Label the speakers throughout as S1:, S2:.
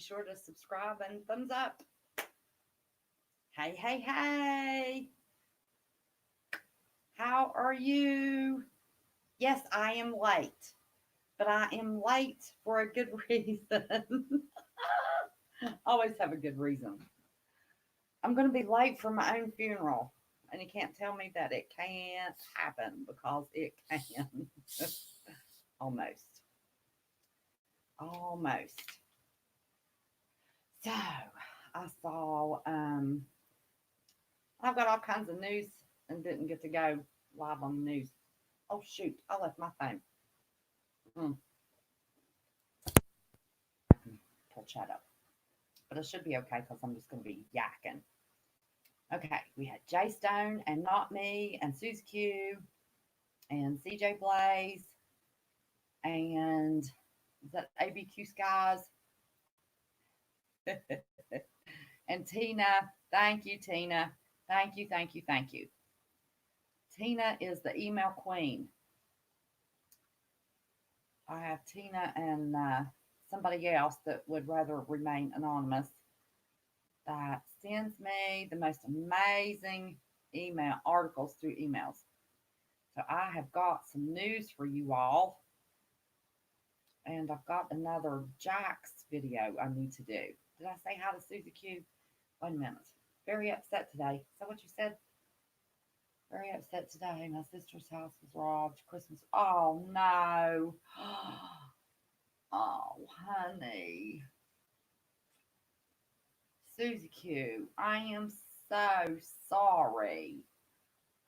S1: sure to subscribe and thumbs up. Hey, hey, hey. How are you? Yes, I am late, but I am late for a good reason. Always have a good reason. I'm going to be late for my own funeral, and you can't tell me that it can't happen because it can. Almost. Almost. So, I saw, I've got all kinds of news and didn't get to go live on the news. Oh, shoot, I left my phone. Mm, I can pull chat up. But it should be okay because I'm just going to be yakking. Okay, we had Jay Stone and Not Me and Susie Q and CJ Blaze and is that ABQ Skies and Tina. Thank you, Tina. Thank you, thank you, thank you. Tina is the email queen. I have Tina and somebody else that would rather remain anonymous that sends me the most amazing email articles through emails. So I have got some news for you all. And I've got another Jax video I need to do. Did I say hi to Susie Q? 1 minute. Very upset today. Is that what you said? Very upset today. My sister's house was robbed. Christmas. Oh no. Oh, honey. Susie Q, I am so sorry.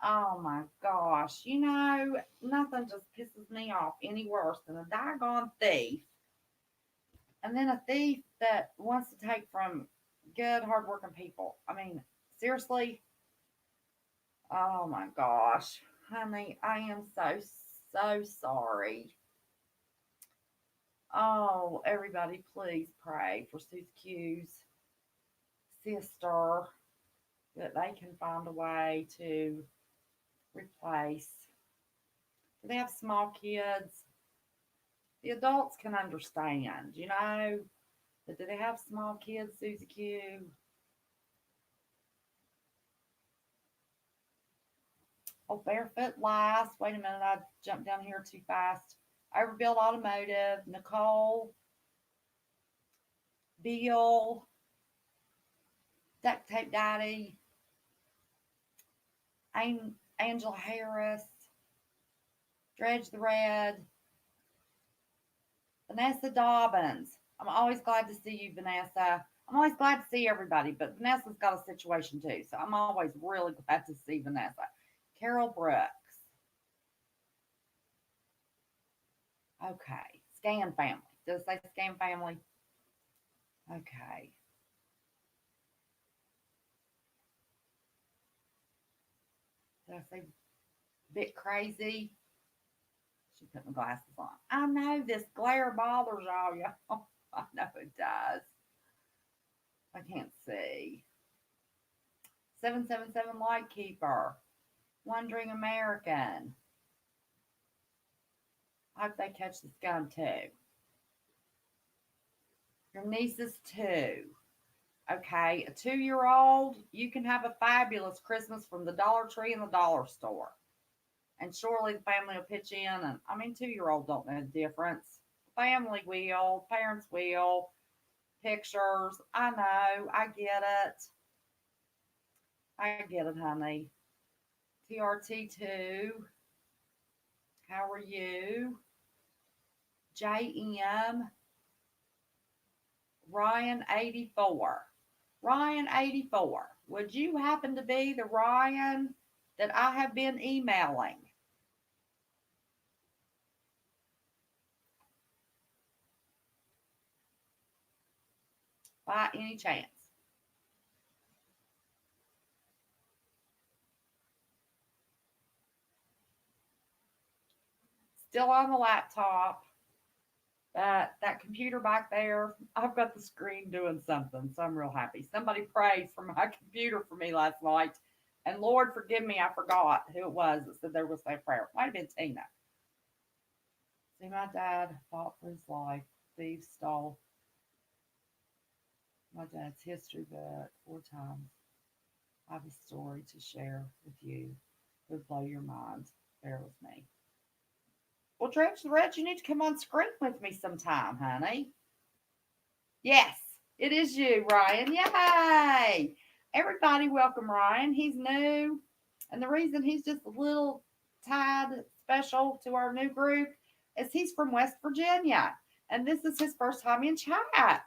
S1: Oh my gosh. Nothing just pisses me off any worse than a doggone thief. And then a thief that wants to take from good, hardworking people. I mean, seriously? Oh my gosh. Honey, I am so, so sorry. Oh, everybody, please pray for Susie Q's sister that they can find a way to replace. Do they have small kids? The adults can understand, But do they have small kids, Susie Q? Oh, Barefoot Lice. Wait a minute, I jumped down here too fast. Overbuild Automotive, Nicole, Bill, Duct Tape Daddy, Angela Harris, Dredge the Red, Vanessa Dobbins. I'm always glad to see you, Vanessa. I'm always glad to see everybody, but Vanessa's got a situation too, so I'm always really glad to see Vanessa. Carol Brooks. Okay. Scan Family. Does it say Scan Family? Okay. Did I say bit crazy? She put my glasses on. I know this glare bothers all y'all. I know it does. I can't see. 777 Lightkeeper. Wandering American. I hope they catch the scum too. Your nieces too. Okay, a 2-year-old, you can have a fabulous Christmas from the Dollar Tree and the dollar store. And surely the family will pitch in. And I mean, 2-year-olds don't know the difference. Family will, parents will, pictures. I know, I get it. I get it, honey. TRT2, how are you? JM, Ryan84. Ryan84, would you happen to be the Ryan that I have been emailing? By any chance? Still on the laptop. That computer back there, I've got the screen doing something, so I'm real happy. Somebody prayed for my computer for me last night, and Lord forgive me, I forgot who it was that said there was no prayer. Might have been Tina. See, my dad fought for his life. Thieves stole. My dad's history book 4 times. I have a story to share with you. It would blow your mind. Bear with me. Well, Dredge the Red, you need to come on screen with me sometime, honey. Yes, it is you, Ryan. Yay! Everybody, welcome Ryan. He's new. And the reason he's just a little tied special to our new group is he's from West Virginia. And this is his first time in chat.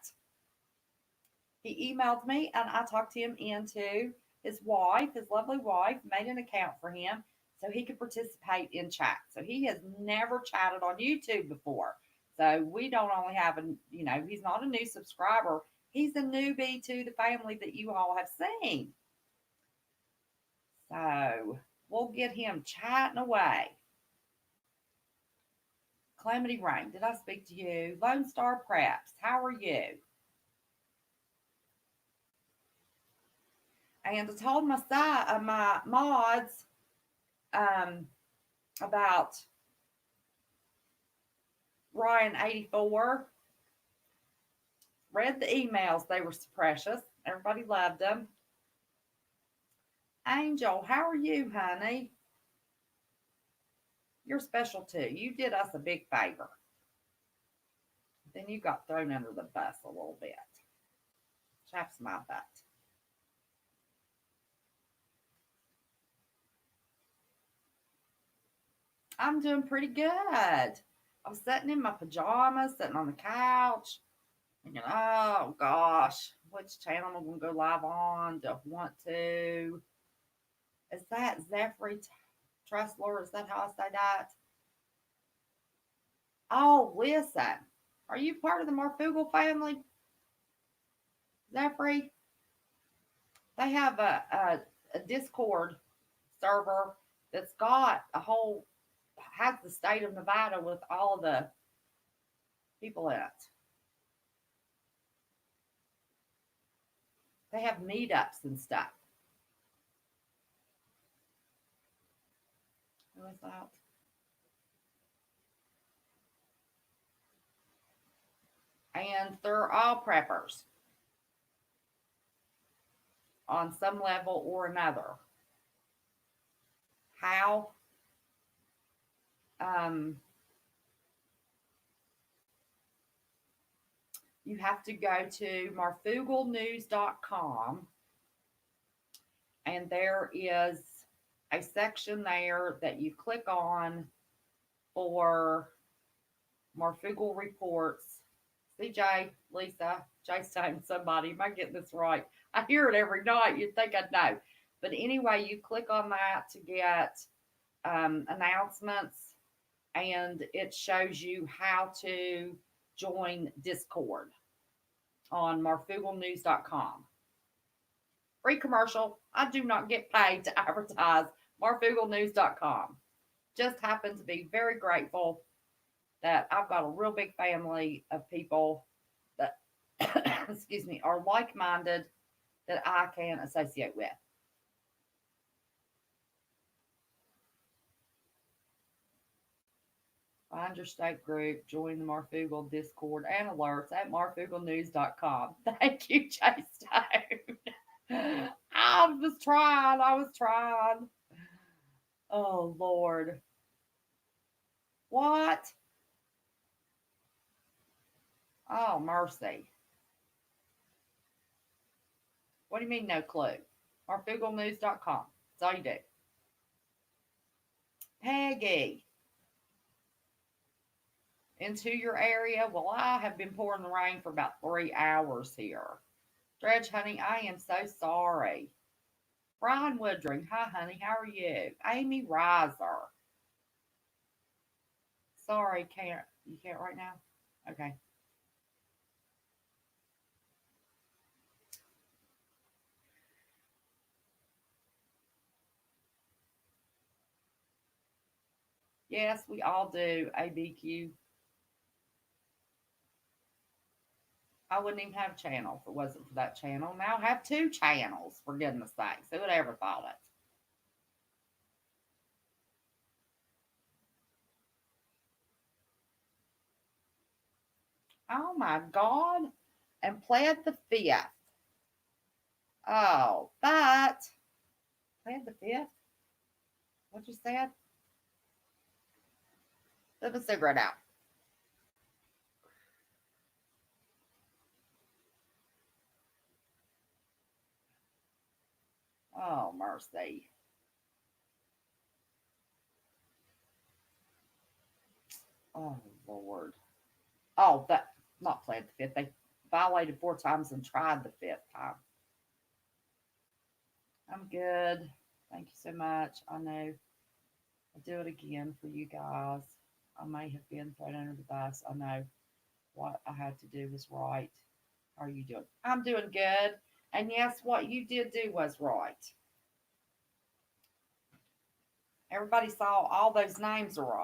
S1: He emailed me and I talked him into his wife, his lovely wife, made an account for him so he could participate in chat. So he has never chatted on YouTube before. So we don't only have he's not a new subscriber, he's a newbie to the family that you all have seen. So we'll get him chatting away. Calamity Rain, did I speak to you? Lone Star Preps, how are you? And I told my mods um, about Ryan 84. Read the emails. They were so precious. Everybody loved them. Angel, how are you, honey? You're special too. You did us a big favor. Then you got thrown under the bus a little bit. Chaps my butt. I'm doing pretty good. I was sitting in my pajamas, sitting on the couch, thinking, oh gosh, which channel am I going to go live on? Do I want to? Is that Zephyr Tressler? Is that how I say that? Oh, listen. Are you part of the Marfugal family, Zephyr? They have a Discord server that's got has the state of Nevada with all the people in it. They have meetups and stuff. Who is that? And they're all preppers on some level or another. How? Um, you have to go to marfugalnews.com and there is a section there that you click on for Marfugal reports. CJ, Lisa, Jason, somebody, am I getting this right? I hear it every night. You'd think I'd know. But anyway, you click on that to get announcements and it shows you how to join Discord on marfugalnews.com. Free commercial. I do not get paid to advertise marfugalnews.com. Just happen to be very grateful that I've got a real big family of people that, excuse me, are like minded that I can associate with. Find your state group, join the Marfugal Discord and alerts at marfugalnews.com. Thank you, Jay Stone. I was trying. Oh, Lord. What? Oh, mercy. What do you mean, no clue? marfugalnews.com. That's all you do. Peggy, into your area? Well, I have been pouring the rain for about 3 hours here. Dredge, honey, I am so sorry. Brian Woodring, hi, honey, how are you? Amy Riser. Sorry, you can't right now? Okay. Yes, we all do, ABQ. I wouldn't even have a channel if it wasn't for that channel. Now I have 2 channels, for goodness sakes. Who would ever thought it? Oh my God. And pled the fifth. Oh, but plead the fifth. What you said? Let the cigarette out. Oh, mercy. Oh, Lord. Oh, that not played the fifth. They violated four times and tried the fifth time. I'm good. Thank you so much. I know I'll do it again for you guys. I may have been thrown under the bus. I know what I had to do was right. How are you doing? I'm doing good. And yes, what you did do was right. Everybody saw all those names are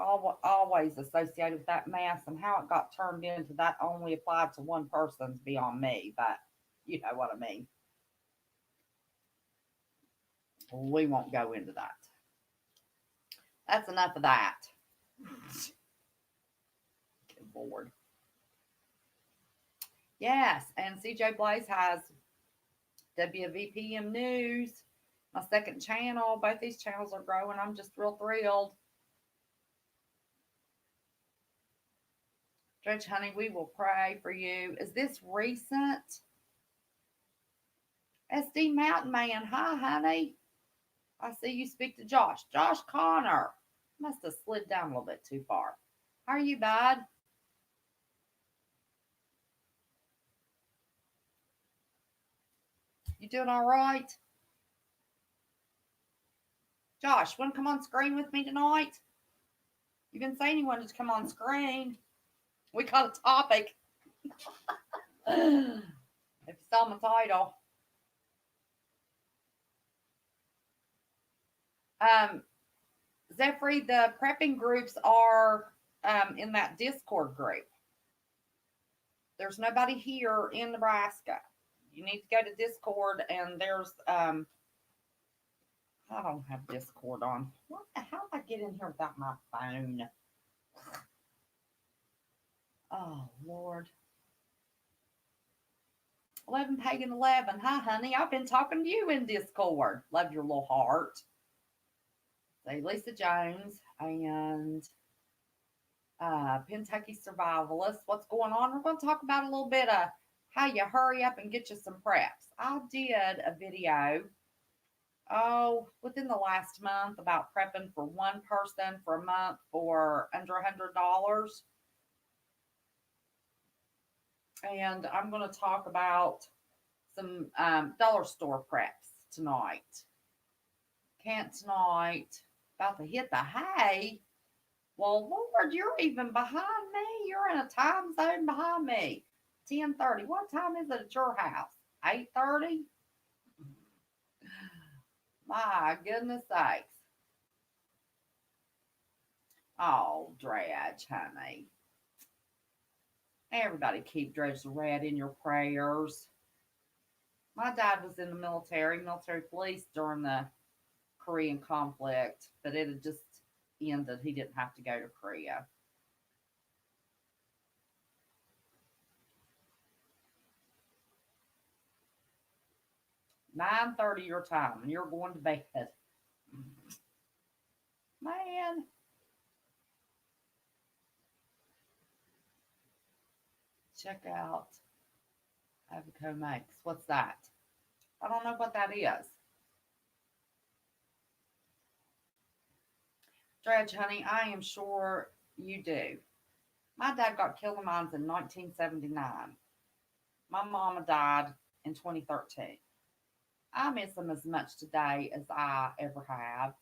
S1: always associated with that mess, and how it got turned into that only applied to one person's beyond me. But you know what I mean. We won't go into that. That's enough of that. Good Lord. Yes, and CJ Blaze has WVPM News, my second channel. Both these channels are growing. I'm just real thrilled. Judge Honey, we will pray for you. Is this recent? SD Mountain Man. Hi, honey. I see you speak to Josh. Josh Connor. Must have slid down a little bit too far. How are you, bud? You doing all right? Josh, want to come on screen with me tonight? You've been saying you wanted to come on screen. We got a topic. If you saw my title. Um, Zephyr, the prepping groups are in that Discord group. There's nobody here in Nebraska. You need to go to Discord, and there's I don't have Discord on. What the hell did I get in here without my phone? Oh Lord. 11 Pagan 11. Hi, honey. I've been talking to you in Discord. Love your little heart. Say Lisa Jones and Kentucky Survivalist. What's going on? We're going to talk about a little bit of how you hurry up and get you some preps. I did a video, within the last month about prepping for one person for a month for under $100. And I'm going to talk about some dollar store preps tonight. Can't tonight. About to hit the hay. Well, Lord, you're even behind me. You're in a time zone behind me. 10:30. What time is it at your house? 8:30? My goodness sakes. Oh, Dredge, honey. Everybody keep Dredge the Red in your prayers. My dad was in the military police during the Korean conflict, but it had just ended. He didn't have to go to Korea. 9:30 your time, and you're going to bed. Man, check out Abaco Makes. What's that? I don't know what that is. Dredge, honey, I am sure you do. My dad got killed in mines in 1979. My mama died in 2013. I miss them as much today as I ever have.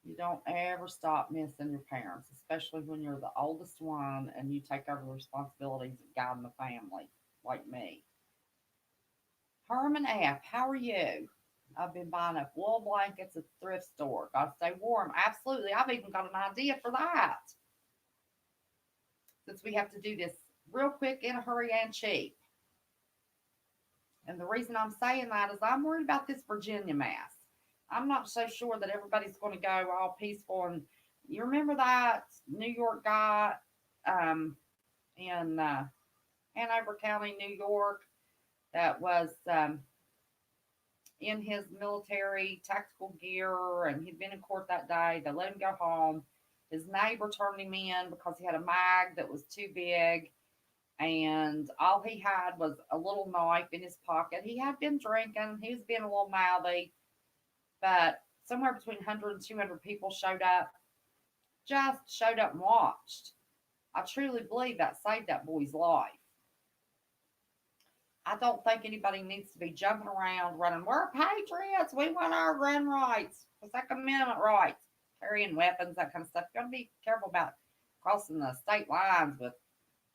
S1: You don't ever stop missing your parents, especially when you're the oldest one and you take over the responsibilities of guiding the family, like me. Herman F., how are you? I've been buying up wool blankets at the thrift store. Gotta stay warm. Absolutely. I've even got an idea for that. Since we have to do this real quick, in a hurry, and cheap. And the reason I'm saying that is I'm worried about this Virginia mass. I'm not so sure that everybody's going to go all peaceful. And you remember that New York guy in Hanover County, New York, that was in his military tactical gear, and he'd been in court that day. They let him go home. His neighbor turned him in because he had a mag that was too big, and all he had was a little knife in his pocket. He had been drinking, he was being a little mouthy, but somewhere between 100 and 200 people showed up, just showed up and watched. I truly believe that saved that boy's life. I don't think anybody needs to be jumping around running, we're patriots, we want our gun rights, Second Amendment rights, carrying weapons, that kind of stuff. You gotta be careful about crossing the state lines with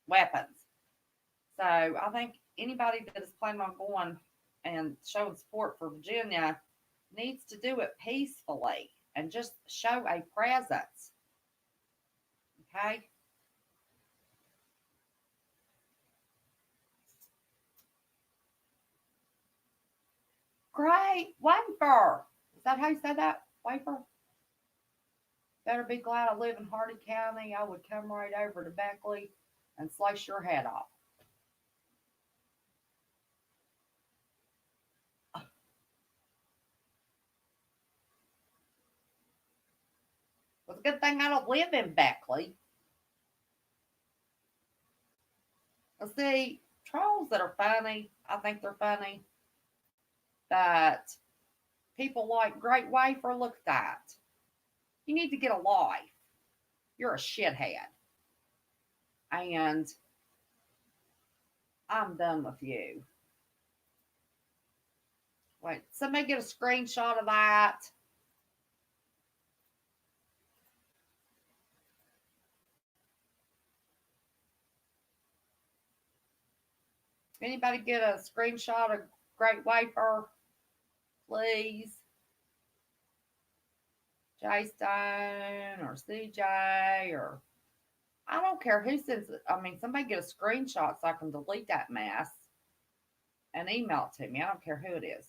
S1: weapons. So I think anybody that is planning on going and showing support for Virginia needs to do it peacefully and just show a presence. Okay? Great. Wafer. Is that how you say that? Wafer? Better be glad I live in Hardy County. I would come right over to Beckley and slice your head off. It's a good thing I don't live in Beckley. Well, see, trolls that are funny, I think they're funny, but people like Great Wafer, look at that. You need to get a life. You're a shithead. And I'm done with you. Wait, somebody get a screenshot of that. Anybody get a screenshot of Great Wafer, please? Jay Stone or CJ or I don't care who sends it. I mean, somebody get a screenshot so I can delete that mess and email it to me. I don't care who it is.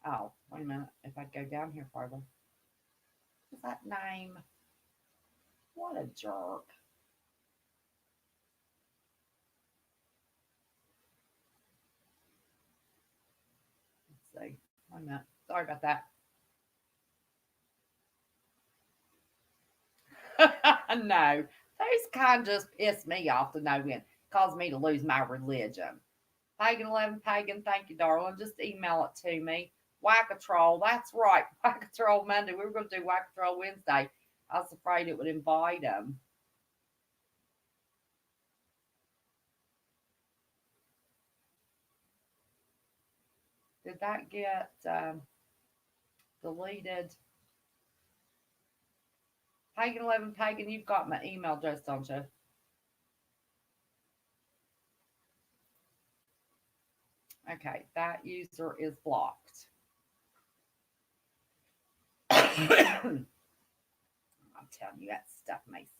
S1: Oh, wait a minute. If I go down here further, what's that name? What a jerk. Let's see. Wait a minute. Sorry about that. No, those kind just piss me off to no end. Cause me to lose my religion. Pagan 11 Pagan, thank you, darling. Just email it to me. Whack-a-troll, that's right. Whack-a-troll Monday. We were going to do Whack-a-troll Wednesday. I was afraid it would invite them. Did that get deleted? Pagan 11 Pagan, you've got my email address, don't you? Okay, that user is blocked. I'm telling you, that stuff makes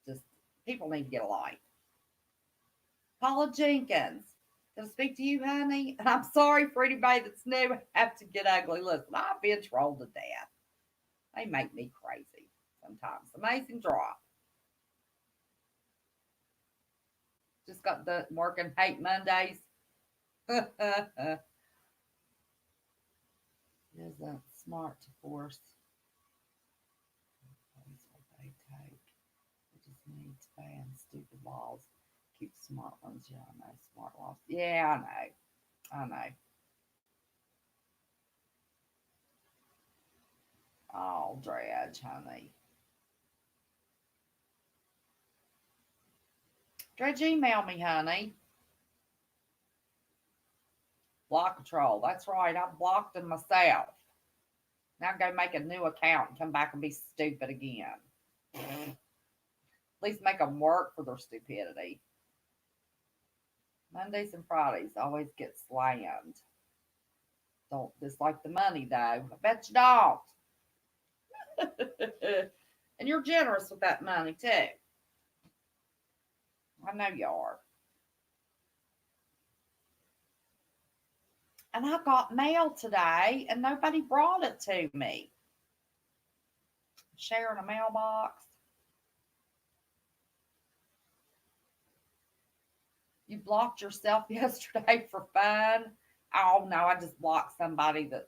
S1: just people need to get a life. Paula Jenkins, can I speak to you, honey? And I'm sorry for anybody that's new. I have to get ugly. Listen, I've been trolled to death. They make me crazy sometimes. Amazing drop. Just got the working hate Mondays. Isn't smart to force. That's what they take. It just needs ban stupid laws. Keep smart ones. Yeah, I know. Smart laws. Yeah, I know. I know. Oh, dredge, honey. Dredge, email me, honey. Block control. That's right. I blocked them myself. Now go make a new account and come back and be stupid again. At least make them work for their stupidity. Mondays and Fridays always get slammed. Don't dislike the money though. I bet you don't. And you're generous with that money too. I know you are. And I got mail today and nobody brought it to me. Sharing a mailbox. You blocked yourself yesterday for fun. Oh no, I just blocked somebody that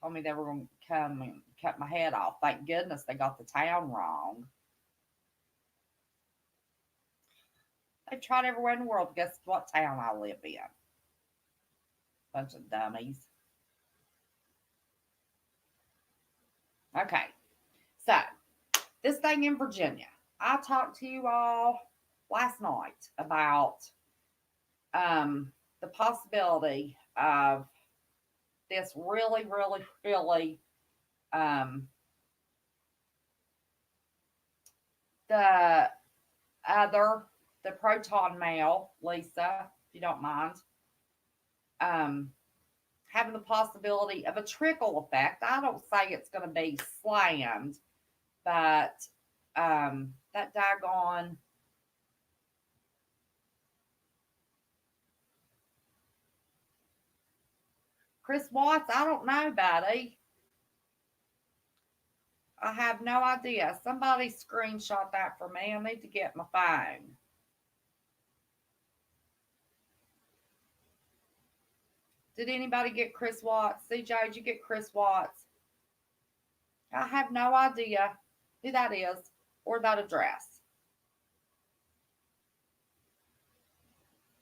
S1: told me they were going to come and cut my head off. Thank goodness they got the town wrong. They've tried everywhere in the world to guess what town I live in. Bunch of dummies. Okay, so this thing in Virginia. I talked to you all last night about the possibility of this really, really, really um, the other, the proton mail, Lisa, if you don't mind, um, having the possibility of a trickle effect. I don't say it's going to be slammed, but that daggone Chris Watts, I don't know, buddy. I have no idea. Somebody screenshot that for me. I need to get my phone. Did anybody get Chris Watts? CJ, did you get Chris Watts? I have no idea who that is or that address.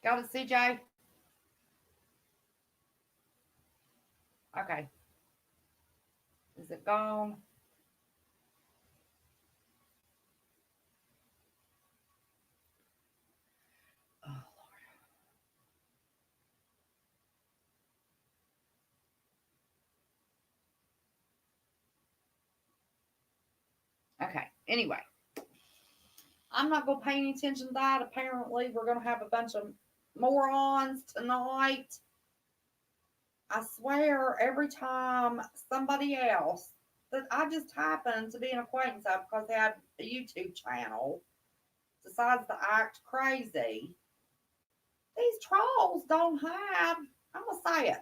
S1: Got it, CJ? Okay. Is it gone? Oh, okay. Anyway, I'm not going to pay any attention to that. Apparently, we're going to have a bunch of morons tonight. I swear, every time somebody else that I just happen to be an acquaintance of because they have a YouTube channel decides to act crazy, these trolls don't have, I'm going to say it,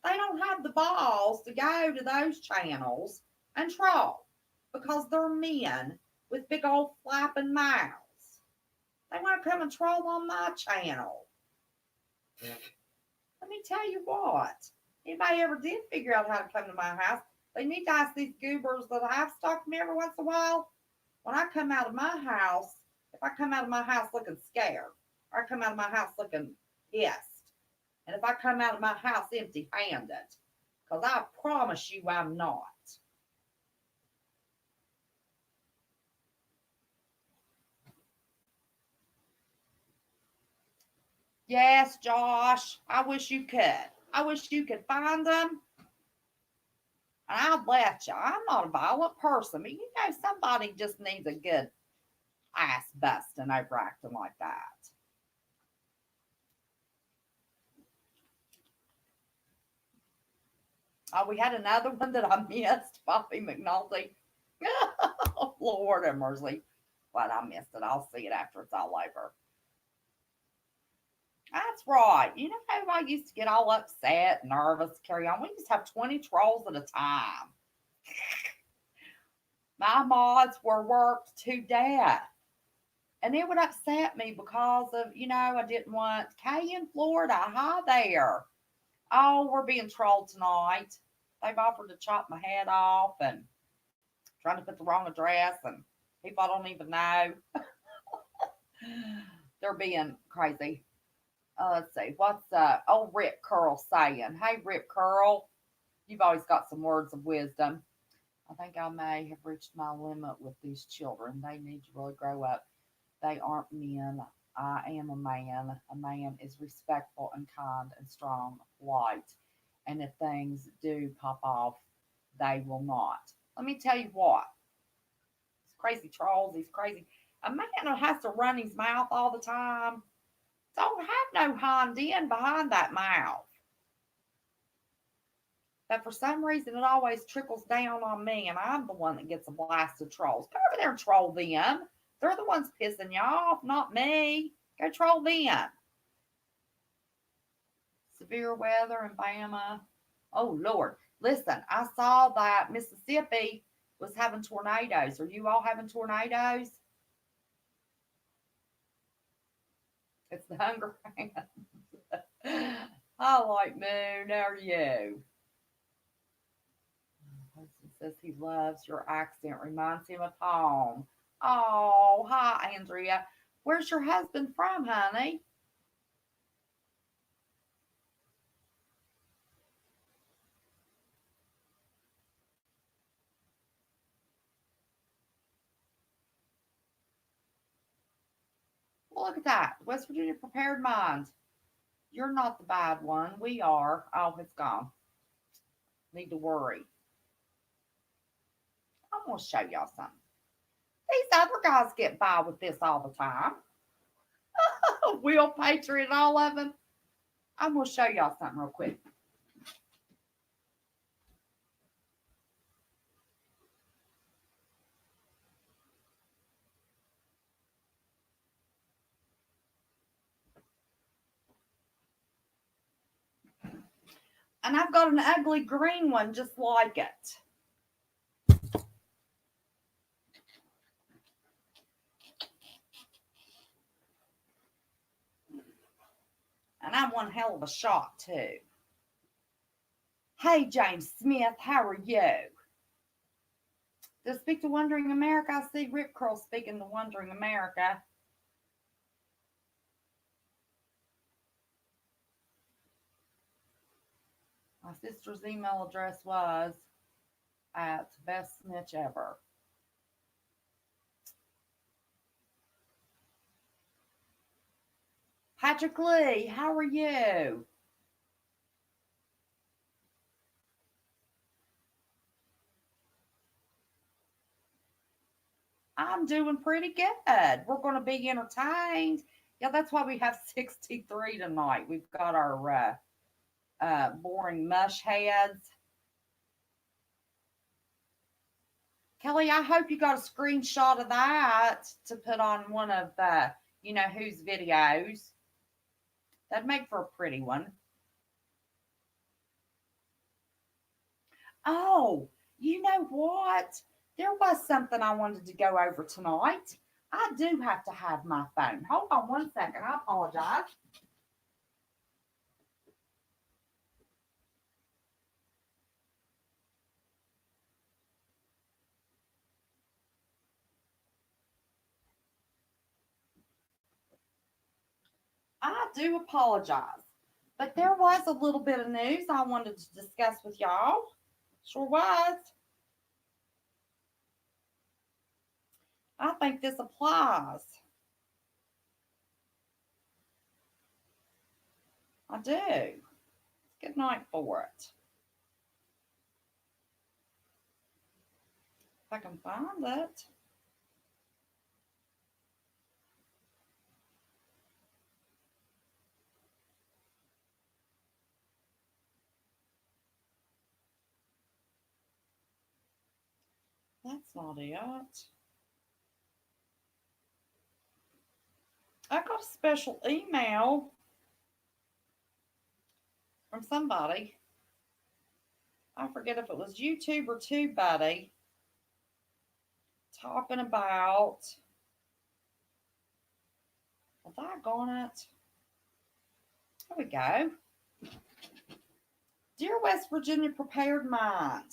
S1: they don't have the balls to go to those channels and troll because they're men with big old flapping mouths. They want to come and troll on my channel. Let me tell you what. Anybody ever did figure out how to come to my house, they need to ask these goobers that have stalked me every once in a while. When I come out of my house, if I come out of my house looking scared, or I come out of my house looking pissed, and if I come out of my house empty handed, because I promise you I'm not. Yes, Josh, I wish you could. I wish you could find them. And I'll let you. I'm not a violent person, but you know, somebody just needs a good ass busting over acting like that. Oh, we had another one that I missed, Bobby McNulty. Oh, Lord have mercy. But I missed it. I'll see it after it's all over. That's right. You know how I used to get all upset, nervous, carry on? We used to have 20 trolls at a time. My mods were worked to death. And it would upset me because of, I didn't want Kay in Florida. Hi there. Oh, we're being trolled tonight. They've offered to chop my head off and trying to put the wrong address and people I don't even know. They're being crazy. Let's see. What's old Rip Curl saying? Hey, Rip Curl. You've always got some words of wisdom. I think I may have reached my limit with these children. They need to really grow up. They aren't men. I am a man. A man is respectful and kind and strong, polite. And if things do pop off, they will not. Let me tell you what. These crazy trolls, these crazy. A man who has to run his mouth all the time don't have no hind end behind that mouth. But for some reason, it always trickles down on me, and I'm the one that gets a blast of trolls. Go over there and troll them. They're the ones pissing you off, not me. Go troll them. Severe weather in Bama. Oh, Lord. Listen, I saw that Mississippi was having tornadoes. Are you all having tornadoes? It's the Hunger Games. I like Moon. How are you? Husband says he loves your accent. Reminds him of home. Oh, hi, Andrea. Where's your husband from, honey? Well, look at that. West Virginia prepared mind. You're not the bad one. We are. Oh, it's gone. Need to worry. I'm going to show y'all something. These other guys get by with this all the time. Will Patriot, all of them. I'm going to show y'all something real quick. And I've got an ugly green one just like it. And I'm one hell of a shot, too. Hey, James Smith, how are you? To speak to Wondering America, I see Rip Curl speaking to Wondering America. My sister's email address was at best snitch ever. Patrick Lee, how are you? I'm doing pretty good. We're going to be entertained. Yeah, that's why we have 63 tonight. We've got our boring mush heads. Kelly, I hope you got a screenshot of that to put on one of the, whose videos. That'd make for a pretty one. Oh, you know what? There was something I wanted to go over tonight. I do have to have my phone. Hold on one second. I apologize. I do apologize. But there was a little bit of news I wanted to discuss with y'all. Sure was. I think this applies. I do. Good night for it. If I can find it. That's not it. I got a special email from somebody. I forget if it was YouTube or TubeBuddy talking about. Well, doggone it. There we go. Dear West Virginia Prepared Mind.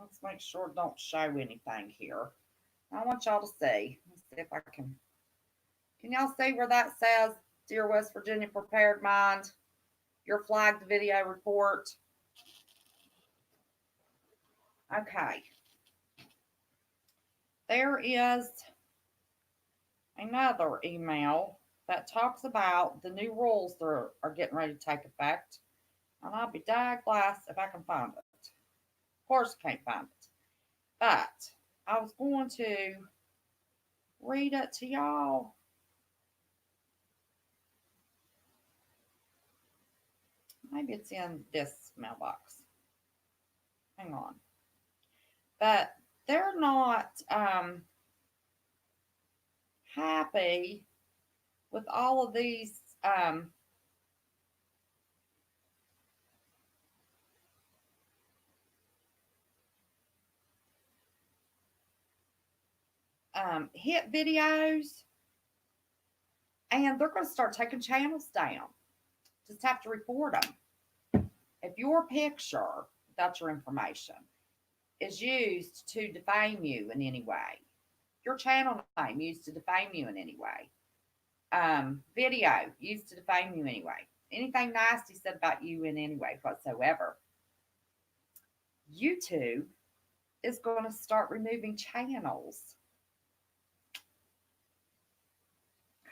S1: Let's make sure it don't show anything here. I want y'all to see. Let's see if I can. Can y'all see where that says, Dear West Virginia Prepared Mind? Your flagged video report. Okay. There is another email that talks about the new rules that are getting ready to take effect. And I'll be dying glass if I can find it. Of course, I can't find it. But I was going to read it to y'all. Maybe it's in this mailbox. Hang on. But they're not happy with all of these hit videos. And they're going to start taking channels down. Just have to report them. If your picture, without your information, is used to defame you in any way, your channel name used to defame you in any way, video used to defame you anyway, anything nasty said about you in any way whatsoever, YouTube is going to start removing channels.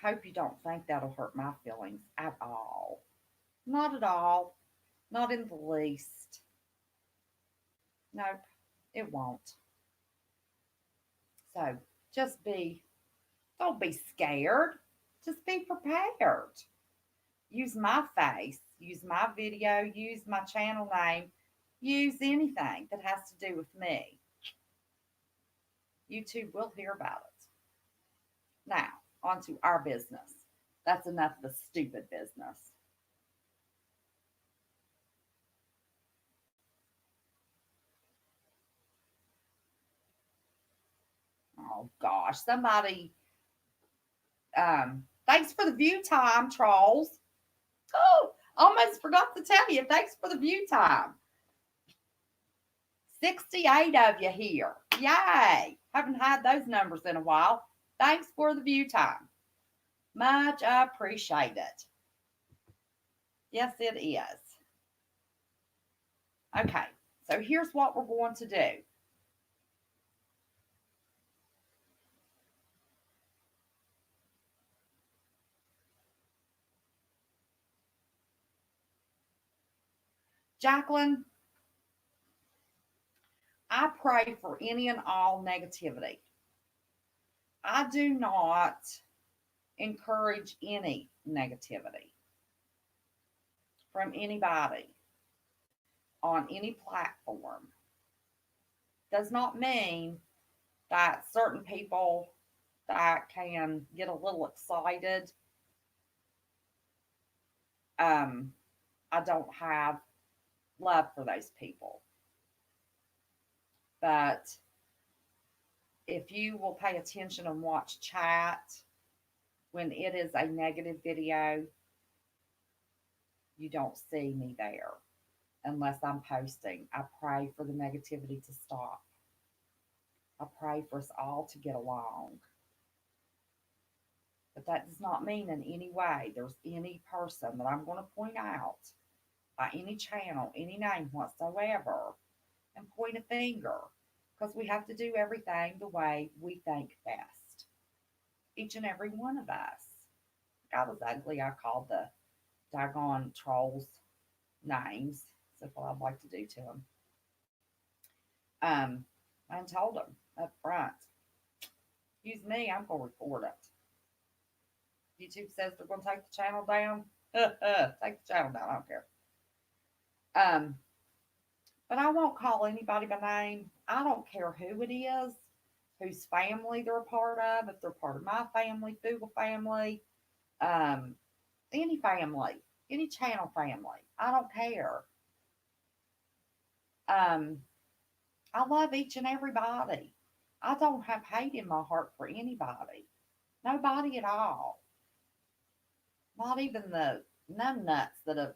S1: Hope you don't think that'll hurt my feelings at all. Not at all. Not in the least. Nope, it won't. So just don't be scared. Just be prepared. Use my face, use my video, use my channel name, use anything that has to do with me. YouTube will hear about it. Now, on to our business. That's enough of the stupid business. Oh gosh, somebody thanks for the view time, trolls. Oh, almost forgot to tell you, thanks for the view time. 68 of you here. Yay. Haven't had those numbers in a while. Thanks for the view time. Much appreciated. Yes, it is. Okay, so here's what we're going to do. Jacqueline, I pray for any and all negativity. I do not encourage any negativity from anybody on any platform. Does not mean that certain people that can get a little excited, I don't have love for those people. But if you will pay attention and watch chat when it is a negative video, you don't see me there unless I'm posting. I pray for the negativity to stop. I pray for us all to get along. But that does not mean in any way there's any person that I'm going to point out by any channel, any name whatsoever, and point a finger because we have to do everything the way we think best. Each and every one of us. If I was ugly, I called the doggone trolls names. That's what I'd like to do to them. Um, and told them up front, excuse me, I'm going to report it. YouTube says they're going to take the channel down. Take the channel down. I don't care. But I won't call anybody by name. I don't care who it is, whose family they're a part of, if they're part of my family, Fugel family, um, any family, any channel family. I don't care. Um, I love each and everybody. I don't have hate in my heart for anybody. Nobody at all. Not even the numbnuts that have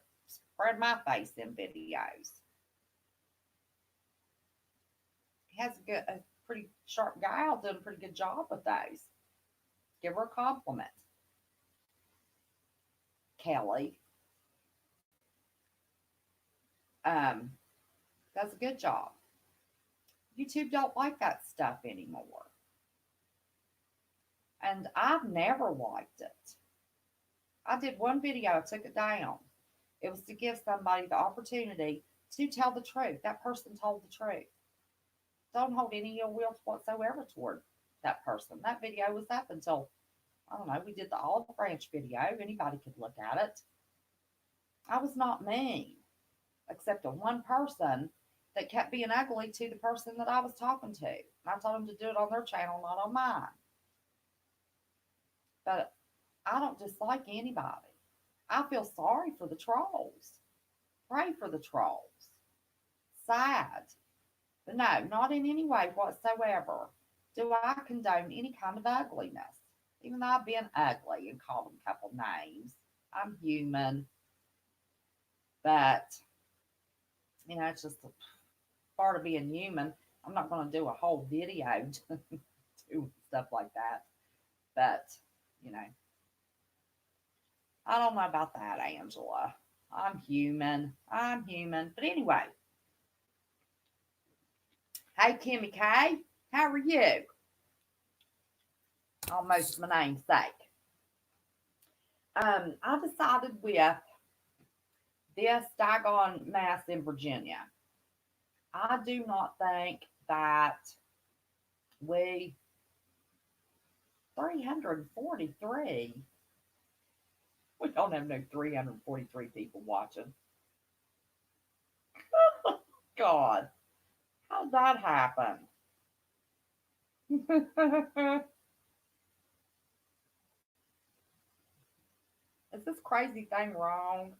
S1: spread my face in videos. He has a pretty sharp gal doing a pretty good job with those. Give her a compliment. Kelly um, does a good job. YouTube don't like that stuff anymore. And I've never liked it. I did one video, I took it down. It was to give somebody the opportunity to tell the truth. That person told the truth. Don't hold any ill will whatsoever toward that person. That video was up until, I don't know, we did the olive branch video. Anybody could look at it. I was not mean, except to one person that kept being ugly to the person that I was talking to. And I told them to do it on their channel, not on mine. But I don't dislike anybody. I feel sorry for the trolls. Pray for the trolls. Sad. But no, not in any way whatsoever do I condone any kind of ugliness. Even though I've been ugly and called them a couple names, I'm human. But, it's just a part of being human. I'm not going to do a whole video doing stuff like that. But, you know, I don't know about that, Angela. I'm human. I'm human. But anyway, hey, Kimmy K, how are you? Almost my namesake. I decided with this daggone mass in Virginia, I do not think that we 343. We don't have no 343 people watching. God, how'd that happen? Is this crazy thing wrong?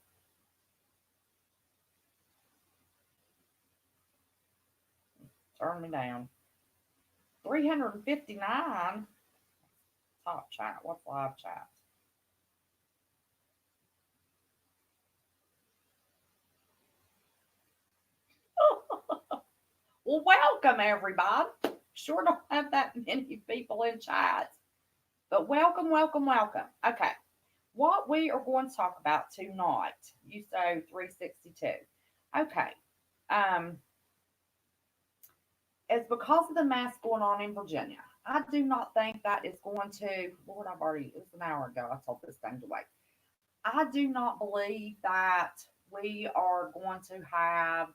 S1: Turn me down. 359? Top chat. What's live chat? Well, welcome everybody. Sure don't have that many people in chat, but welcome, welcome, welcome. Okay, what we are going to talk about tonight, you say 362. Okay, um, is because of the mass going on in Virginia. I do not think that is going to, Lord, it was an hour ago I told this thing to wait. I do not believe that we are going to have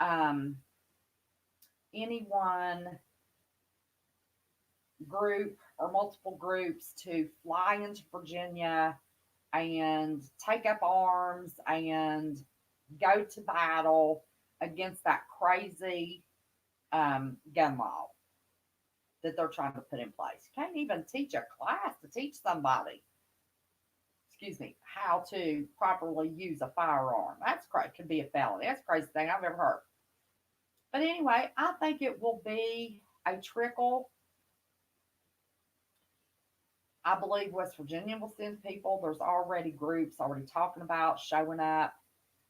S1: um, anyone group or multiple groups to fly into Virginia and take up arms and go to battle against that crazy gun law that they're trying to put in place. You can't even teach a class to teach somebody, excuse me, how to properly use a firearm. That's crazy. Could be a felony. That's the craziest thing I've ever heard. But anyway, I think it will be a trickle. I believe West Virginia will send people. There's already groups already talking about showing up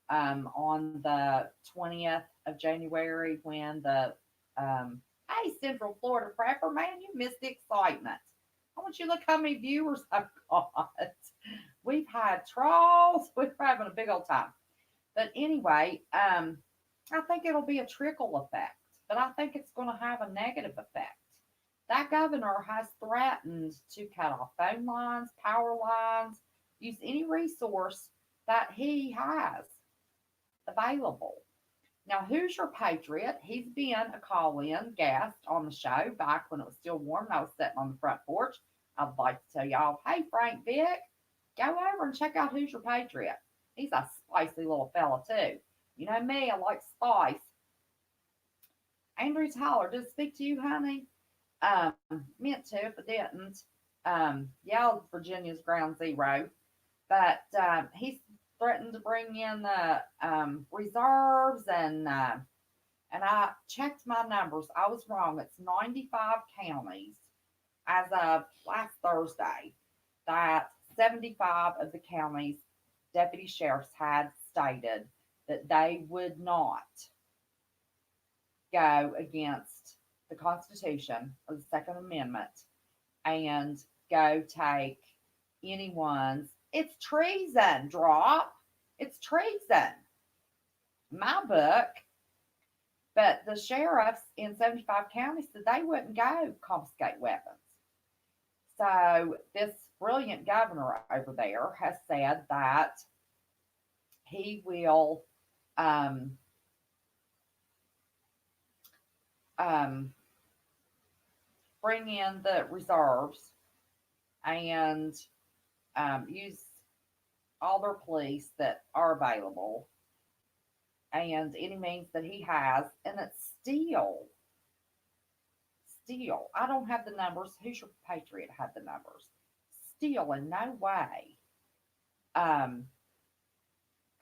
S1: on the 20th of January when hey, Central Florida Prepper, man, you missed the excitement. I want you to look how many viewers I've got. We've had trolls. We're having a big old time. But anyway, I think it'll be a trickle effect, but I think it's going to have a negative effect. That governor has threatened to cut off phone lines, power lines, use any resource that he has available. Now, Hoosier Patriot, he's been a call in guest on the show back when it was still warm and I was sitting on the front porch. I'd like to tell y'all, hey, Frank Vick, go over and check out Hoosier Patriot. He's a spicy little fella, too. You know me, I like spice. Andrew Tyler, did it speak to you, honey? Meant to if it didn't. Yeah, Virginia's ground zero. But he's threatened to bring in the reserves and I checked my numbers. I was wrong. It's 95 counties as of last Thursday that 75 of the counties deputy sheriffs had stated that they would not go against the Constitution or the Second Amendment and go take anyone's. It's treason, drop. It's treason. My book. But the sheriffs in 75 counties said they wouldn't go confiscate weapons. So this brilliant governor over there has said that he will um, um, bring in the reserves and use all their police that are available and any means that he has. And it's still, I don't have the numbers. Hoosier Patriot had the numbers. Still, in no way um,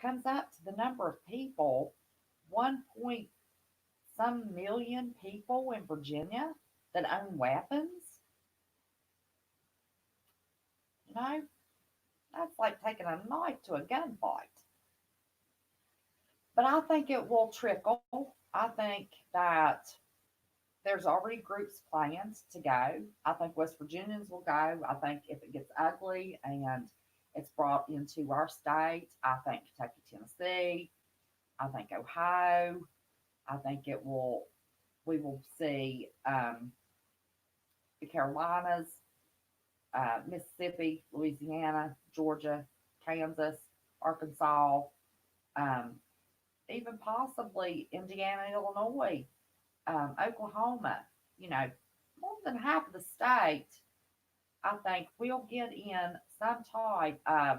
S1: comes up to the number of people, 1 point some million people in Virginia that own weapons. No, that's like taking a knife to a gunfight. But I think it will trickle. I think that there's already groups planned to go. I think West Virginians will go. I think if it gets ugly and it's brought into our state, I think Kentucky, Tennessee, I think Ohio, I think it will. We will see the Carolinas, Mississippi, Louisiana, Georgia, Kansas, Arkansas, um, even possibly Indiana, Illinois, Oklahoma. You know, more than half of the state, I think, will get in some type of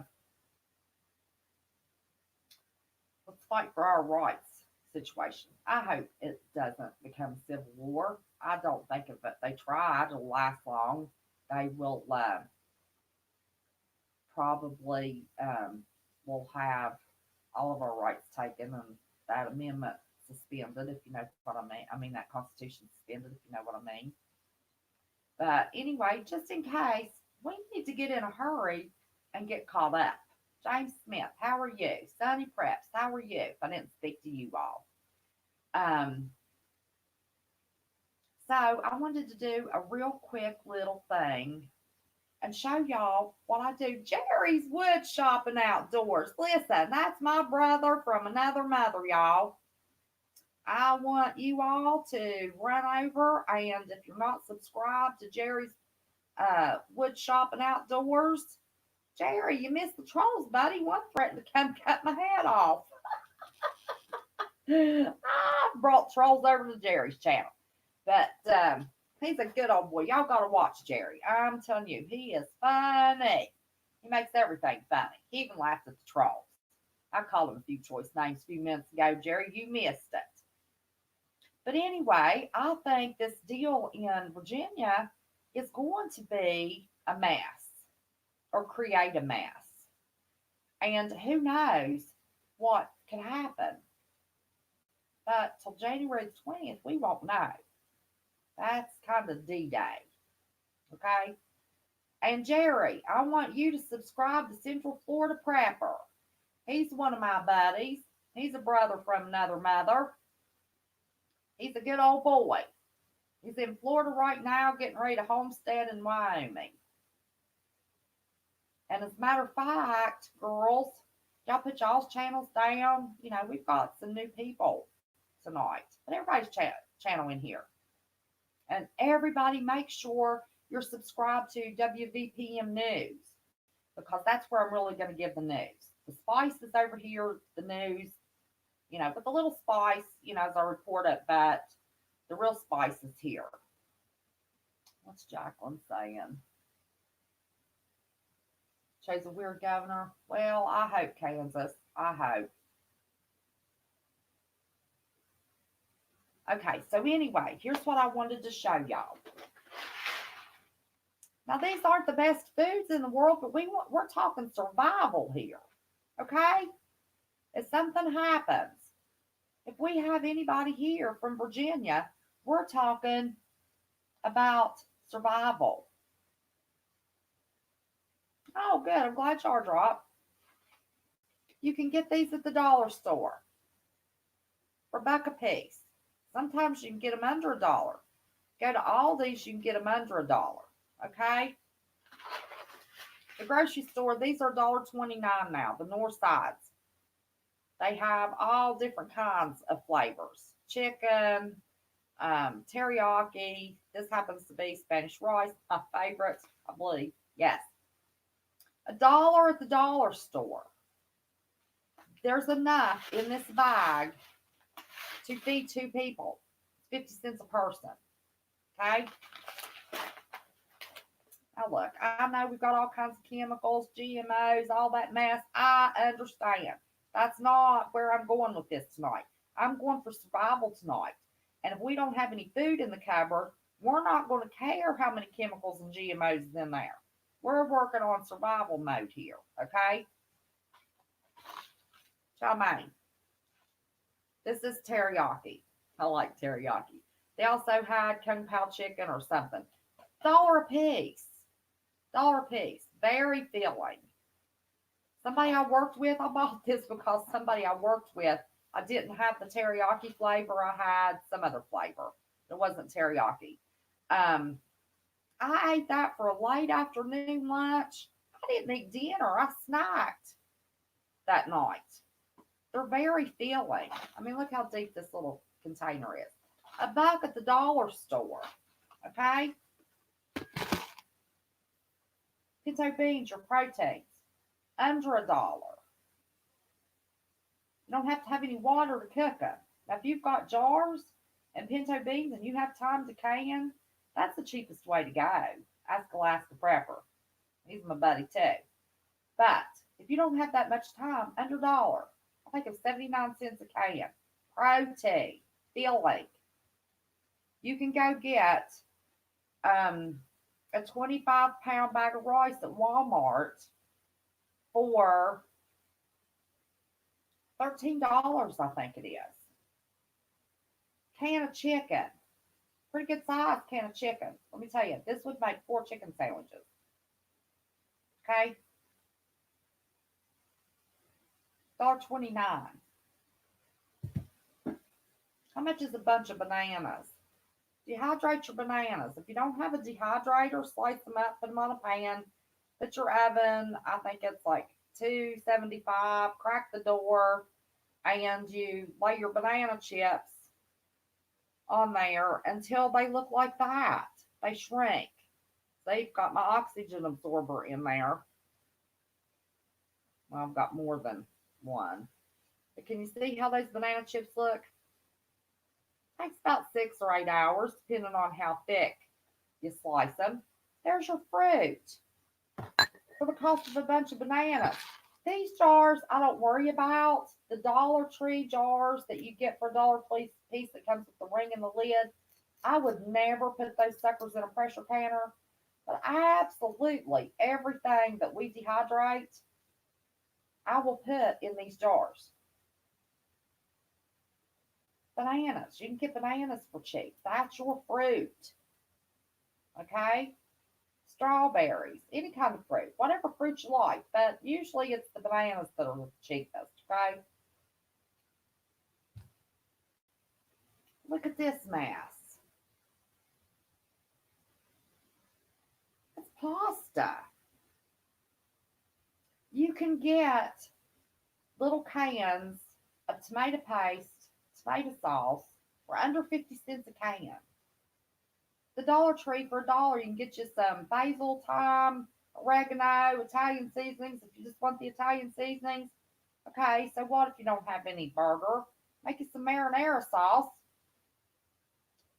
S1: let's fight for our rights situation. I hope it doesn't become civil war. I don't think if they try, it'll last long. They will probably will have all of our rights taken and that amendment suspended, if you know what I mean. I mean that Constitution suspended, if you know what I mean. But anyway, just in case, we need to get in a hurry and get caught up. James Smith, how are you? Sonny Preps, how are you? If I didn't speak to you all. Um, so I wanted to do a real quick little thing and show y'all what I do. Jerry's Wood Shop and Outdoors. Listen, that's my brother from another mother, y'all. I want you all to run over and if you're not subscribed to Jerry's Wood Shop and Outdoors, Jerry, you missed the trolls, buddy. One threatened to come cut my head off. I brought trolls over to Jerry's channel. But he's a good old boy. Y'all got to watch Jerry. I'm telling you, he is funny. He makes everything funny. He even laughed at the trolls. I called him a few choice names a few minutes ago. Jerry, you missed it. But anyway, I think this deal in Virginia is going to be a mess or create a mess. And who knows what could happen. But till January the 20th, we won't know. That's kind of D Day. Okay? And Jerry, I want you to subscribe to Central Florida Prepper. He's one of my buddies. He's a brother from another mother. He's a good old boy. He's in Florida right now getting ready to homestead in Wyoming. And as a matter of fact, girls, y'all put y'all's channels down. You know, we've got some new people tonight. But everybody's channel in here. And everybody make sure you're subscribed to WVPM News because that's where I'm really going to give the news. The spice is over here, the news, you know, with a little spice, you know, as I report it, but the real spice is here. What's Jacqueline saying? Chose a weird governor. Well, I hope Kansas. I hope. Okay, so anyway, here's what I wanted to show y'all. Now, these aren't the best foods in the world, but we're talking survival here. Okay? If something happens, if we have anybody here from Virginia, we're talking about survival. Oh, good. I'm glad y'all dropped. You can get these at the dollar store for $1 a piece. Sometimes you can get them under $1. Go to Aldi's, you can get them under $1. Okay? The grocery store, these are $1.29 now, the north sides. They have all different kinds of flavors. Chicken, teriyaki. This happens to be Spanish rice, my favorite, I believe. Yes. $1 at the dollar store. There's enough in this bag to feed 2 people. 50 cents a person. Okay? Now look, I know we've got all kinds of chemicals, GMOs, all that mess. I understand. That's not where I'm going with this tonight. I'm going for survival tonight. And if we don't have any food in the cupboard, we're not going to care how many chemicals and GMOs is in there. We're working on survival mode here, okay? Chow mein. This is teriyaki. I like teriyaki. They also had Kung Pao chicken or something. $1 a piece. $1 a piece. Very filling. Somebody I worked with, I bought this because somebody I worked with, I didn't have the teriyaki flavor. I had some other flavor. It wasn't teriyaki. Um, I ate that for a late afternoon lunch. I didn't eat dinner. I snacked that night. They're very filling. I mean, look how deep this little container is. A buck at the dollar store. Okay? Pinto beans, your proteins, under $1. You don't have to have any water to cook them. Now, if you've got jars and pinto beans and you have time to can, that's the cheapest way to go. Ask Alaska Prepper. He's my buddy too. But if you don't have that much time, under $1, I think it's 79 cents a can. Protein, filling. You can go get a 25-pound bag of rice at Walmart for $13, I think it is. Can of chicken. Pretty good size can of chicken. Let me tell you, this would make 4 chicken sandwiches. Okay? $1.29. How much is a bunch of bananas? Dehydrate your bananas. If you don't have a dehydrator, slice them up, put them on a pan, put your oven, I think it's like 275, crack the door, and you lay your banana chips on there until they look like that. They shrink. They've got my oxygen absorber in there. Well, I've got more than one. But can you see how those banana chips look? Takes about 6 or 8 hours, depending on how thick you slice them. There's your fruit for the cost of a bunch of bananas. These jars I don't worry about. The Dollar Tree jars that you get for $1 piece that comes with the ring and the lid, I would never put those suckers in a pressure canner. But absolutely everything that we dehydrate, I will put in these jars. Bananas. You can get bananas for cheap. That's your fruit. Okay? Strawberries, any kind of fruit, whatever fruit you like. But usually it's the bananas that are the cheapest. Okay? Look at this mess. It's pasta. You can get little cans of tomato paste, tomato sauce for under 50 cents a can. The Dollar Tree for $1, you can get you some basil, thyme, oregano, Italian seasonings if you just want the Italian seasonings. Okay, so what if you don't have any burger? Make you some marinara sauce.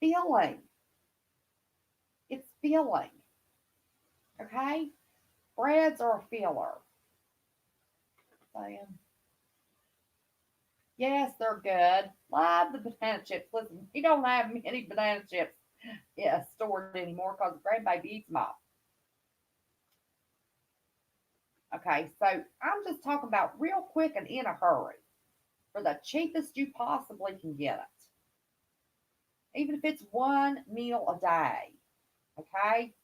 S1: Filling. It's filling. Okay? Breads are a filler. Saying. Yes, they're good. Love the banana chips. Listen, we don't have many banana chips stored anymore because the grandbaby eats them all. Okay, so I'm just talking about real quick and in a hurry for the cheapest you possibly can get it. Even if it's one meal a day. Okay?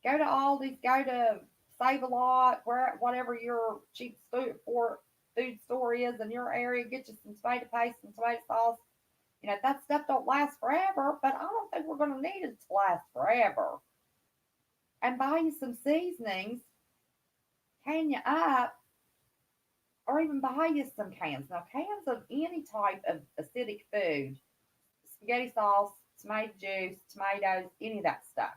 S1: Go to Aldi's, go to Save a Lot, where whatever your cheap food store is in your area, get you some tomato paste and tomato sauce. You know, that stuff don't last forever, but I don't think we're gonna need it to last forever. And buy you some seasonings, can you up, or even buy you some cans. Now, cans of any type of acidic food, spaghetti sauce, tomato juice, tomatoes, any of that stuff,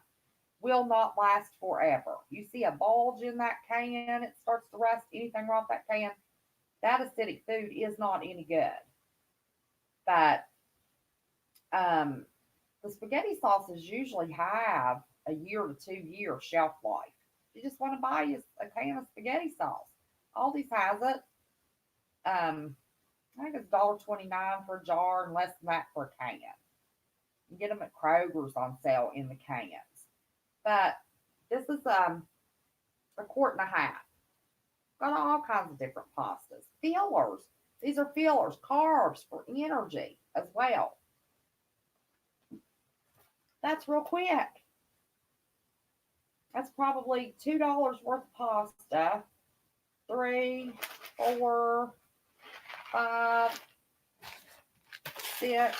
S1: will not last forever. You see a bulge in that can, it starts to rust, anything wrong with that can, that acidic food is not any good. But um, the spaghetti sauces usually have a year to 2 year shelf life. You just want to buy a can of spaghetti sauce. Aldi's has it. I think it's $1.29 for a jar and less than that for a can. You can get them at Kroger's on sale in the cans. But this is a quart and a half. Got all kinds of different pastas. Fillers. These are fillers, carbs for energy as well. That's real quick. That's probably $2 worth of pasta. Three, four, five, six,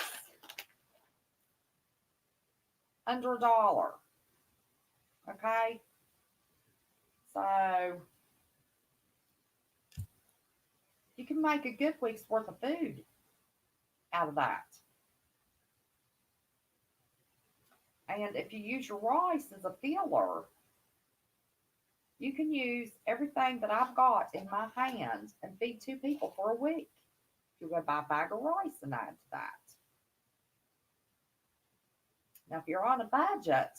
S1: under $1. Okay, so you can make a good week's worth of food out of that. And if you use your rice as a filler, you can use everything that I've got in my hand and feed two people for a week. You go buy a bag of rice and add to that. Now, if you're on a budget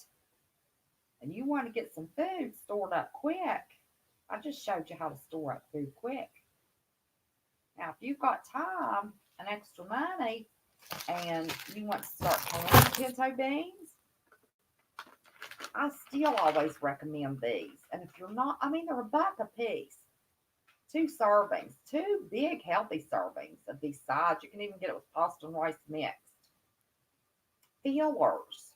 S1: and you want to get some food stored up quick, I just showed you how to store up food quick. Now, if you've got time and extra money and you want to start canning pinto beans, I still always recommend these. And if you're not, I mean, they're $1 a piece. Two servings, two big healthy servings of these sides. You can even get it with pasta and rice mixed. Fillers.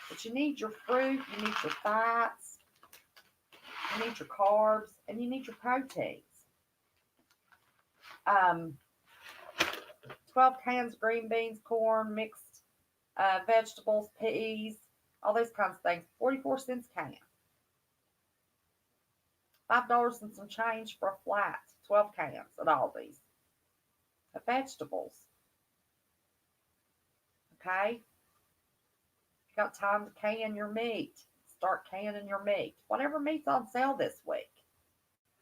S1: But you need your fruit, you need your fats, you need your carbs, and you need your proteins. Um, 12 cans of green beans, corn, mixed vegetables, peas, all those kinds of things. 44 cents a can. $5 and some change for a flat. 12 cans at Aldi's. The vegetables. Okay? You got time to can your meat. Start canning your meat. Whatever meat's on sale this week.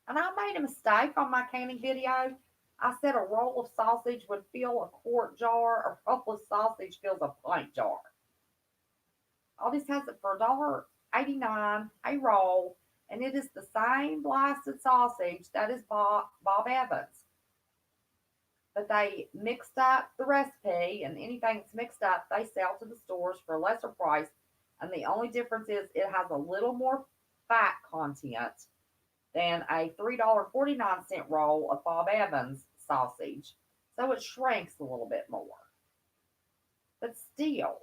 S1: And I made a mistake on my canning video. I said a roll of sausage would fill a quart jar. A roll of sausage fills a pint jar. Aldi's has it for $1.89 a roll, and it is the same blasted sausage that is Bob Evans. But they mixed up the recipe, and anything that's mixed up, they sell to the stores for a lesser price. And the only difference is it has a little more fat content than a $3.49 roll of Bob Evans sausage. So it shrinks a little bit more. But still,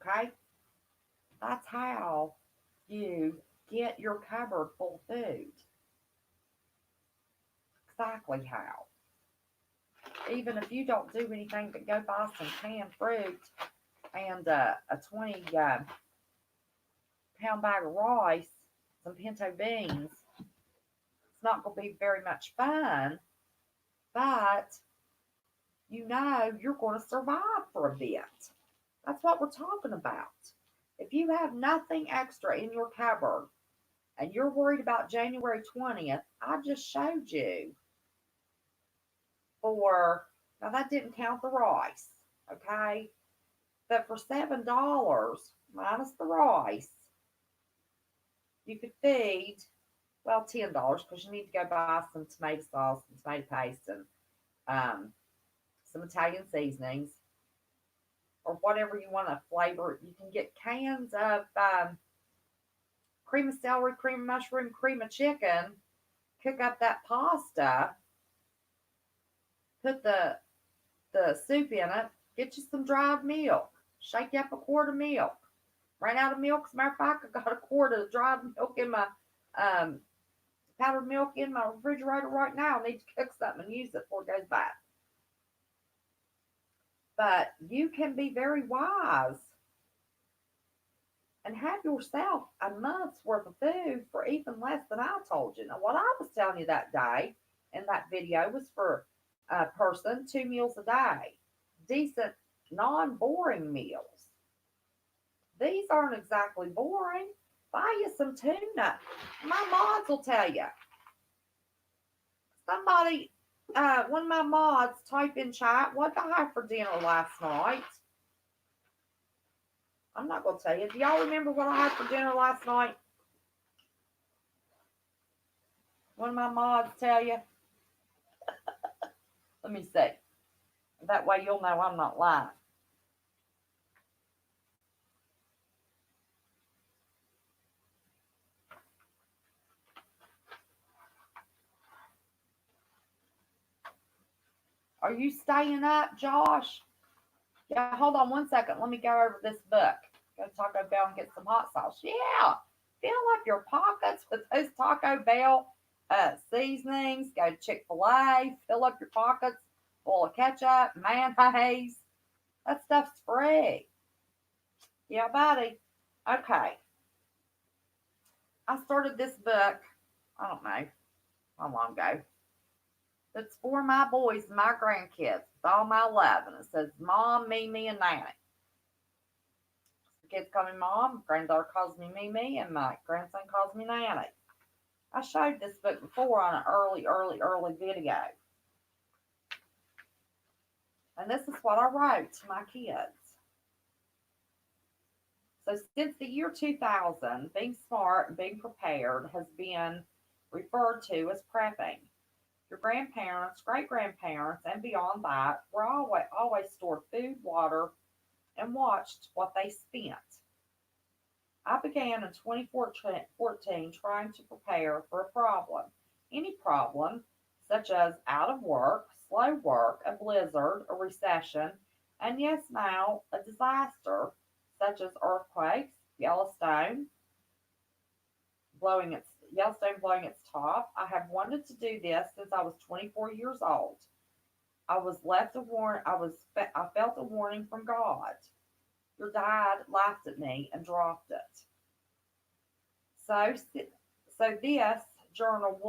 S1: okay? That's how you get your cupboard full of food. Exactly how. Even if you don't do anything but go buy some canned fruit and a 20 pound bag of rice, some pinto beans, it's not going to be very much fun, but you know you're going to survive for a bit. That's what we're talking about. If you have nothing extra in your cupboard and you're worried about January 20th, I just showed you for, now that didn't count the rice, okay? But for $7 minus the rice, you could feed, well, $10 because you need to go buy some tomato sauce and tomato paste and some Italian seasonings or whatever you want to flavor. You can get cans of cream of celery, cream of mushroom, cream of chicken. Cook up that pasta. Put the soup in it. Get you some dried milk. Shake up a quart of milk. Ran out of milk. As a matter of fact, I got a quart of dried milk in my powdered milk in my refrigerator right now. I need to cook something and use it before it goes bad. But you can be very wise and have yourself a month's worth of food for even less than I told you. Now, what I was telling you that day in that video was for a person, 2 meals a day, decent, non boring meals. These aren't exactly boring. Buy you some tuna. My mods will tell you. Somebody, one of my mods, type in chat, what did I have for dinner last night? I'm not going to tell you. Do y'all remember what I had for dinner last night? One of my mods tell you? Let me see. That way you'll know I'm not lying. Are you staying up, Josh? Yeah, hold on 1 second. Let me go over this book. Go to Taco Bell and get some hot sauce. Yeah, fill up your pockets with those Taco Bell seasonings. Go to Chick Fil A. Fill up your pockets full of ketchup, mayonnaise. That stuff's free. Yeah, buddy. Okay, I started this book. I don't know how long ago. It's for my boys and my grandkids with all my love, and it says Mom, Mimi, and Nanny. The kids call me Mom, granddaughter calls me Mimi, and my grandson calls me Nanny. I showed this book before on an early video, and this is what I wrote to my kids. So, since the year 2000, being smart and being prepared has been referred to as prepping. Your grandparents, great grandparents, and beyond that were always stored food, water, and watched what they spent. I began in 2014 trying to prepare for a problem. Any problem, such as out of work, slow work, a blizzard, a recession, and yes, now a disaster, such as earthquakes, Yellowstone blowing its top. I have wanted to do this since I was 24 years old. I was left a warn. I felt a warning from God. Your dad laughed at me and dropped it. So, so this journal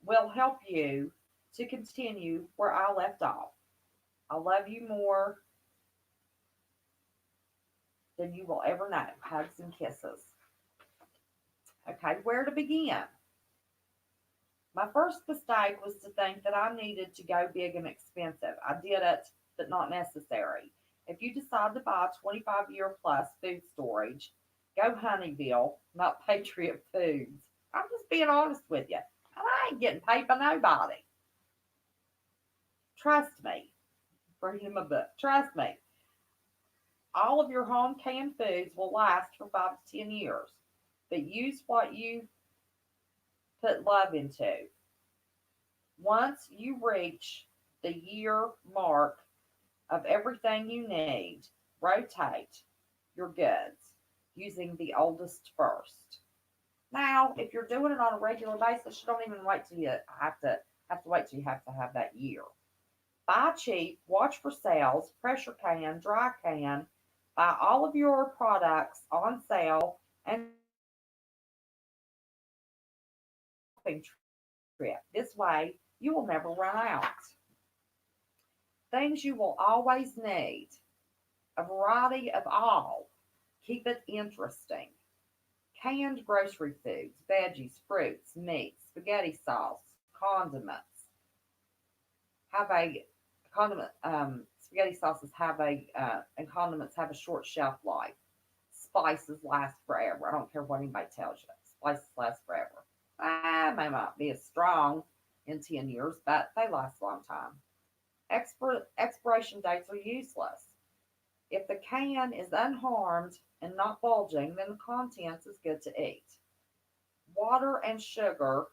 S1: will help you to continue where I left off. I love you more than you will ever know. Hugs and kisses. Okay, where to begin? My first mistake was to think that I needed to go big and expensive. I did it, but not necessary. If you decide to buy 25-year plus food storage, go Honeyville, not Patriot Foods. I'm just being honest with you. And I ain't getting paid by nobody. Trust me. Reading my book. Trust me. All of your home canned foods will last for 5 to 10 years. But use what you put love into. Once you reach the year mark of everything you need, rotate your goods using the oldest first. Now, if you're doing it on a regular basis, you don't even wait till you have to wait till you have to have that year. Buy cheap, watch for sales, pressure can, dry can, buy all of your products on sale, and shopping trip. This way, you will never run out. Things you will always need, a variety of all. Keep it interesting. Canned grocery foods, veggies, fruits, meats, spaghetti sauce, condiments. Have a spaghetti sauces have and condiments have a short shelf life. Spices last forever. I don't care what anybody tells you. Spices last forever. They might be as strong in 10 years, but they last a long time. Expiration dates are useless. If the can is unharmed and not bulging, then the contents is good to eat. Water and sugar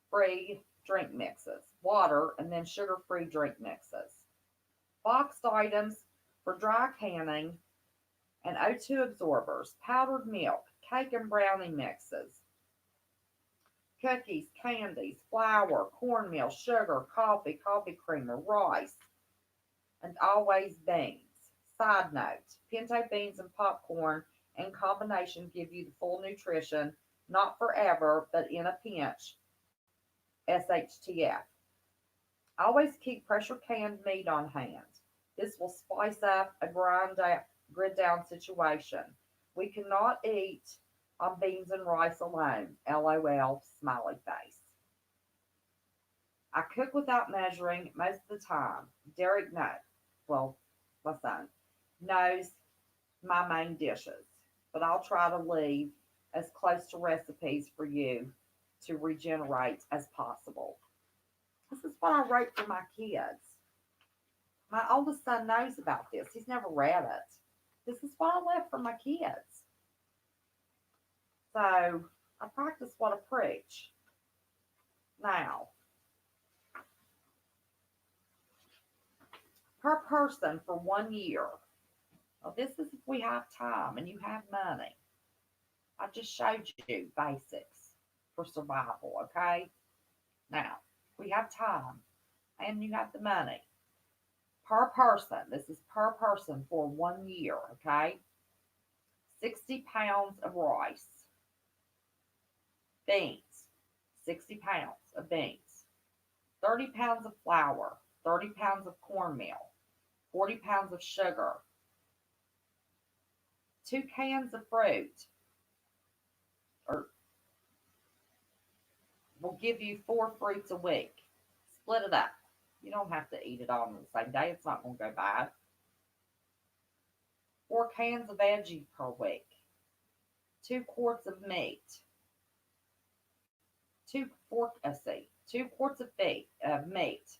S1: free drink mixes. Water and then sugar free drink mixes. Boxed items for dry canning and O2 absorbers. Powdered milk. Cake and brownie mixes. Cookies, candies, flour, cornmeal, sugar, coffee creamer, rice, and always beans. Side note, pinto beans and popcorn in combination give you the full nutrition, not forever, but in a pinch. SHTF. Always keep pressure canned meat on hand. This will spice up a grid down situation. We cannot eat on beans and rice alone. LOL, smiley face. I cook without measuring most of the time. Derek knows. Well, my son knows my main dishes, but I'll try to leave as close to recipes for you to regenerate as possible. This is what I wrote for my kids. My oldest son knows about this. He's never read it. This is what I left for my kids. So I practice what I preach. Now, per person for 1 year. Well, this is if we have time and you have money. I just showed you basics for survival, okay? Now, we have time and you have the money. Per person, this is per person for 1 year, okay? 60 pounds of rice, beans, 60 pounds of beans, 30 pounds of flour, 30 pounds of cornmeal, 40 pounds of sugar, 2 cans of fruit, or will give you 4 fruits a week. Split it up. You don't have to eat it all on the same day. It's not going to go bad. 4 cans of veggies per week. 2 quarts of meat. 2 quarts of meat.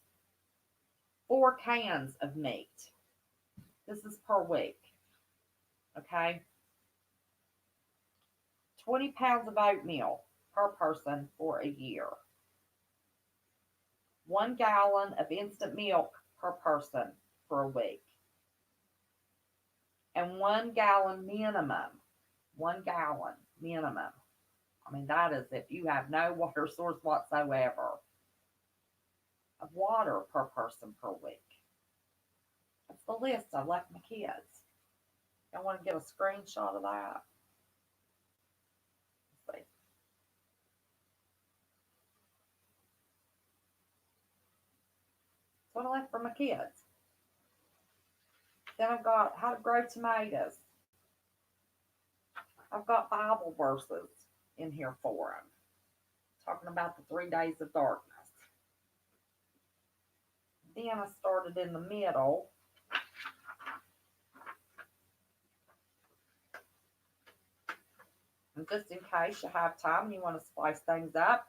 S1: 4 cans of meat. This is per week. Okay. 20 pounds of oatmeal per person for a year. 1 gallon of instant milk per person for a week. And 1 gallon minimum. 1 gallon minimum. I mean, that is if you have no water source whatsoever of water per person per week. That's the list I left my kids. I want to get a screenshot of that. Let's see. That's what I left for my kids. Then I've got how to grow tomatoes. I've got Bible verses in here for them, talking about the 3 days of darkness. Then I started in the middle. And just in case you have time and you want to spice things up,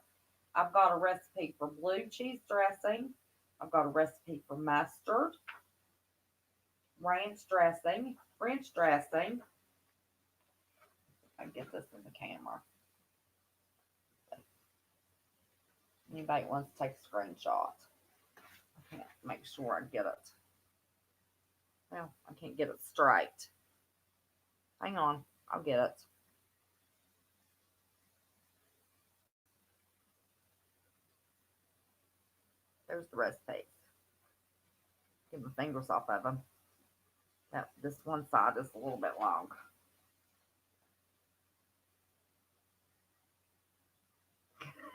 S1: I've got a recipe for blue cheese dressing. I've got a recipe for mustard, ranch dressing, French dressing. I get this in the camera. Anybody wants to take a screenshot? I can't make sure I get it. Well, I can't get it straight. Hang on, I'll get it. There's the recipes. Get my fingers off of them. Now, this one side is a little bit long.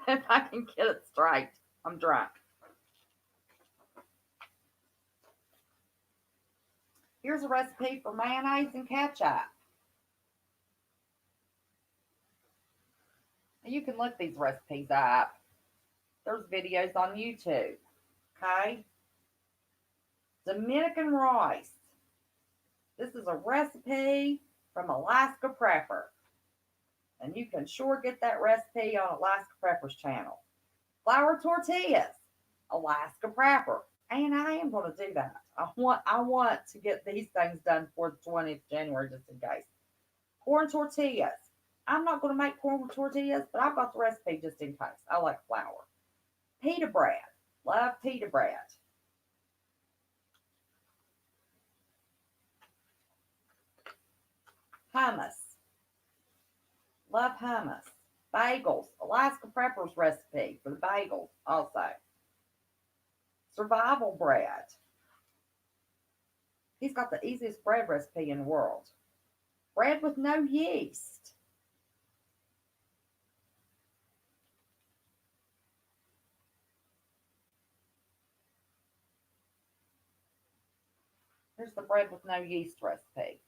S1: If I can get it straight, I'm drunk. Here's a recipe for mayonnaise and ketchup. You can look these recipes up. There's videos on YouTube. Okay? Dominican rice. This is a recipe from Alaska Prepper. And you can sure get that recipe on Alaska Prepper's channel. Flour tortillas. Alaska Prepper. And I am going to do that. I want to get these things done for the 20th of January just in case. Corn tortillas. I'm not going to make corn tortillas, but I've got the recipe just in case. I like flour. Pita bread. Love pita bread. Hummus. Love hummus. Bagels. Alaska Prepper's recipe for the bagels also. Survival bread. He's got the easiest bread recipe in the world. Bread with no yeast. Here's the bread with no yeast recipe.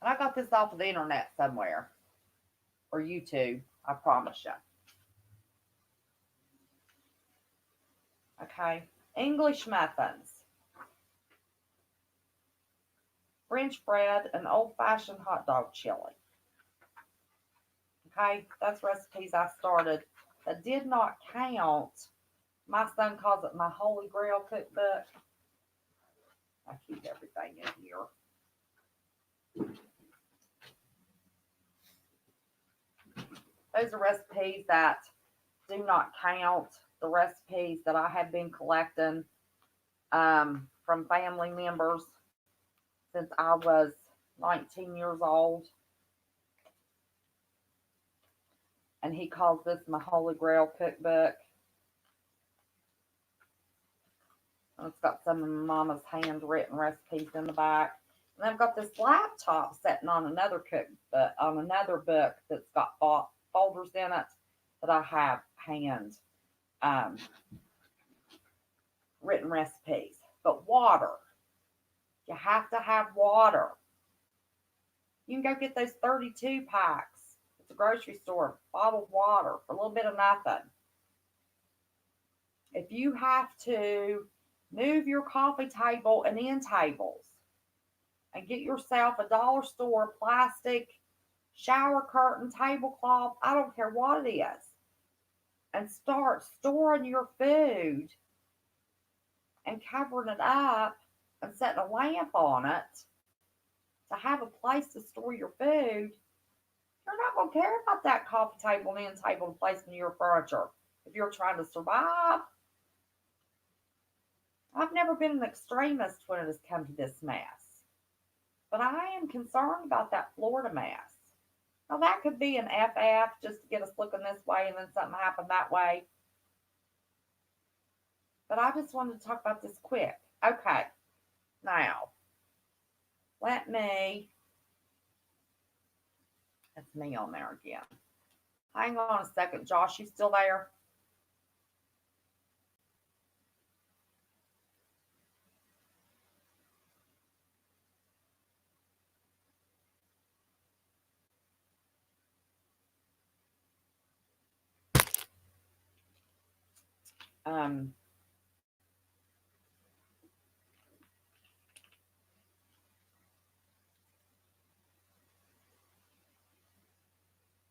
S1: And I got this off of the internet somewhere. Or YouTube, I promise you. Okay. English muffins. French bread and old-fashioned hot dog chili. Okay, that's recipes I started that did not count. My son calls it my Holy Grail cookbook. I keep everything in here. Those are recipes that do not count the recipes that I have been collecting from family members since I was 19 years old. And he calls this my Holy Grail cookbook. And it's got some of my mama's handwritten recipes in the back. And I've got this laptop sitting on another cookbook, on another book that's got folders in it that I have hand um, written recipes. But water, you have to have water. You can go get those 32 packs at the grocery store, bottled water for a little bit of nothing. If you have to move your coffee table and end tables and get yourself a dollar store plastic shower curtain, tablecloth, I don't care what it is, and start storing your food and covering it up and setting a lamp on it to have a place to store your food, you're not going to care about that coffee table and end table and placing your furniture if you're trying to survive. I've never been an extremist when it has come to this mess, but I am concerned about that Florida mess. Now, that could be an FF just to get us looking this way and then something happened that way. But I just wanted to talk about this quick. Okay, now, let me, that's me on there again. Hang on a second. Josh, you still there? Um,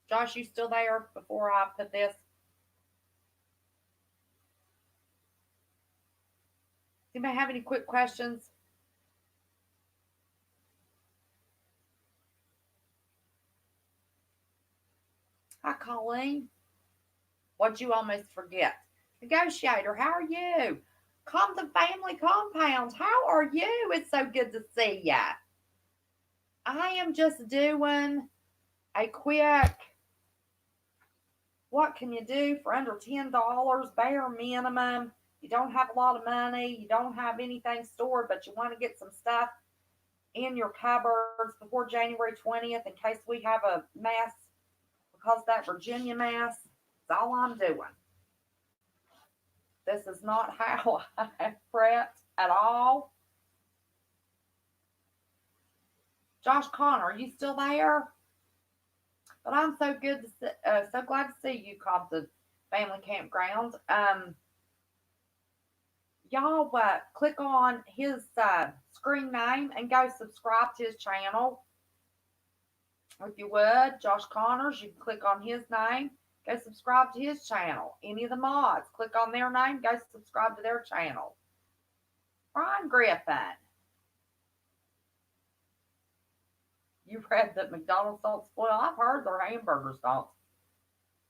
S1: Josh, you still there before I put this? Do anybody have any quick questions? Hi, Colleen. What'd you almost forget? Negotiator, how are you? Compton Family Compound, how are you? It's so good to see ya. I am just doing a quick, what can you do for under $10, bare minimum? You don't have a lot of money, you don't have anything stored, but you want to get some stuff in your cupboards before January 20th in case we have a mess because that Virginia mess. That's all I'm doing. This is not how I prep at all. Josh Connor, are you still there? But I'm so good to so glad to see you, Compton Family Campground. Y'all click on his screen name and go subscribe to his channel. If you would, Josh Connors, you can click on his name, go subscribe to his channel. Any of the mods, click on their name, go subscribe to their channel. Brian Griffin, you read that McDonald's don't spoil. I've heard their hamburgers don't.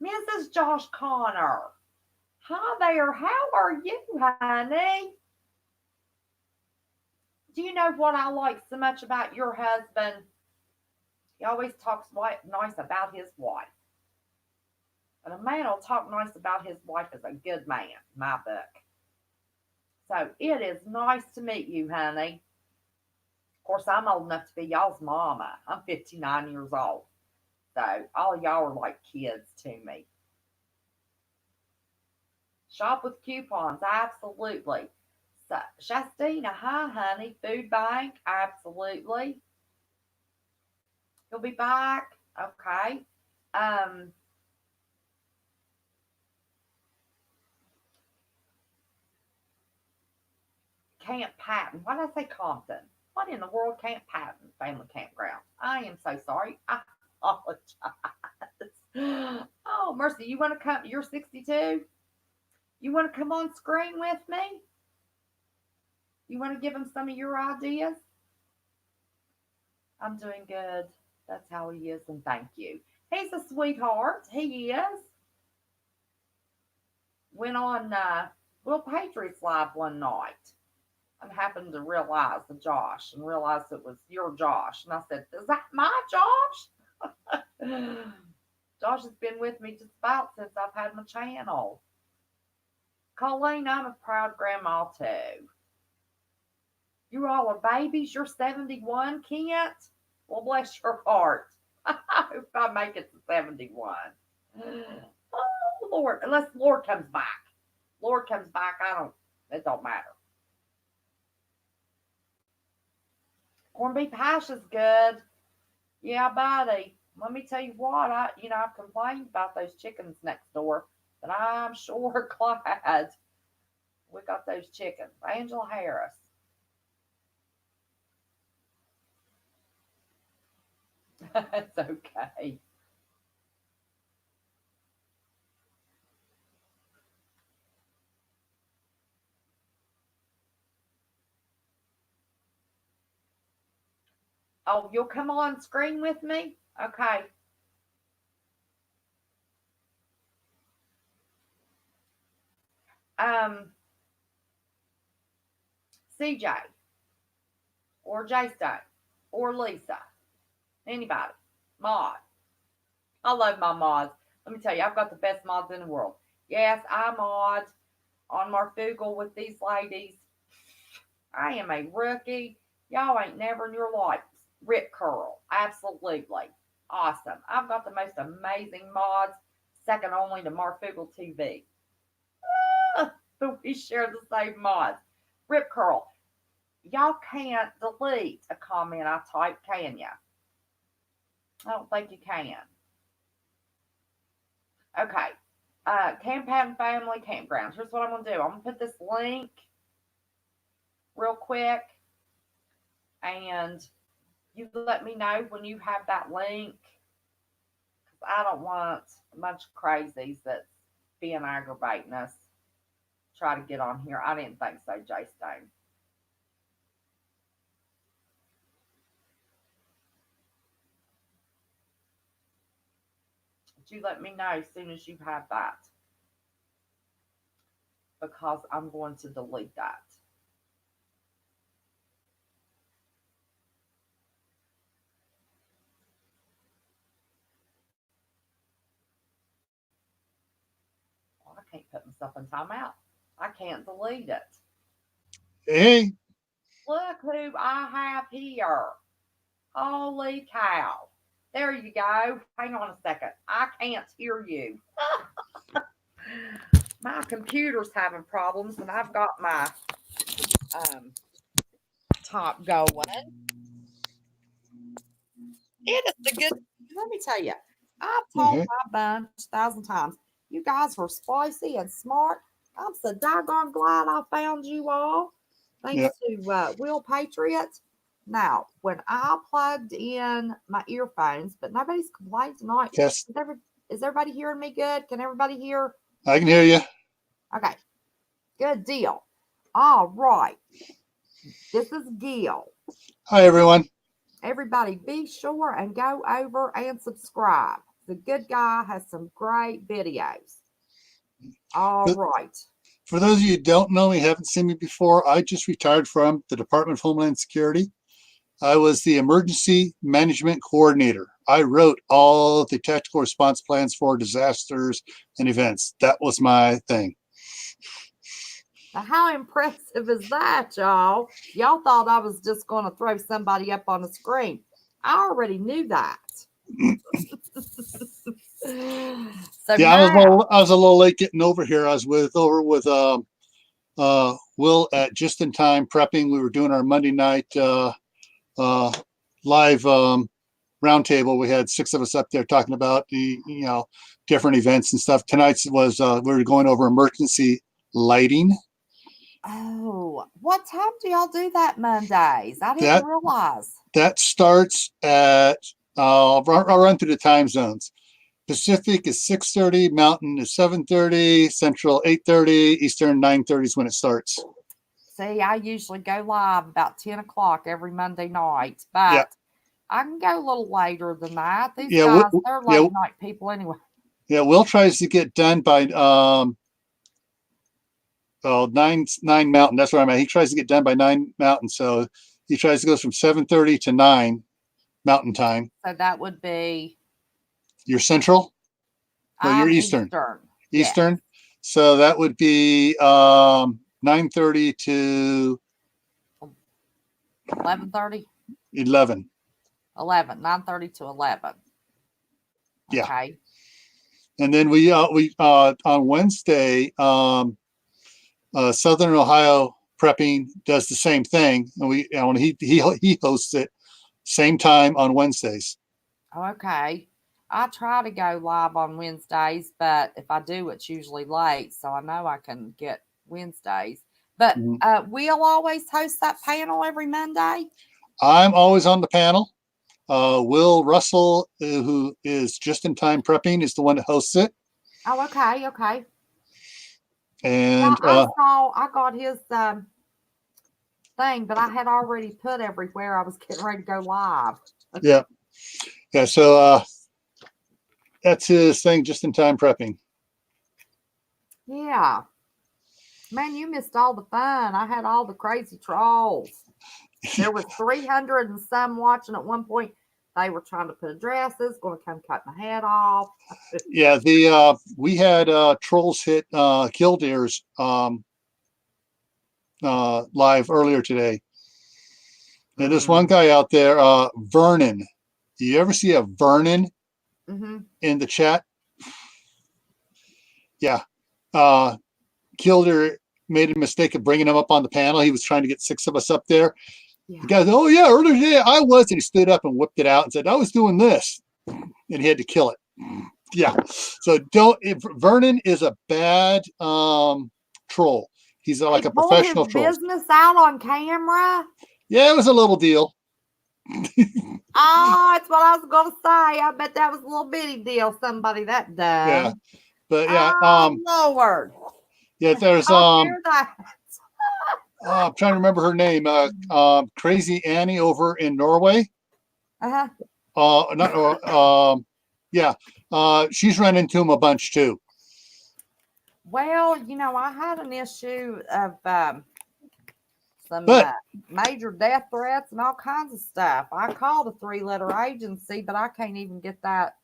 S1: Mrs. Josh Connor, hi there. How are you, honey? Do you know what I like so much about your husband? He always talks nice about his wife. And a man will talk nice about his wife is a good man, in my book. So it is nice to meet you, honey. Of course, I'm old enough to be y'all's mama. I'm 59 years old. So all of y'all are like kids to me. Shop with coupons, absolutely. So, Shastina, hi, honey. Food bank, absolutely. You'll be back. Okay. Um, Camp Patton. Why did I say Compton? What in the world, Camp Patton Family Campground? I am so sorry. I apologize. Oh, Mercy, you want to come? You're 62. You want to come on screen with me? You want to give him some of your ideas? I'm doing good. That's how he is, and thank you. He's a sweetheart. He is. went on Will Patriots live one night and happened to realize the Josh and realized it was your Josh. And I said, "Is that my Josh?" Josh has been with me just about since I've had my channel. Colleen, I'm a proud grandma too. You all are babies. You're 71, Kent. Well, bless your heart. I hope I make it to 71. Oh, Lord. Unless Lord comes back. Lord comes back, it don't matter. Corned beef hash is good. Yeah, buddy. Let me tell you what, I've complained about those chickens next door, but I'm sure glad we got those chickens. Angela Harris. It's okay. Oh, you'll come on screen with me? Okay. Um, CJ or Stone or Lisa. Anybody. Maud. I love my mods. Let me tell you, I've got the best mods in the world. Yes, I mod on Marfugal with these ladies. I am a rookie. Y'all ain't never in your life. Rip Curl. Absolutely. Awesome. I've got the most amazing mods, second only to Marfugal TV. We share the same mods. Rip Curl. Y'all can't delete a comment I type, can ya? I don't think you can. Okay. Campout Family Campgrounds. Here's what I'm going to do. I'm going to put this link real quick, and you let me know when you have that link, because I don't want a bunch of crazies that's being aggravating us try to get on here. I didn't think so, Jay Stone. But you let me know as soon as you have that, because I'm going to delete that. Well, I can't put myself in timeout. I can't delete it.
S2: Hey.
S1: Look who I have here. Holy cow. There you go. Hang on a second. I can't hear you. My computer's having problems, and I've got my um, top going. It is the good. Let me tell you, I've told
S2: Mm-hmm.
S1: my bunch 1,000 times, you guys were spicy and smart. I'm so doggone glad I found you all. Thanks
S2: Yeah.
S1: to Will Patriot. Now, when I plugged in my earphones, but nobody's complained tonight.
S2: Test.
S1: Is everybody hearing me good? Can everybody hear?
S2: I can hear you.
S1: Okay, good deal. All right. This is Gil.
S2: Hi, everyone.
S1: Everybody, be sure and go over and subscribe. The good guy has some great videos. All
S2: For,
S1: right.
S2: for those of you who don't know me, haven't seen me before, I just retired from the Department of Homeland Security. I was the emergency management coordinator. I wrote all the tactical response plans for disasters and events. That was my thing.
S1: Now, how impressive is that, y'all? Y'all thought I was just going to throw somebody up on the screen. I already knew that. So
S2: Yeah,
S1: now,
S2: I was a little late getting over here. I was over with Will at Just in Time Prepping. We were doing our Monday night live roundtable. We had 6 of us up there talking about the different events and stuff. Tonight's was we were going over emergency lighting.
S1: oh, what time do y'all do that Mondays? I didn't
S2: That
S1: realize.
S2: that starts at I'll run through the time zones. Pacific is 6:30, Mountain is 7:30, Central 8:30, Eastern 9:30 is when it starts.
S1: See, I usually go live about 10 o'clock every Monday night,
S2: Yeah,
S1: but I can go a little later than that. These
S2: yeah,
S1: guys, they're
S2: yeah,
S1: late night people anyway.
S2: yeah. Will tries to get done by 9 Mountain. That's where I'm at. He tries to get done by 9 Mountain, so he tries to go from 7:30 to 9 Mountain time.
S1: So that would be
S2: You're Central? No, you're Eastern.
S1: Eastern.
S2: Eastern. So that would be 9:30 to
S1: 11:30.
S2: 11.
S1: 9:30 to 11.
S2: Yeah.
S1: Okay.
S2: And then we on Wednesday, Southern Ohio Prepping does the same thing, and when he hosts it same time on Wednesdays.
S1: Okay. I try to go live on Wednesdays, but if I do, it's usually late, so I know I can get Wednesdays. But we'll always host that panel every Monday.
S2: I'm always on the panel. Will Russell, who is Just in Time Prepping, is the one that hosts it.
S1: Oh, okay, okay.
S2: And
S1: yeah, I got his thing, but I had already put everywhere I was getting ready to go live.
S2: Yeah. So that's his thing, Just in Time Prepping.
S1: Yeah. Man, you missed all the fun. I had all the crazy trolls. There was 300 and some watching at one point. They were trying to put addresses, going to come cut my head off.
S2: Yeah, we had trolls hit Killdeer's live earlier today. And there's one guy out there, Vernon. Do you ever see a Vernon in the chat? Yeah. Killdeer made a mistake of bringing him up on the panel. He was trying to get 6 of us up there. Yeah. The guy said, "Oh yeah, earlier today I was," and he stood up and whipped it out and said, "I was doing this," and he had to kill it. Yeah. So Vernon is a bad troll. He's like a professional troll.
S1: Business out on camera.
S2: Yeah, it was a little deal.
S1: Oh, that's what I was gonna say. I bet that was a little bitty deal. Somebody that done.
S2: Yeah, but yeah.
S1: Lord.
S2: Yeah, there's I'm trying to remember her name. Crazy Annie over in Norway. Yeah. She's run into him a bunch too.
S1: Well, I had an issue of some major death threats and all kinds of stuff. I called a 3-letter agency, but I can't even get that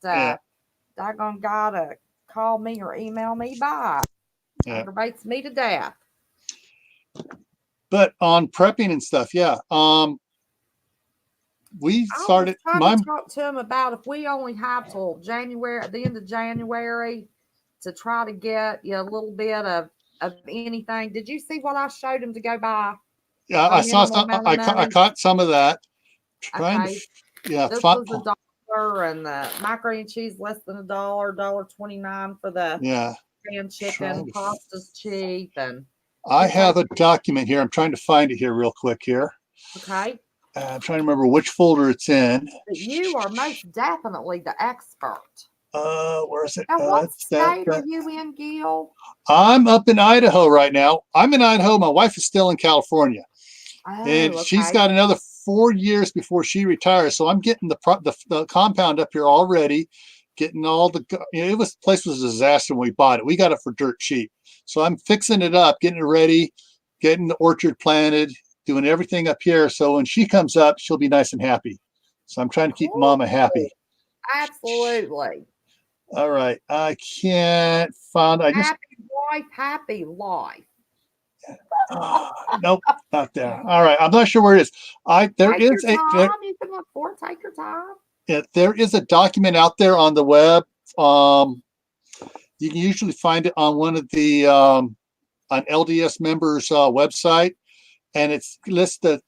S1: doggone guy to call me or email me back. Aggravates me to death.
S2: But on prepping and stuff, yeah. We started.
S1: I was trying to talk to him about if we only have till January, at the end of January, to try to get a little bit of anything. Did you see what I showed him to go by?
S2: Yeah, I saw some. I caught some of that.
S1: Okay. This was $1, and the macaroni and cheese less than $1, $1.29 for the pan chicken. Pasta's cheap, and
S2: I have a document here. I'm trying to find it here real quick here.
S1: Okay.
S2: I'm trying to remember which folder it's in.
S1: But you are most definitely the expert.
S2: Where is it?
S1: Now, what state are you in, Gil?
S2: I'm up in Idaho right now. I'm in Idaho. My wife is still in California. And she's got another 4 years before she retires. So I'm getting the compound up here already, getting all the, place was a disaster when we bought it. We got it for dirt cheap. So I'm fixing it up, getting it ready, getting the orchard planted, doing everything up here. So when she comes up, she'll be nice and happy. So I'm trying to keep Mama happy.
S1: Absolutely.
S2: All right. I can't find,
S1: happy wife, happy life.
S2: Nope, not there. All right, I'm not sure where it is.
S1: Take your time. You can look for it. Take your time.
S2: Yeah, there is a document out there on the web. You can usually find it on one of the on LDS members' website, and it's listed.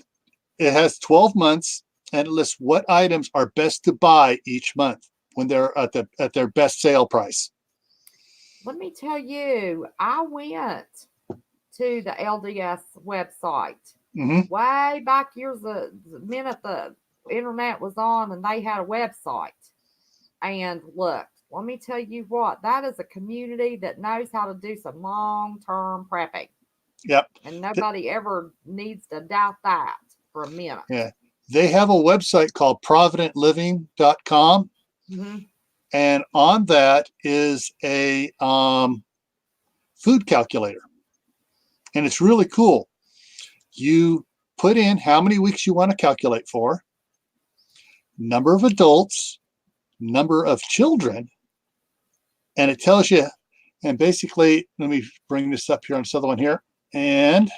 S2: It has 12 months, and it lists what items are best to buy each month when they're at their best sale price.
S1: Let me tell you, I went to the LDS website way back years, the minute the internet was on, and they had a website. And look, let me tell you what, that is a community that knows how to do some long-term prepping.
S2: Yep.
S1: And nobody ever needs to doubt that for a minute.
S2: Yeah. They have a website called providentliving.com. And on that is a food calculator. And it's really cool. You put in how many weeks you want to calculate for, number of adults, number of children, and it tells you, and basically, let me bring this up here on this other one here. And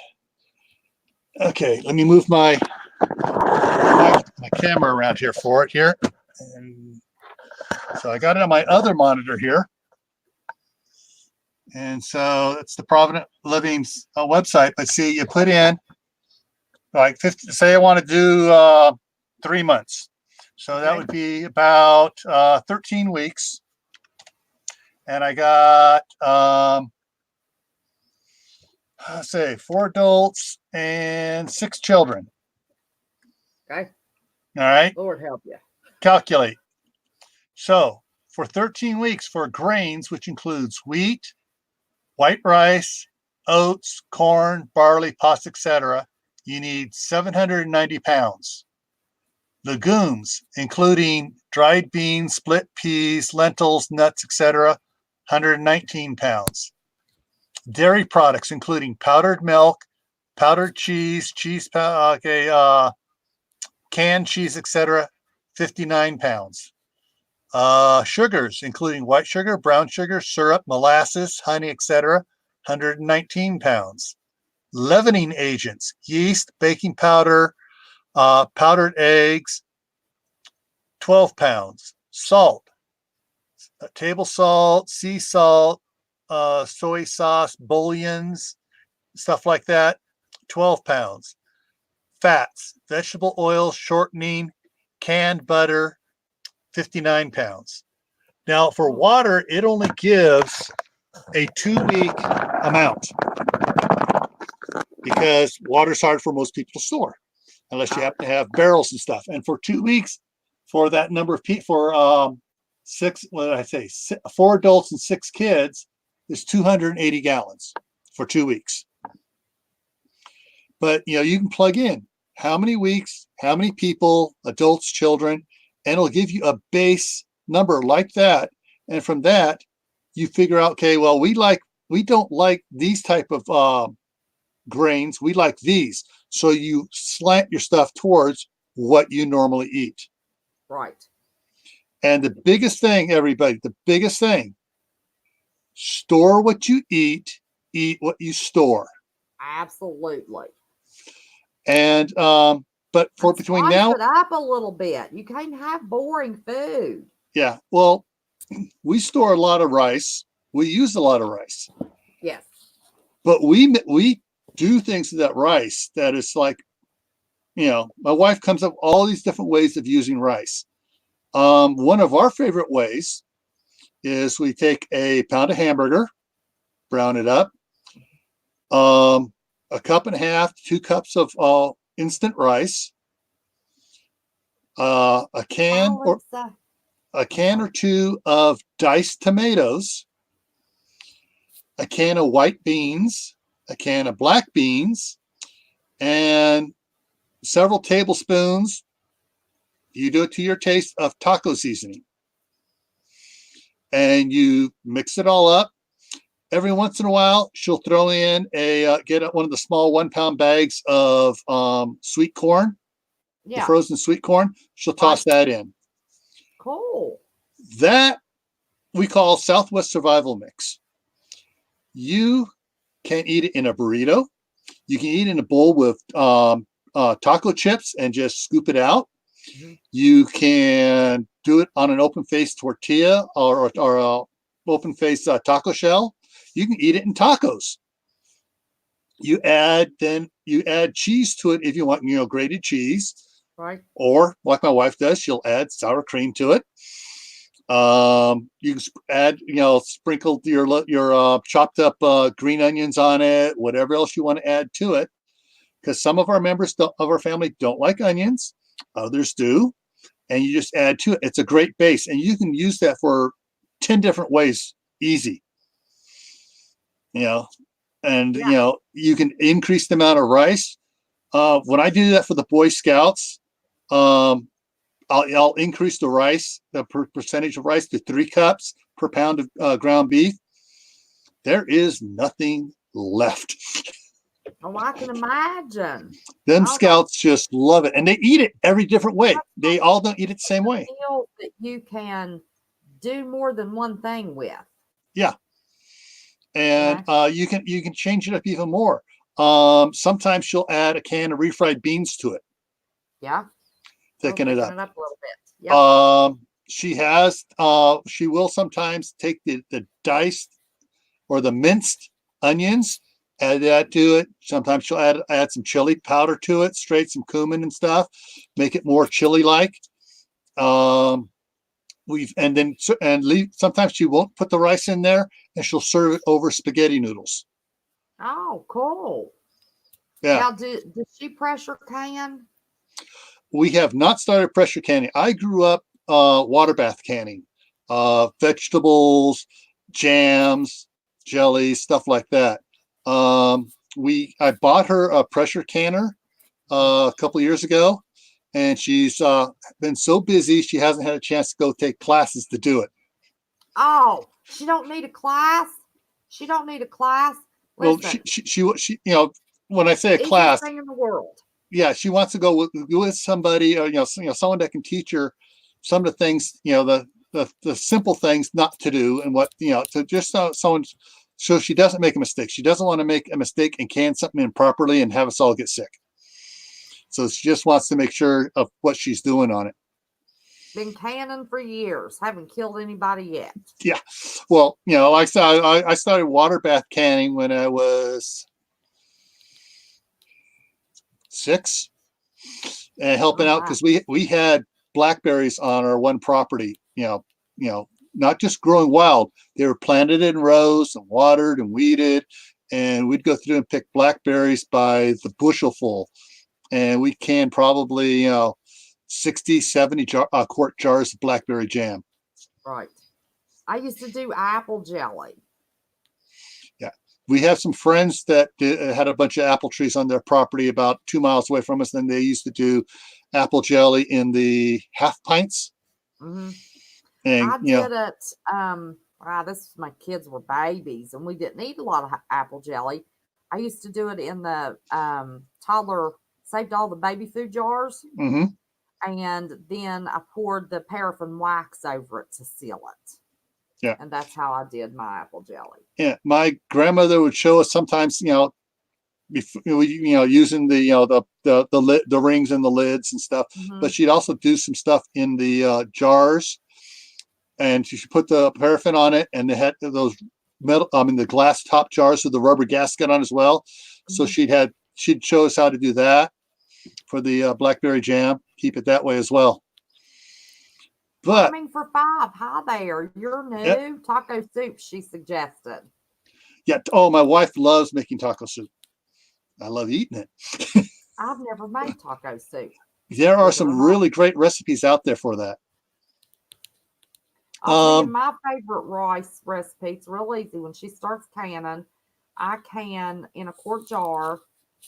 S2: okay, let me move my camera around here for it here. And so I got it on my other monitor here. And so it's the Provident Living's website. But see, you put in like 50, say I want to do 3 months. So that would be about 13 weeks. And I got, let's say 4 adults and 6 children.
S1: Okay.
S2: All right.
S1: Lord help you.
S2: Calculate. So for 13 weeks for grains, which includes wheat, white rice, oats, corn, barley, pasta, etc., you need 790 pounds. Legumes, including dried beans, split peas, lentils, nuts, etc., 119 pounds. Dairy products, including powdered milk, powdered cheese, canned cheese, etc., 59 pounds. Sugars, including white sugar, brown sugar, syrup, molasses, honey, etc., 119 pounds. Leavening agents, yeast, baking powder, powdered eggs, 12 pounds. Salt, table salt, sea salt, soy sauce, bouillons, stuff like that, 12 pounds. Fats, vegetable oils, shortening, canned butter, 59 pounds. Now for water, it only gives a 2-week amount because water's hard for most people to store unless you happen to have barrels and stuff. And for 2 weeks, for that number of people, for 4 adults and 6 kids, is 280 gallons for 2 weeks. But you can plug in how many weeks, how many people, adults, children, and it'll give you a base number like that. And from that, you figure out, okay, well, we don't like these type of grains. We like these. So you slant your stuff towards what you normally eat.
S1: Right.
S2: And the biggest thing, everybody, store what you eat what you store.
S1: Absolutely.
S2: And but for between now,
S1: spice it up a little bit. You can't have boring food.
S2: Yeah, well, we store a lot of rice. We use a lot of rice.
S1: Yes.
S2: But we do things to that rice that is like, my wife comes up with all these different ways of using rice. One of our favorite ways is we take a pound of hamburger, brown it up, 1.5 cups, 2 cups of instant rice, a can or 2 of diced tomatoes, a can of white beans, a can of black beans, and several tablespoons, you do it to your taste, of taco seasoning. And you mix it all up. Every once in a while, she'll throw in get one of the small 1-pound bags of sweet corn, the frozen sweet corn. She'll toss that in.
S1: Cool.
S2: That we call Southwest Survival Mix. You can eat it in a burrito. You can eat it in a bowl with taco chips and just scoop it out. Mm-hmm. You can do it on an open-faced tortilla or a open-faced taco shell. You can eat it in tacos. You add cheese to it if you want, grated cheese.
S1: Right.
S2: Or like my wife does, she'll add sour cream to it. You can add, sprinkle your chopped up green onions on it, whatever else you want to add to it. Because some of our members of our family don't like onions, others do, and you just add to it. It's a great base, and you can use that for 10 different ways, easy. And you can increase the amount of rice. When I do that for the Boy Scouts, I'll increase the rice, the percentage of rice, to 3 cups per pound of ground beef. There is nothing left.
S3: Oh, I can imagine.
S2: Them
S3: Oh,
S2: scouts just love it, and they eat it every different way. They all don't eat it the same way.
S3: meal that you can do more than one thing with.
S2: Yeah, and
S3: Yeah.
S2: you can change it up even more. Sometimes she'll add a can of refried beans to it,
S3: Yeah.
S2: thicken it up.
S3: Thicken it up a little bit. Yeah.
S2: She will sometimes take the diced or the minced onions, add that to it. Sometimes she'll add some chili powder to it, straight some cumin and stuff, make it more chili like. Um, sometimes she won't put the rice in there, and she'll serve it over spaghetti noodles.
S3: Oh, cool.
S2: Yeah,
S3: Now, does she pressure can?
S2: we have not started pressure canning. I grew up water bath canning, vegetables, jams, jellies, stuff like that. I bought her a pressure canner a couple of years ago, and she's been so busy she hasn't had a chance to go take classes to do it.
S3: Oh, she don't need a class. She don't need a class.
S2: Well,
S3: Listen,
S2: she when I say a
S3: easiest
S2: class,
S3: thing in the world.
S2: yeah, she wants to go with somebody, or someone that can teach her some of the things, the simple things not to do, and what to just someone, so she doesn't make a mistake. She doesn't want to make a mistake and can something improperly and have us all get sick. So she just wants to make sure of what she's doing on it.
S3: Been canning for years. Haven't killed anybody yet.
S2: Yeah, well, like I said, I started water bath canning when I was 6, and helping out because we had blackberries on our one property. Not just growing wild; they were planted in rows and watered and weeded, and we'd go through and pick blackberries by the bushelful, and we canned probably 60, 70 quart jars of blackberry jam.
S3: Right. I used to do apple jelly.
S2: Yeah. We have some friends that had a bunch of apple trees on their property about 2 miles away from us. And they used to do apple jelly in the half pints.
S3: Mm-hmm.
S2: And,
S3: I did it. My kids were babies, and we didn't eat a lot of apple jelly. I used to do it in the toddler, saved all the baby food jars,
S2: mm-hmm.
S3: and then I poured the paraffin wax over it to seal it.
S2: Yeah.
S3: And that's how I did my apple jelly.
S2: Yeah. My grandmother would show us sometimes, using the rings and the lids and stuff,
S3: Mm-hmm.
S2: but she'd also do some stuff in the jars, and she put the paraffin on it, and they had those the glass top jars with the rubber gasket on as well. Mm-hmm. So she'd show us how to do that for the blackberry jam, keep it that way as well. But
S3: Farming for 5, hi there. You're new. Yep. Taco soup, she suggested.
S2: Yeah. Oh, my wife loves making taco soup. I love eating it.
S3: I've never made taco soup.
S2: There are some really great recipes out there for that.
S3: I'll tell you my favorite rice recipe. It's real easy. When she starts canning, I can, in a quart jar,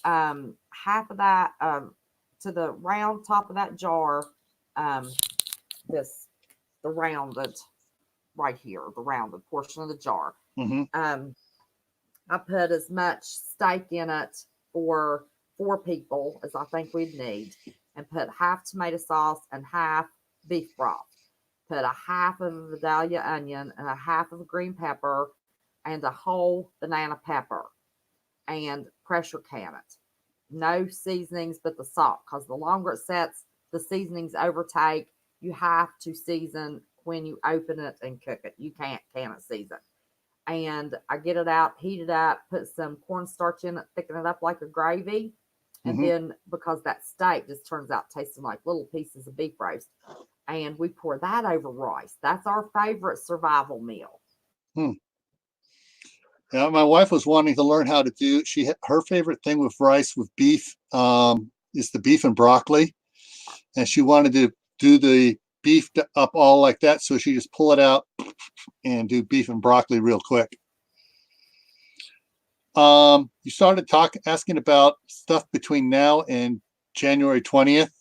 S3: half of that to the round top of that jar, the rounded right here, the rounded portion of the jar.
S2: Mm-hmm.
S3: I put as much steak in it for 4 people as I think we'd need, and put half tomato sauce and half beef broth. Put a half of a Vidalia onion and a half of a green pepper and a whole banana pepper, and pressure can it. No seasonings but the salt, because the longer it sets, the seasonings overtake. You have to season when you open it and cook it. You can't can it season. And I get it out, heat it up, put some cornstarch in it, thicken it up like a gravy. And mm-hmm. then, because that steak just turns out tasting like little pieces of beef roast, and we pour that over rice. That's our favorite survival meal.
S2: Yeah, my wife was wanting to learn how to do. Her favorite thing with rice with beef is the beef and broccoli, and she wanted to do the beef up all like that. So she just pull it out and do beef and broccoli real quick. You started asking about stuff between now and January 20th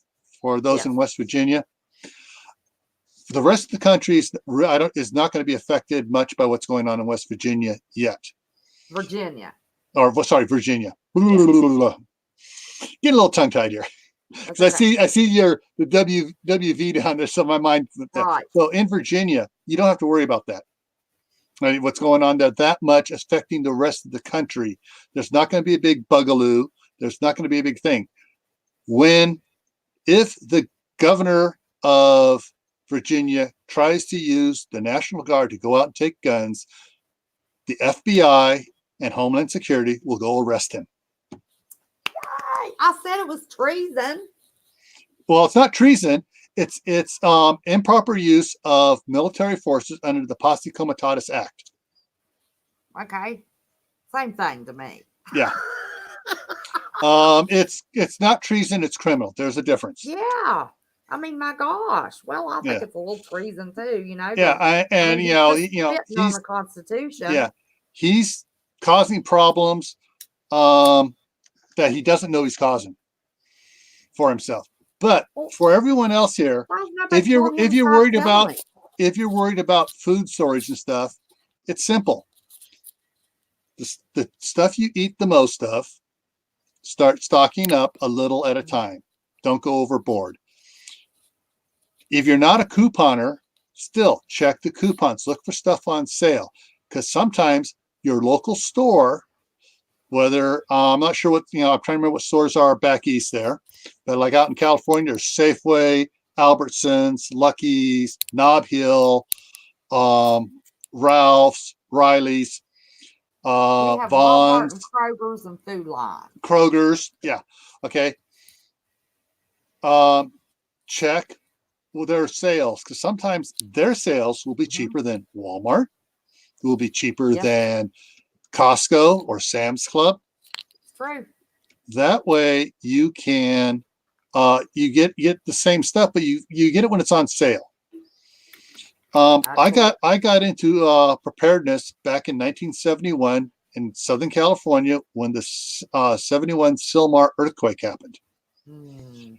S2: for those in West Virginia. The rest of the country is not going to be affected much by what's going on in West Virginia yet.
S3: Virginia.
S2: Virginia. Get a little tongue tied here.
S3: That's
S2: 'Cause
S3: okay.
S2: I see the WV down there, so my mind.
S3: Right.
S2: So in Virginia, you don't have to worry about that. I mean, what's going on there that much affecting the rest of the country. There's not going to be a big bugaloo. There's not going to be a big thing. If the governor of Virginia tries to use the National Guard to go out and take guns, the FBI and Homeland Security will go arrest him.
S3: I said it was treason.
S2: Well, it's not treason. It's improper use of military forces under the Posse Comitatus Act.
S3: Okay. Same thing to me.
S2: Yeah. It's not treason, it's criminal. There's a difference.
S3: Yeah. I mean, my gosh. Well, I think
S2: Yeah.
S3: it's a little treason too, you know.
S2: Yeah,
S3: but,
S2: you know,
S3: he's just spitting on
S2: he's
S3: the Constitution.
S2: yeah, he's causing problems that he doesn't know he's causing for himself. But for everyone else here,
S3: Why is nobody
S2: if you're
S3: pulling him
S2: if you're
S3: aside
S2: worried
S3: and
S2: about
S3: telling him?
S2: if you're worried about food storage and stuff, it's simple. The stuff you eat the most of, start stocking up a little at a time. Don't go overboard. If you're not a couponer, still check the coupons. Look for stuff on sale, because sometimes your local store, whether I'm not sure what, I'm trying to remember what stores are back east there, but like out in California, there's Safeway, Albertsons, Lucky's, Nob Hill, Ralph's, Riley's,
S3: We have Walmart
S2: Vaughn's,
S3: and Kroger's and Food Line.
S2: Kroger's. Yeah. Okay. Check their sales, because sometimes their sales will be cheaper than Walmart. It will be cheaper
S3: Yeah.
S2: than Costco or Sam's Club.
S3: It's true.
S2: That way you can you get the same stuff, but you get it when it's on sale. I got into preparedness back in 1971 in Southern California when the 71 Sylmar earthquake happened.
S3: Hmm.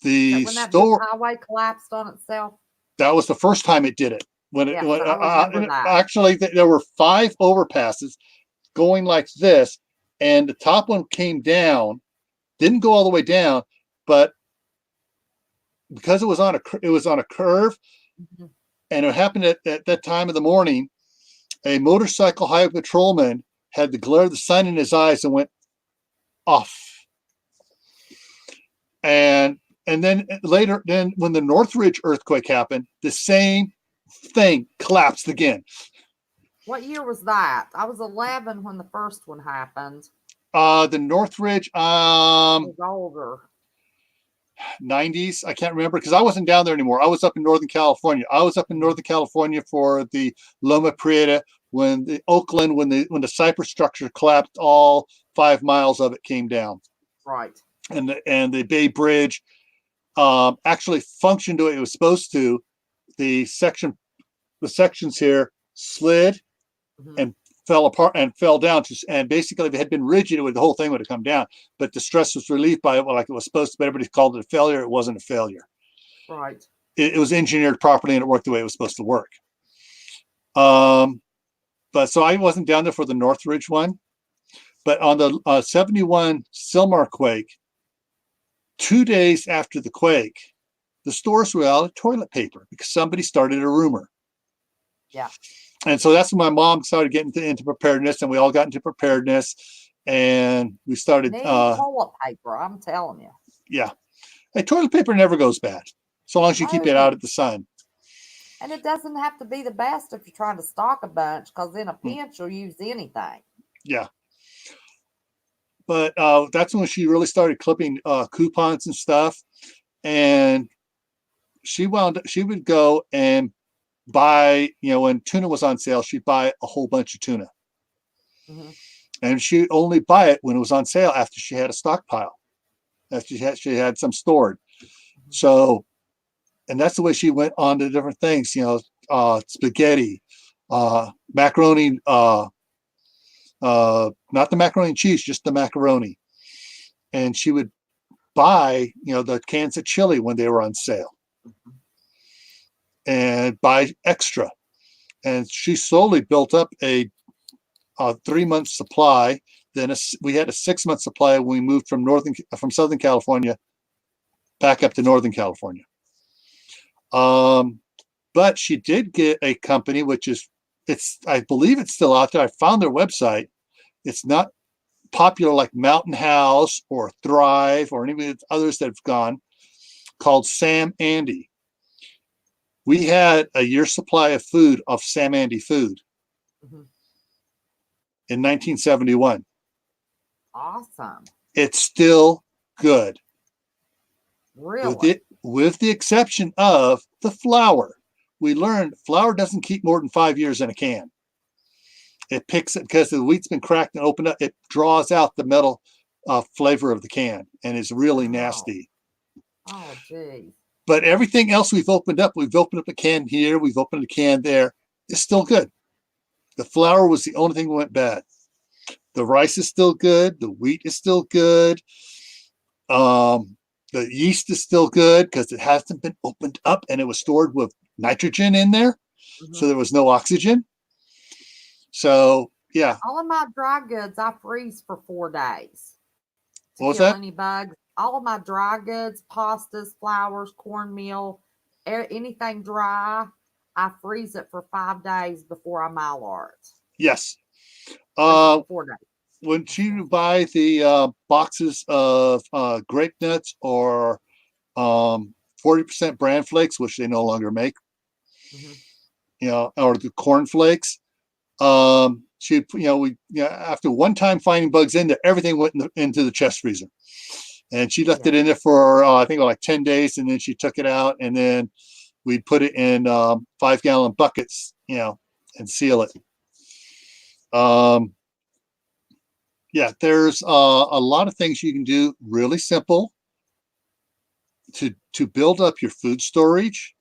S2: The
S3: When that
S2: store
S3: big highway collapsed on itself.
S2: that was the first time it did it. When it
S3: Yes,
S2: when,
S3: I remember that.
S2: actually there were 5 overpasses going like this, and the top one came down, didn't go all the way down, but because it was on a curve,
S3: Mhm.
S2: and it happened at that time of the morning, a motorcycle highway patrolman had the glare of the sun in his eyes and went off. And then later, when the Northridge earthquake happened, the same thing collapsed again.
S3: What year was that? I was 11 when the first one happened.
S2: The Northridge,
S3: I was older.
S2: 90s. I can't remember because I wasn't down there anymore. I was up in Northern California. I was up in Northern California for the Loma Prieta when the Oakland, when the Cypress structure collapsed, all 5 miles of it came down.
S3: Right.
S2: And the Bay Bridge actually functioned the way it was supposed to. The sections here slid
S3: Mhm.
S2: and fell apart and fell down, and basically if it had been rigid, the whole thing would have come down, but the stress was relieved by it like it was supposed to, but everybody called it a failure. It wasn't a failure.
S3: Right.
S2: It was engineered properly and it worked the way it was supposed to work. But so I wasn't down there for the Northridge one, but on the 71 Sylmar quake, 2 days after the quake, the stores were out of toilet paper because somebody started a rumor.
S3: Yeah.
S2: And so that's when my mom started getting into preparedness, and we all got into preparedness, and we started.
S3: Need toilet paper, I'm telling you.
S2: Yeah, hey, toilet paper never goes bad, so long as you keep it out at the sun.
S3: And it doesn't have to be the best if you're trying to stock a bunch, because in a pinch you'll use anything.
S2: Yeah. But that's when she really started clipping coupons and stuff, and she would go and buy, when tuna was on sale, she'd buy a whole bunch of tuna.
S3: Mm-hmm.
S2: And she'd only buy it when it was on sale after she had a stockpile, after she had some stored.
S3: Mm-hmm.
S2: So, and that's the way she went on to different things, spaghetti, macaroni, not the macaroni and cheese, just the macaroni. And she would buy, the cans of chili when they were on sale. And buy extra, and she slowly built up a 3-month supply Then we had a 6-month supply when we moved from Southern California back up to Northern California. But she did get a company, which is, I believe it's still out there. I found their website. It's not popular like Mountain House or Thrive or any of the others that have gone, called Sam Andy. We had a year's supply of food of Sam Andy food in 1971.
S3: Awesome.
S2: It's still good.
S3: Really?
S2: With the exception of the flour. We learned flour doesn't keep more than 5 years in a can. It picks it because the wheat's been cracked and opened up. It draws out the metal flavor of the can and is really nasty.
S3: Oh, geez.
S2: But everything else we've opened up a can here, we've opened a can there. It's still good. The flour was the only thing that went bad. The rice is still good. The wheat is still good. The yeast is still good because it hasn't been opened up and it was stored with nitrogen in there. So there was no oxygen. So, yeah.
S3: All of my dry goods, I freeze for 4 days.
S2: What was that?
S3: Any bugs. All of my dry goods, pastas, flours, cornmeal, anything dry, I freeze it for 5 days before I Maillard it.
S2: Yes.
S3: 4 days.
S2: When you buy the boxes of grape nuts or 40% bran flakes, which they no longer make, or the corn flakes, after one time finding bugs in there, everything went into the chest freezer, and she left it in there for I think like 10 days, and then she took it out, and then we'd put it in 5-gallon buckets, and seal it. There's a lot of things you can do really simple to build up your food storage.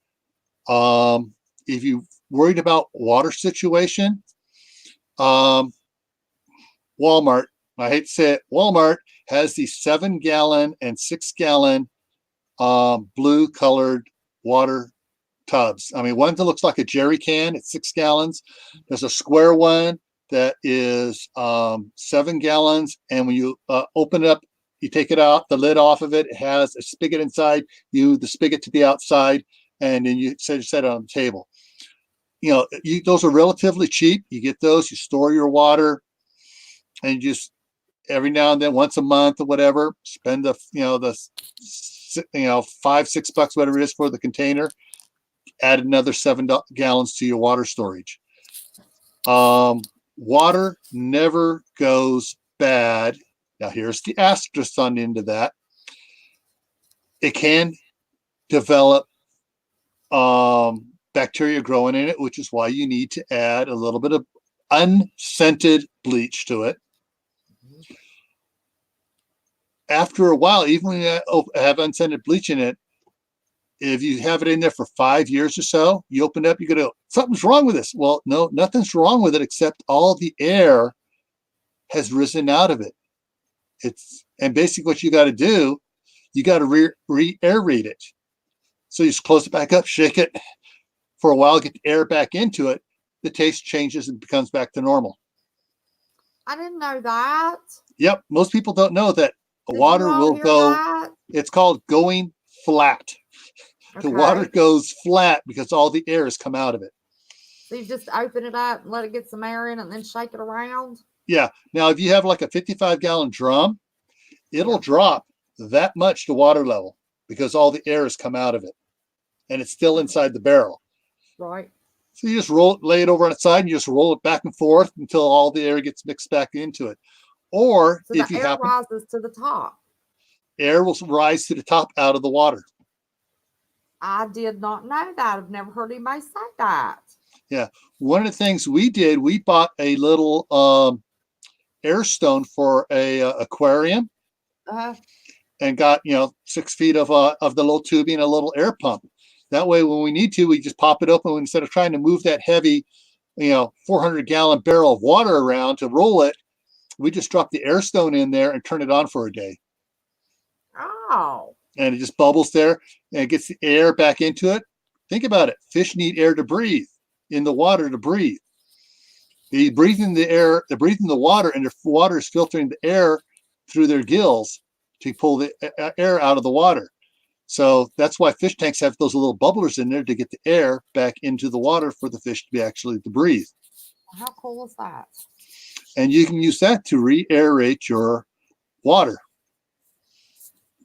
S2: If you're worried about water situation, Walmart, I hate to say it, Walmart has these 7-gallon and 6-gallon blue colored water tubs. I mean, one that looks like a jerry can, it's 6 gallons. There's a square one that is 7 gallons. And when you open it up, you take it out, the lid off of it, it has a spigot inside, the spigot to the outside, and then you set it on the table. Those are relatively cheap. You get those, you store your water, and you just every now and then, once a month or whatever, spend the $5-6, whatever it is for the container, add another 7 gallons to your water storage. Water never goes bad. Now here's the asterisk on the end of that. It can develop bacteria growing in it, which is why you need to add a little bit of unscented bleach to it. After a while, even when you have unscented bleach in it, if you have it in there for 5 years or so, you open it up, you go, something's wrong with this. Well, no, nothing's wrong with it except all the air has risen out of it. And basically what you got to do, you got to re-aerate it. So you just close it back up, shake it for a while, get the air back into it. The taste changes and becomes back to normal.
S3: I didn't know that.
S2: Yep. Most people don't know that water will go, it's called going flat. Okay. The water goes flat because all the air has come out of it.
S3: So you just open it up and let it get some air in and then shake it around? Yeah.
S2: Now, if you have like a 55-gallon drum, it'll drop that much to water level because all the air has come out of it and it's still inside the barrel.
S3: Right.
S2: So you just lay it over on its side and you just roll it back and forth until all the air gets mixed back into it. Or
S3: so if air rises to the top.
S2: Air will rise to the top out of the water.
S3: I did not know that. I've never heard anybody say that. Yeah.
S2: One of the things we did, we bought a little air stone for a aquarium and got 6 feet of the little tubing and a little air pump. That way, when we need to, we just pop it open instead of trying to move that heavy, 400-gallon barrel of water around to roll it. We just drop the air stone in there and turn it on for a day.
S3: Oh.
S2: And it just bubbles there and it gets the air back into it. Think about it. Fish need air to breathe, in the water to breathe. They breathe in the air, they breathe in the water, and the water is filtering the air through their gills to pull the air out of the water. So that's why fish tanks have those little bubblers in there to get the air back into the water for the fish to be actually to breathe.
S3: How cool is that?
S2: And you can use that to re-aerate your water.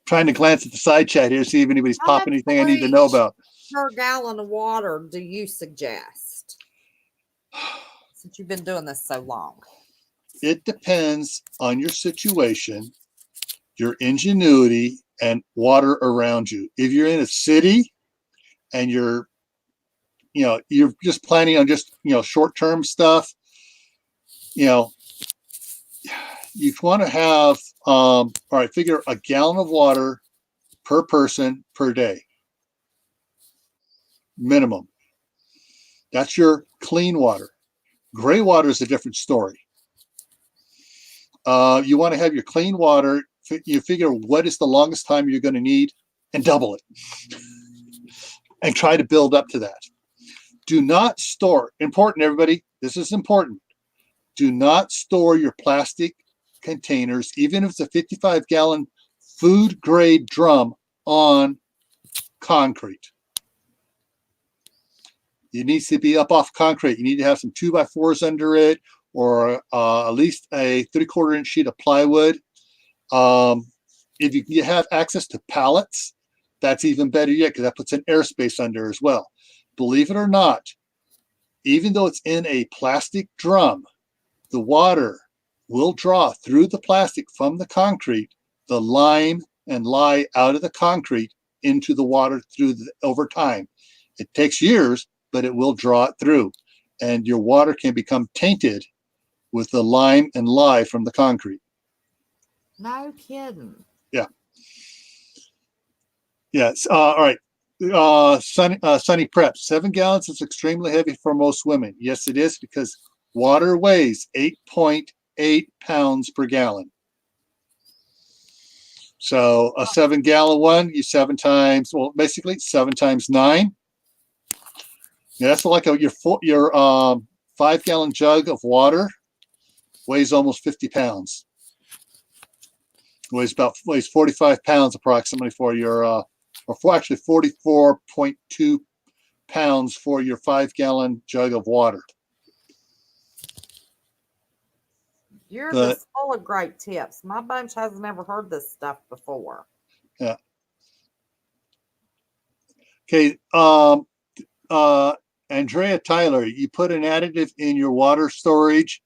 S2: Trying to glance at the side chat here, see if anybody's
S3: How
S2: popping
S3: much
S2: anything I need to know
S3: bleach
S2: about.
S3: per gallon of water do you suggest? Since you've been doing this so long.
S2: It depends on your situation, your ingenuity, and water around you. If you're in a city and you're just planning on just, short-term stuff, you want to have, all right, figure a gallon of water per person per day, minimum. That's your clean water. Gray water is a different story. You want to have your clean water. You figure what is the longest time you're going to need and double it and try to build up to that. Do not store, important everybody, this is important. Do not store your plastic containers, even if it's a 55-gallon food grade drum, on concrete. It needs to be up off concrete. You need to have some 2x4s under it, or at least a 3/4 inch sheet of plywood. If you have access to pallets, that's even better yet, because that puts an airspace under as well. Believe it or not, even though it's in a plastic drum, the water will draw through the plastic from the concrete, the lime and lye out of the concrete into the water over time. It takes years, but it will draw it through, and your water can become tainted with the lime and lye from the concrete.
S3: No kidding.
S2: Yeah. Yes. All right. Sunny Prep. 7 gallons is extremely heavy for most women. Yes, it is, because water weighs 8.8 pounds per gallon. So a 7-gallon one, basically 7 times 9. Yeah, that's like your 5-gallon jug of water weighs almost 50 pounds. Weighs 45 pounds approximately for your, actually 44.2 pounds for your 5-gallon jug of water.
S3: You're just full of great tips. My bunch hasn't ever heard this stuff before.
S2: Yeah. Okay. Andrea Tyler, you put an additive in your water storage,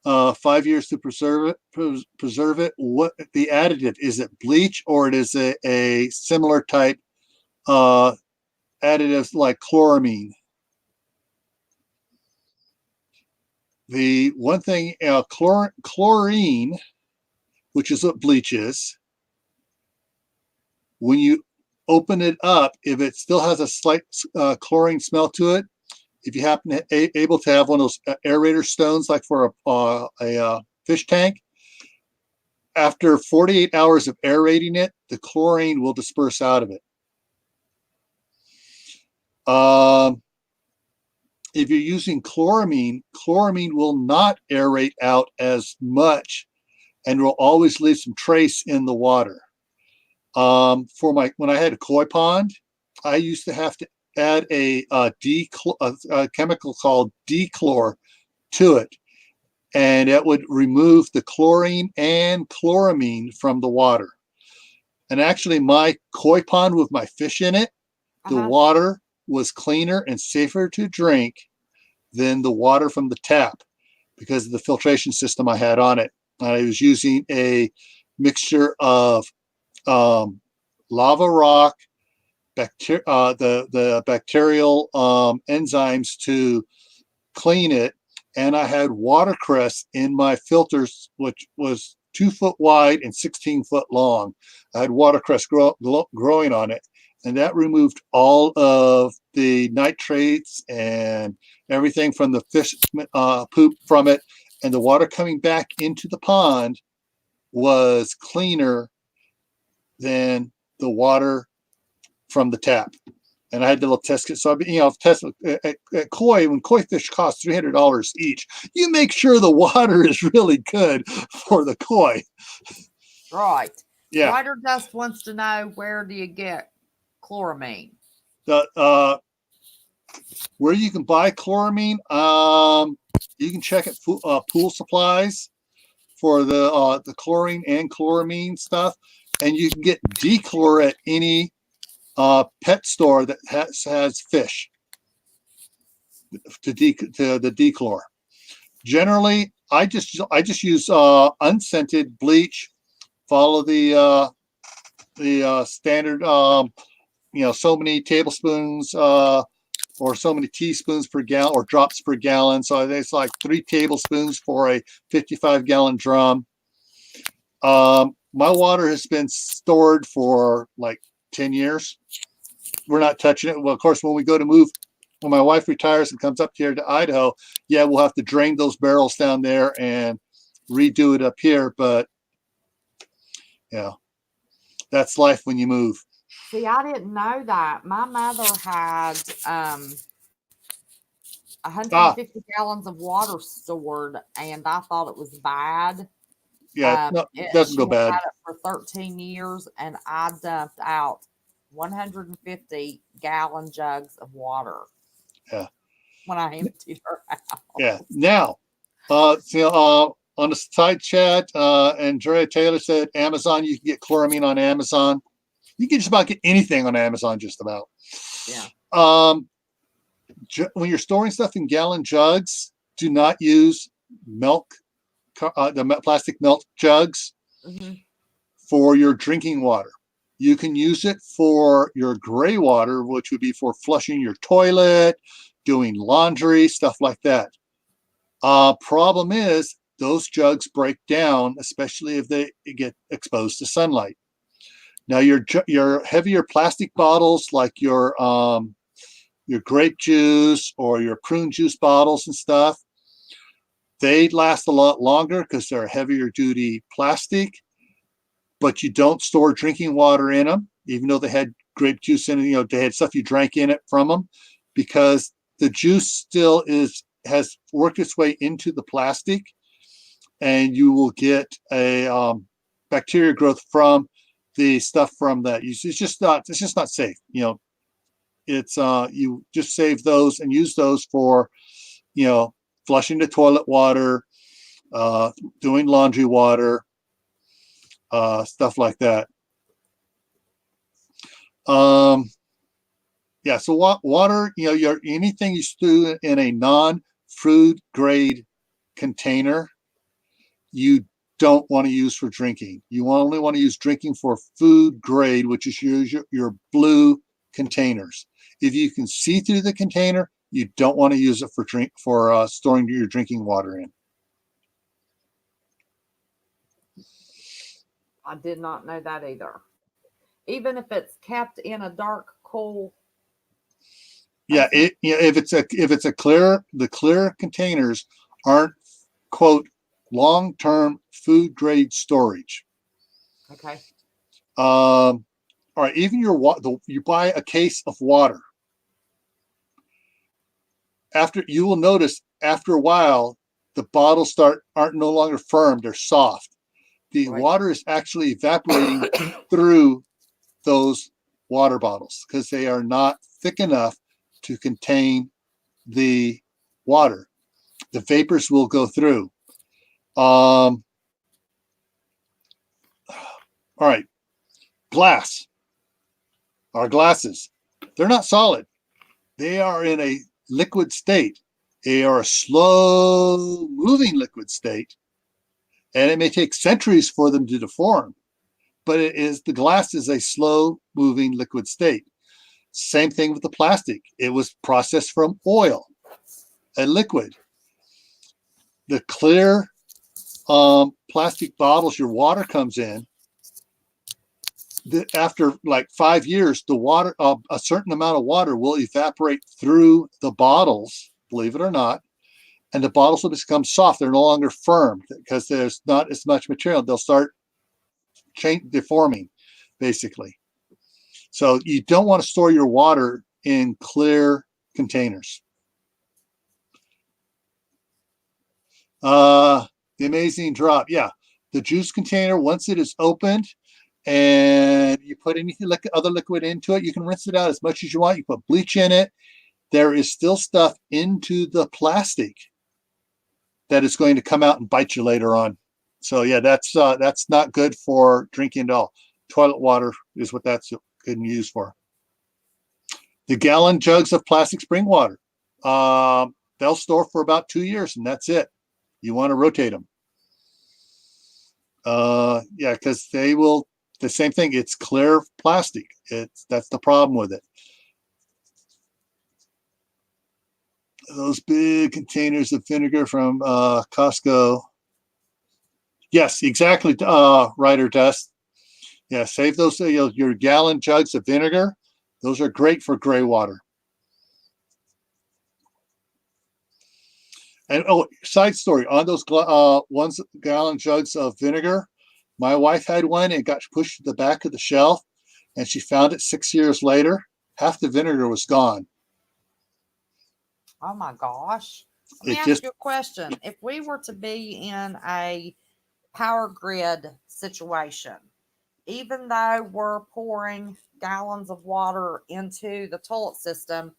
S2: 5 years to preserve it. What the additive is? It bleach, or it is a similar type additives like chloramine? The one thing, chlorine, which is what bleach is, when you open it up, if it still has a slight chlorine smell to it, if you happen to able to have one of those aerator stones, like for a fish tank, after 48 hours of aerating it, the chlorine will disperse out of it. If you're using chloramine will not aerate out as much and will always leave some trace in the water. When I had a koi pond, I used to have to add a chemical called dechlor to it, and it would remove the chlorine and chloramine from the water. And actually, my koi pond with my fish in it, the water was cleaner and safer to drink than the water from the tap, because of the filtration system I had on it. I was using a mixture of lava rock, the bacterial enzymes to clean it, and I had watercress in my filters, which was 2 foot wide and 16 foot long. I had watercress growing on it, and that removed all of the nitrates and everything from the fish poop from it, and the water coming back into the pond was cleaner than the water from the tap. and I had the little test kit. So I've been, test at koi, when koi fish cost $300 each, you make sure the water is really good for the koi.
S3: Right.
S2: Yeah.
S3: Ryder Dust wants to know, where do you get chloramine?
S2: The where you can buy chloramine, you can check at Pool Supplies for the chlorine and chloramine stuff, and you can get dechlor at any pet store that has fish to the dechlor. Generally, I just use unscented bleach. Follow the standard, so many tablespoons or so many teaspoons per gallon or drops per gallon. So it's like 3 tablespoons for a 55-gallon drum. My water has been stored for like 10 years. We're not touching it. Well, of course, when my wife retires and comes up here to Idaho, yeah, we'll have to drain those barrels down there and redo it up here. But yeah, that's life when you move.
S3: See, I didn't know that. My mother had 150 gallons of water stored, and I thought it was bad.
S2: Yeah, no, it doesn't go bad.
S3: Had it for 13 years, and I dumped out 150-gallon jugs of water.
S2: Yeah.
S3: When I emptied her out.
S2: Yeah. Now, on the side chat, Andrea Taylor said Amazon, you can get chloramine on Amazon. You can just about get anything on Amazon, just about.
S3: Yeah.
S2: When you're storing stuff in gallon jugs, do not use milk, the plastic milk jugs for your drinking water. You can use it for your gray water, which would be for flushing your toilet, doing laundry, stuff like that. Problem is, those jugs break down, especially if they get exposed to sunlight. Now, your heavier plastic bottles, like your grape juice or your prune juice bottles and stuff, they last a lot longer because they're heavier duty plastic, but you don't store drinking water in them, even though they had grape juice in it, they had stuff you drank in it from them, because the juice still has worked its way into the plastic, and you will get a bacteria growth from the stuff from that. It's just not safe. It's you just save those and use those for, flushing the toilet water, doing laundry water, stuff like that. Yeah, so water, anything you stew in a non-food grade container, you don't want to use for drinking. You only want to use drinking for food grade, which is your blue containers. If you can see through the container, you don't want to use it for storing your drinking water in.
S3: I did not know that either. Even if it's kept in a dark, cool.
S2: Yeah, if it's a clear, the clear containers aren't, quote, long-term food grade storage.
S3: Okay.
S2: All right. Even you buy a case of water. You will notice after a while the bottles aren't no longer firm; they're soft. The water is actually evaporating through those water bottles because they are not thick enough to contain the water. The vapors will go through. All right. Glass. Our glasses, they're not solid. They are in a liquid state. They are a slow moving liquid state, and it may take centuries for them to deform, but the glass is a slow moving liquid state. Same thing with the plastic. It was processed from oil, a liquid. The clear plastic bottles your water comes in, after like 5 years, the water, a certain amount of water will evaporate through the bottles, believe it or not, and the bottles will become soft. They're no longer firm because there's not as much material. They'll start deforming, basically. So you don't want to store your water in clear containers. The amazing drop. Yeah. The juice container, once it is opened and you put any other liquid into it, you can rinse it out as much as you want. You put bleach in it. There is still stuff into the plastic that is going to come out and bite you later on. So yeah, that's not good for drinking at all. Toilet water is what that's good and used for. The gallon jugs of plastic spring water, they'll store for about 2 years, and that's it. You want to rotate them. Yeah, because they will. The same thing. It's clear plastic. That's the problem with it. Those big containers of vinegar from Costco. Yes, exactly. Ryder Dust. Yeah, save those. Your gallon jugs of vinegar. Those are great for gray water. And side story on those 1 gallon jugs of vinegar. My wife had one and got pushed to the back of the shelf, and she found it 6 years later. Half the vinegar was gone.
S3: Oh my gosh. Let me ask you a question. If we were to be in a power grid situation, even though we're pouring gallons of water into the toilet system,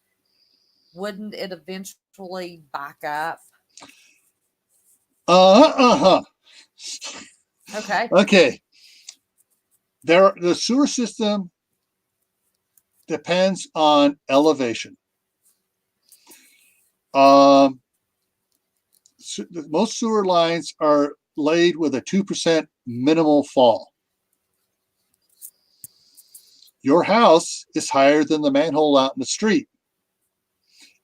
S3: wouldn't it eventually back up? Okay.
S2: Okay. The sewer system depends on elevation. Most sewer lines are laid with a 2% minimal fall. Your house is higher than the manhole out in the street.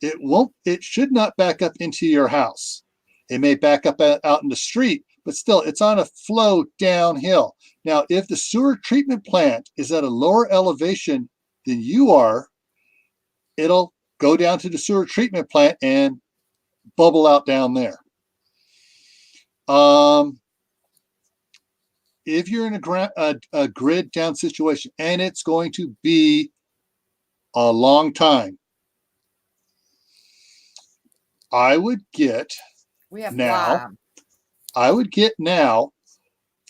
S2: It should not back up into your house. It may back up out in the street, but still it's on a flow downhill. Now, if the sewer treatment plant is at a lower elevation than you are, it'll go down to the sewer treatment plant and bubble out down there. If you're in a grid down situation, and it's going to be a long time, I would get now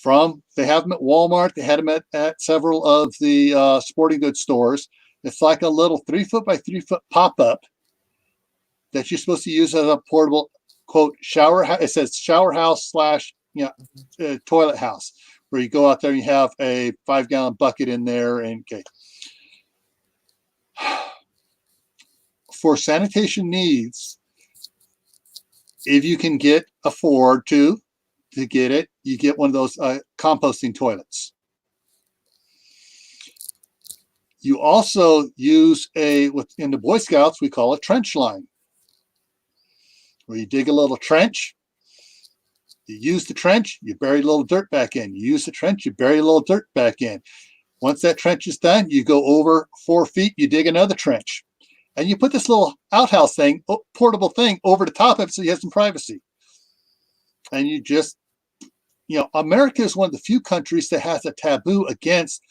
S2: from, they have them at Walmart, they had them at several of the sporting goods stores. It's like a little 3 foot by 3 foot pop-up that you're supposed to use as a portable, quote, shower. It says shower house / toilet house, where you go out there and you have a 5-gallon bucket in there. And okay, for sanitation needs, if you can afford to get it, you get one of those composting toilets. You also use in the Boy Scouts, we call a trench line, where you dig a little trench, you use the trench, you bury a little dirt back in. You use the trench, you bury a little dirt back in. Once that trench is done, you go over 4 feet, you dig another trench. And you put this little outhouse thing, portable thing, over the top of it so you have some privacy. And you just, America is one of the few countries that has a taboo against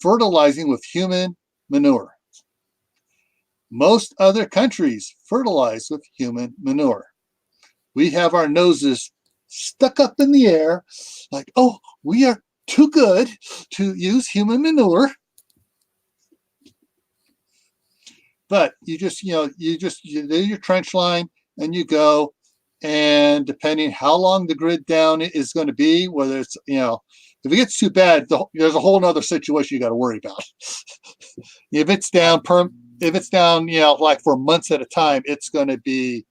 S2: fertilizing with human manure. Most other countries fertilize with human manure. We have our noses stuck up in the air like, oh, we are too good to use human manure. But you do your trench line and you go, and depending how long the grid down is going to be, whether it's, if it gets too bad, there's a whole nother situation you got to worry about. If it's down, like for months at a time, it's going to be,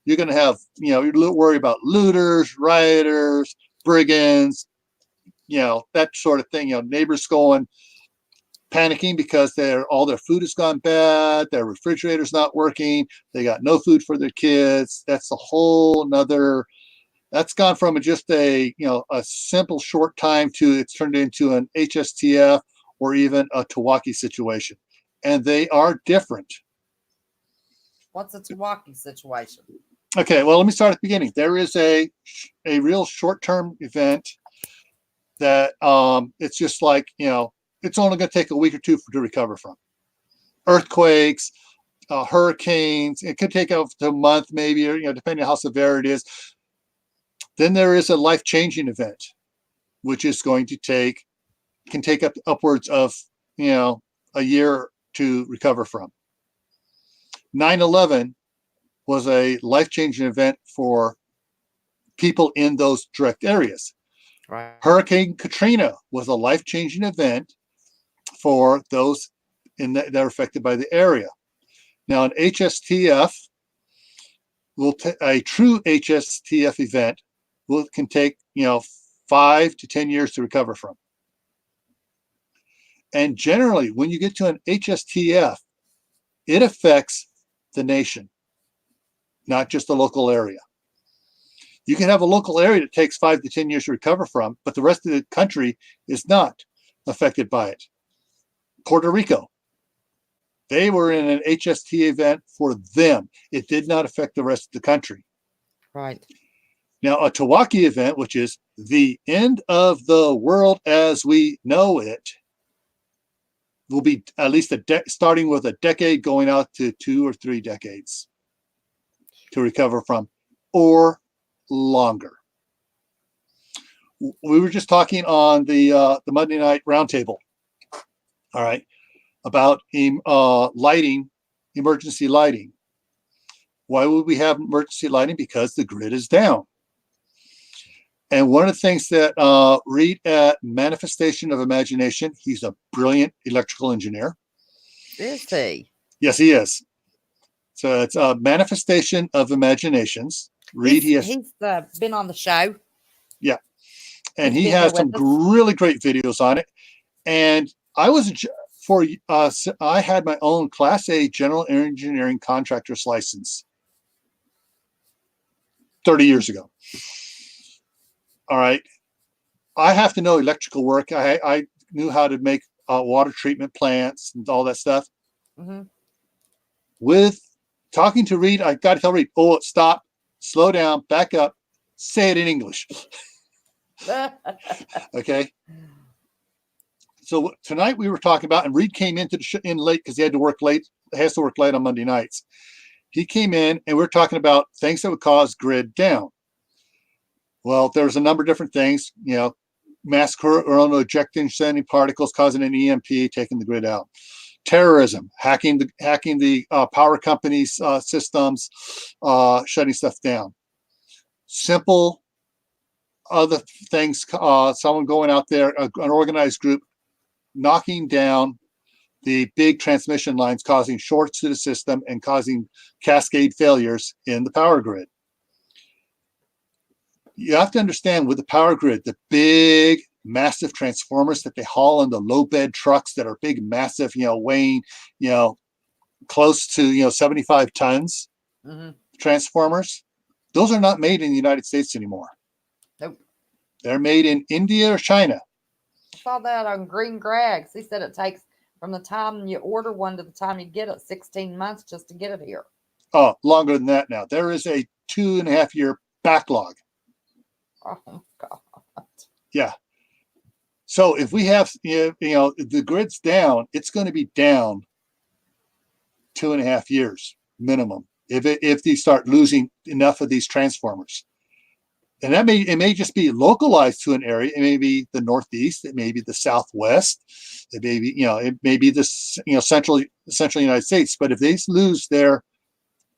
S2: you're going to have, you're worried about looters, rioters, brigands, that sort of thing. Neighbors panicking because all their food has gone bad, their refrigerator's not working, they got no food for their kids. That's a whole nother. That's gone from just a simple short time to it's turned into an HSTF or even a Tawaki situation, and they are different.
S3: What's a Tawaki situation?
S2: Okay, well, let me start at the beginning. There is a real short-term event that it's just like, it's only going to take a week or two to recover from. Earthquakes, hurricanes. It could take up to a month, maybe, or, depending on how severe it is. Then there is a life-changing event, which is going to can take up upwards of, a year to recover from. 9/11 was a life-changing event for people in those direct areas.
S3: Right.
S2: Hurricane Katrina was a life-changing event for those that are affected by the area. Now, an HSTF a true HSTF event can take 5 to 10 years to recover from. And generally, when you get to an HSTF, it affects the nation, not just the local area. You can have a local area that takes 5 to 10 years to recover from, but the rest of the country is not affected by it. Puerto Rico, they were in an HST event for them. It did not affect the rest of the country.
S3: Right.
S2: Now, a Tawaki event, which is the end of the world as we know it, will be at least starting with a decade going out to 2 or 3 decades to recover from, or longer. We were just talking on the Monday night roundtable, all right, about lighting, emergency lighting. Why would we have emergency lighting? Because the grid is down. And one of the things that Reed at Manifestation of Imagination, he's a brilliant electrical engineer.
S3: Is he?
S2: Yes, he is. So it's a Manifestation of Imaginations. Reed,
S3: He's been on the show.
S2: Yeah. And
S3: He's
S2: he
S3: been
S2: has
S3: here
S2: some
S3: with us.
S2: really great videos on it. And I had my own Class A general engineering contractor's license 30 years ago. All right. I have to know electrical work. I knew how to make water treatment plants and all that stuff.
S3: Mm-hmm.
S2: With talking to Reed, I got to tell Reed, stop, slow down, back up, say it in English. Okay. So tonight we were talking about, and Reed came into in late because he had to work late. Has to work late on Monday nights. He came in and we're talking about things that would cause grid down. Well, there's a number of different things, mass coronal ejecting sending particles causing an EMP, taking the grid out. Terrorism, hacking the power companies' systems, shutting stuff down. Simple other things, someone going out there, an organized group, knocking down the big transmission lines, causing shorts to the system and causing cascade failures in the power grid. You have to understand with the power grid, the big, massive transformers that they haul in the low bed trucks that are big, massive, weighing, close to, 75 tons
S3: Mm-hmm.
S2: transformers. Those are not made in the United States anymore.
S3: Nope.
S2: They're made in India or China.
S3: I saw that on Green Greg's. He said it takes from the time you order one to the time you get it 16 months just to get it here.
S2: Oh, longer than that now. There is a 2.5 year backlog.
S3: Oh, God.
S2: Yeah. So if we have, the grid's down, it's going to be down 2.5 years minimum if they start losing enough of these transformers. And it may just be localized to an area. It may be the Northeast. It may be the Southwest. It may be, it may be the, central United States. But if they lose their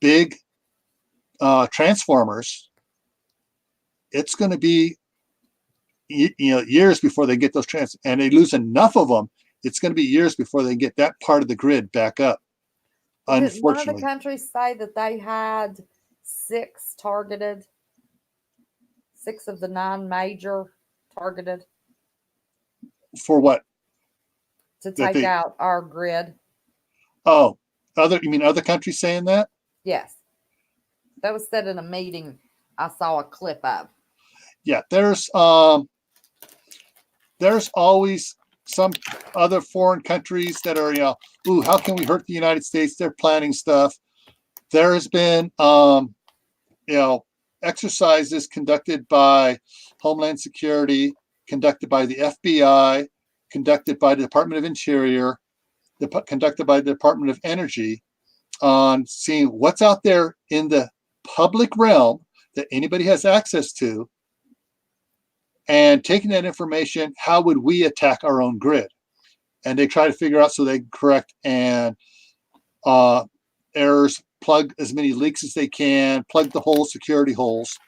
S2: big transformers, it's going to be, years before they get those and they lose enough of them. It's going to be years before they get that part of the grid back up.
S3: Did one of
S2: Unfortunately,
S3: the countries say that they had 6 targeted? 6 of the 9 major targeted
S2: for what?
S3: to take out our grid.
S2: Oh, you mean other countries saying that?
S3: Yes. That was said in a meeting I saw a clip of.
S2: Yeah, there's always some other foreign countries that are, how can we hurt the United States? They're planning stuff. There has been, exercises conducted by Homeland Security, conducted by the FBI, conducted by the Department of Interior, conducted by the Department of Energy on seeing what's out there in the public realm that anybody has access to, and taking that information, how would we attack our own grid? And they try to figure out so they can correct and errors, plug as many leaks as they can, plug the holes, security holes.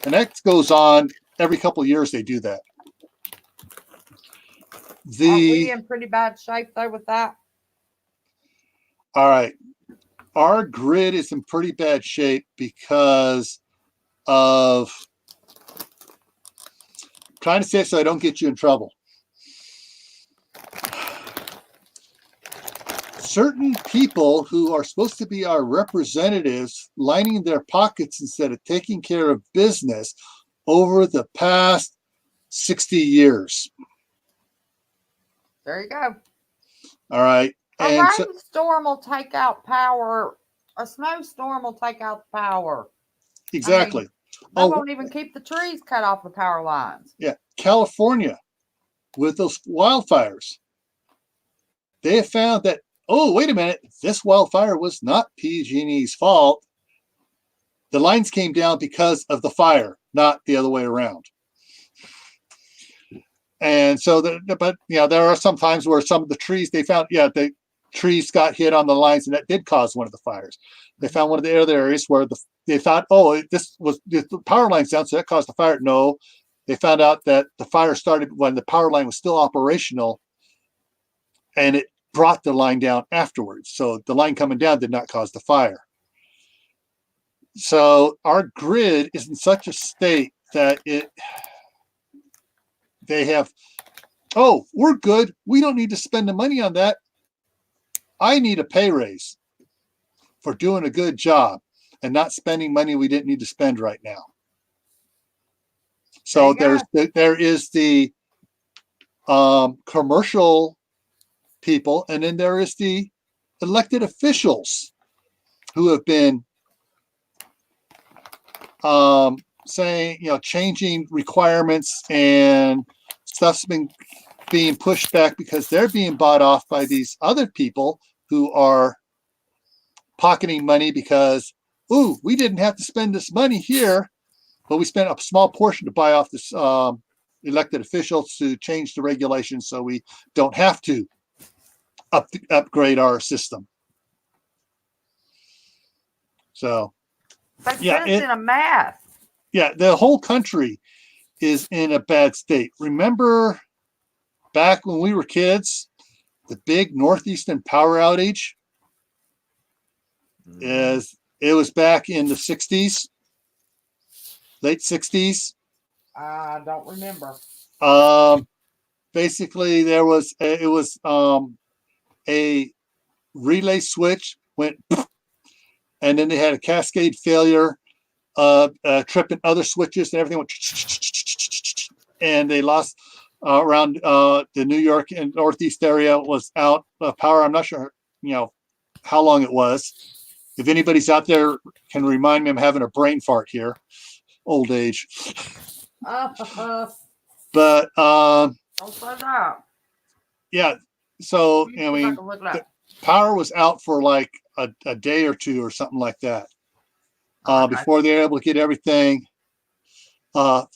S2: And that goes on every couple of years. They do that.
S3: Aren't we
S2: The
S3: in pretty bad shape though with that?
S2: all right, our grid is in pretty bad shape because of trying to say it so I don't get you in trouble. Certain people who are supposed to be our representatives lining their pockets instead of taking care of business over the past 60 years.
S3: There you go.
S2: All right.
S3: A
S2: And so,
S3: rainstorm will take out power. A snowstorm will take out the power.
S2: exactly.
S3: They
S2: Oh,
S3: won't even keep the trees cut off the power lines.
S2: yeah. California with those wildfires. They have found that, oh, wait a minute, this wildfire was not PG&E's fault. The lines came down because of the fire, not the other way around. And so, but there are some times where some of the trees they found, the trees got hit on the lines, and that did cause one of the fires. They found one of the other areas where they thought, oh, this was the power lines down, so that caused the fire. No, they found out that the fire started when the power line was still operational, and it brought the line down afterwards. So the line coming down did not cause the fire. So our grid is in such a state that they have, oh, we're good. We don't need to spend the money on that. I need a pay raise for doing a good job and not spending money we didn't need to spend right now. So there is the commercial people, and then there is the elected officials who have been saying, changing requirements, and stuff's been being pushed back because they're being bought off by these other people who are pocketing money because, ooh, we didn't have to spend this money here, but we spent a small portion to buy off this elected officials to change the regulations so we don't have to upgrade our system. So,
S3: But it's in a mess.
S2: Yeah, the whole country is in a bad state. Remember back when we were kids, the big Northeastern power outage? It was back in the 60s, late 60s.
S3: I don't remember.
S2: Basically, it was a relay switch went, and then they had a cascade failure, tripping other switches, and everything went, and they lost around the New York and Northeast area was out of power. I'm not sure, how long it was. If anybody's out there can remind me, I'm having a brain fart here, old age. But yeah, so I mean, the power was out for like a day or two or something like that before they were able to get everything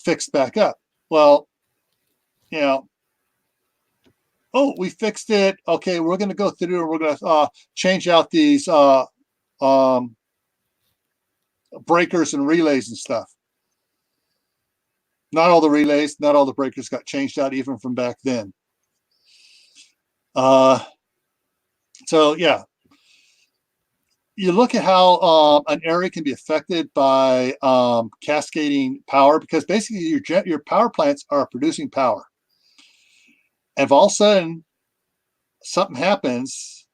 S2: fixed back up. Well, oh, we fixed it. Okay, we're going to go through and we're going to change out these breakers and relays and stuff. Not all the relays, not all the breakers got changed out even from back then. So yeah, you look at how an area can be affected by cascading power, because basically your power plants are producing power. And if all of a sudden something happens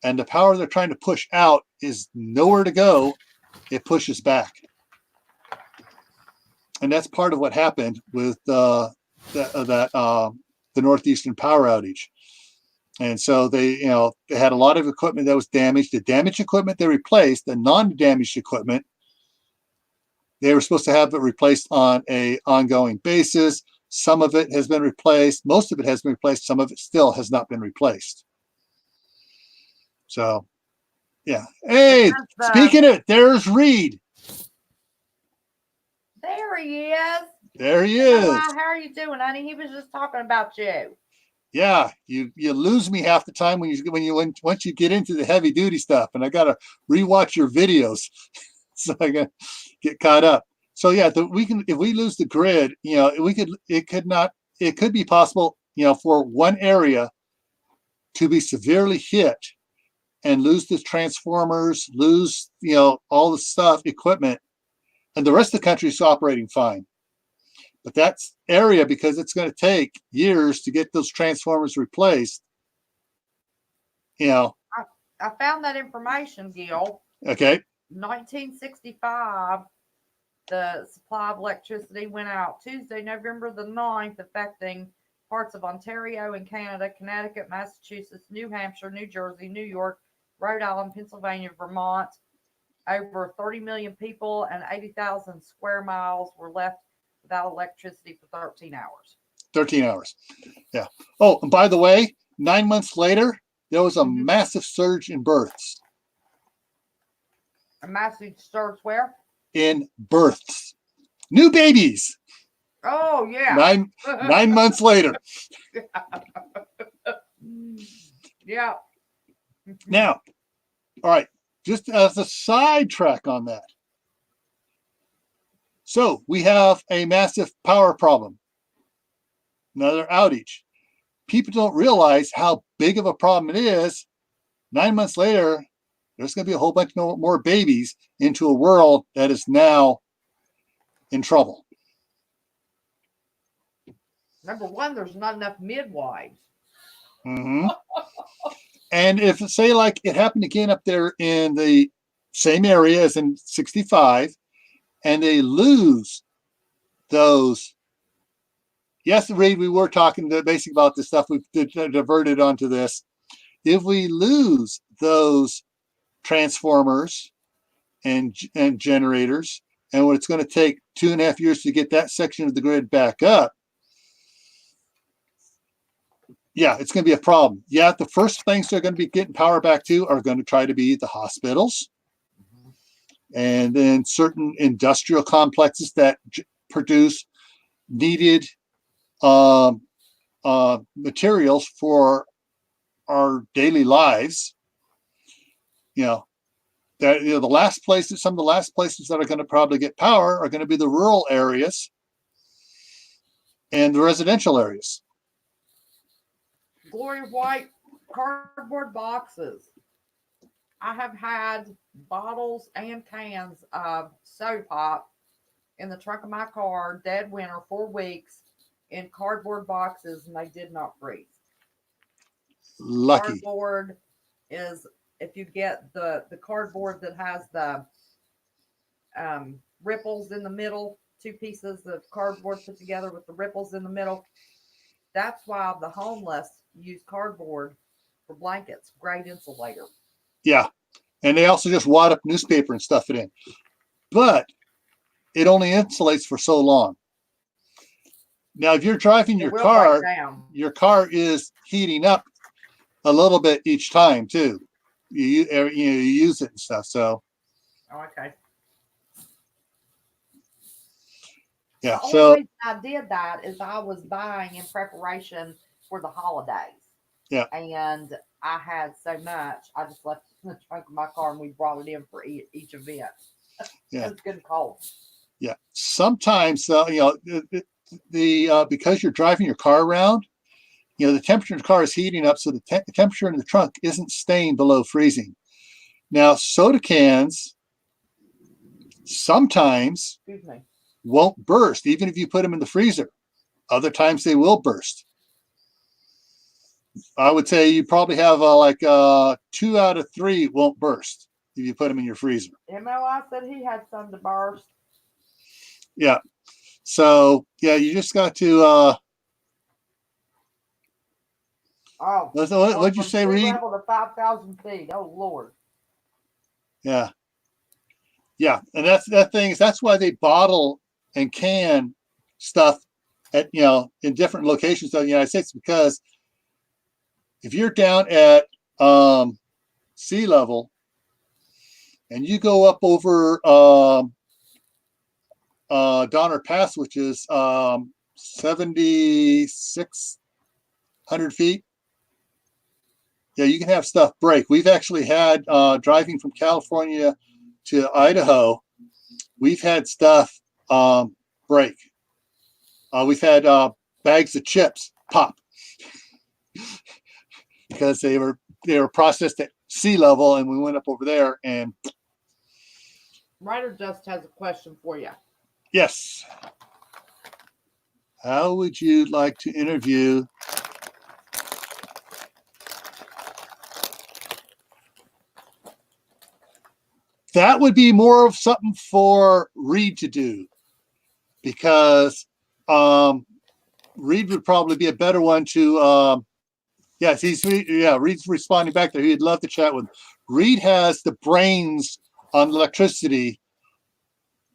S2: and the power they're trying to push out is nowhere to go, it pushes back. And that's part of what happened with the Northeastern power outage. And so they had a lot of equipment that was damaged. The damaged equipment they replaced, the non-damaged equipment, they were supposed to have it replaced on an ongoing basis. Some of it has been replaced. Most of it has been replaced. Some of it still has not been replaced. So, Yeah. Hey,
S3: That's the-
S2: speaking of it, there's Reed.
S3: There he is.
S2: There he
S3: Hello,
S2: is.
S3: how are you doing, honey? He was just talking about you.
S2: Yeah, you lose me half the time once you get into the heavy duty stuff, and I gotta rewatch your videos, so I can get caught up. So yeah, we can, if we lose the grid, it could be possible, for one area to be severely hit and lose the transformers, lose all the stuff, equipment, and the rest of the country is operating fine. But that's area, because it's going to take years to get those transformers replaced.
S3: I found that information, Gil.
S2: Okay.
S3: 1965, the supply of electricity went out Tuesday, November the 9th, affecting parts of Ontario and Canada, Connecticut, Massachusetts, New Hampshire, New Jersey, New York, Rhode Island, Pennsylvania, Vermont. Over 30 million people and 80,000 square miles were left without electricity for 13 hours.
S2: 13 hours. Yeah. Oh, and by the way, 9 months later, there was a
S3: Mhm.
S2: massive surge in births.
S3: A massive surge where?
S2: In births. New babies.
S3: Oh, yeah.
S2: 9 months later.
S3: Yeah.
S2: Now, all right, just as a sidetrack on that. So we have a massive power problem, another outage. People don't realize how big of a problem it is. 9 months later, there's going to be a whole bunch more babies into a world that is now in trouble.
S3: Number one, there's not enough midwives.
S2: Mm-hmm. And if, say, like it happened again up there in the same area as in 65, and they lose those. Yes, Reed, we were talking basically about this stuff. We've diverted onto this. If we lose those transformers and generators, and what it's going to take 2.5 years to get that section of the grid back up, yeah, it's going to be a problem. Yeah, the first things they're going to be getting power back to are going to try to be the hospitals, and then certain industrial complexes that produce needed materials for our daily lives. Some of the last places that are going to probably get power are going to be the rural areas and the residential areas.
S3: Glory White cardboard boxes. I have had bottles and cans of soda pop in the trunk of my car, dead winter, 4 weeks, in cardboard boxes, and they did not freeze.
S2: Lucky.
S3: Cardboard is, if you get the cardboard that has the ripples in the middle, 2 pieces of cardboard put together with the ripples in the middle. That's why the homeless use cardboard for blankets. Great insulator.
S2: Yeah. And they also just wad up newspaper and stuff it in. But it only insulates for so long. Now, if you're driving your car is heating up a little bit each time too. You use it and stuff. So.
S3: Oh, okay.
S2: Yeah.
S3: The
S2: So
S3: only reason I did that is I was buying in preparation for the holidays.
S2: Yeah.
S3: And I had so much, I just left it in the trunk of my car and we brought it in for each event.
S2: Yeah.
S3: It's good and cold.
S2: Yeah. Sometimes, because you're driving your car around, the temperature in the car is heating up, so the temperature in the trunk isn't staying below freezing. Now, soda cans sometimes won't burst, even if you put them in the freezer. Other times they will burst. I would say you probably have 2 out of 3 won't burst if you put them in your freezer.
S3: MOI said he had some to burst.
S2: Yeah. So, yeah, you just got to... what'd you say, Reed?
S3: Level to 5,000 feet. Oh, Lord.
S2: Yeah. Yeah. And that's why they bottle and can stuff at, in different locations of the United States, because if you're down at sea level, and you go up over Donner Pass, which is 7,600 feet. Yeah, you can have stuff break. We've actually had driving from California to Idaho. We've had stuff break. We've had bags of chips pop because they were processed at sea level, and we went up over there. And
S3: Ryder just has a question for you.
S2: yes, how would you like to interview? That would be more of something for Reed to do, because Reed would probably be a better one to. Yes, Reed's responding back there. He'd love to chat with. Reed has the brains on electricity.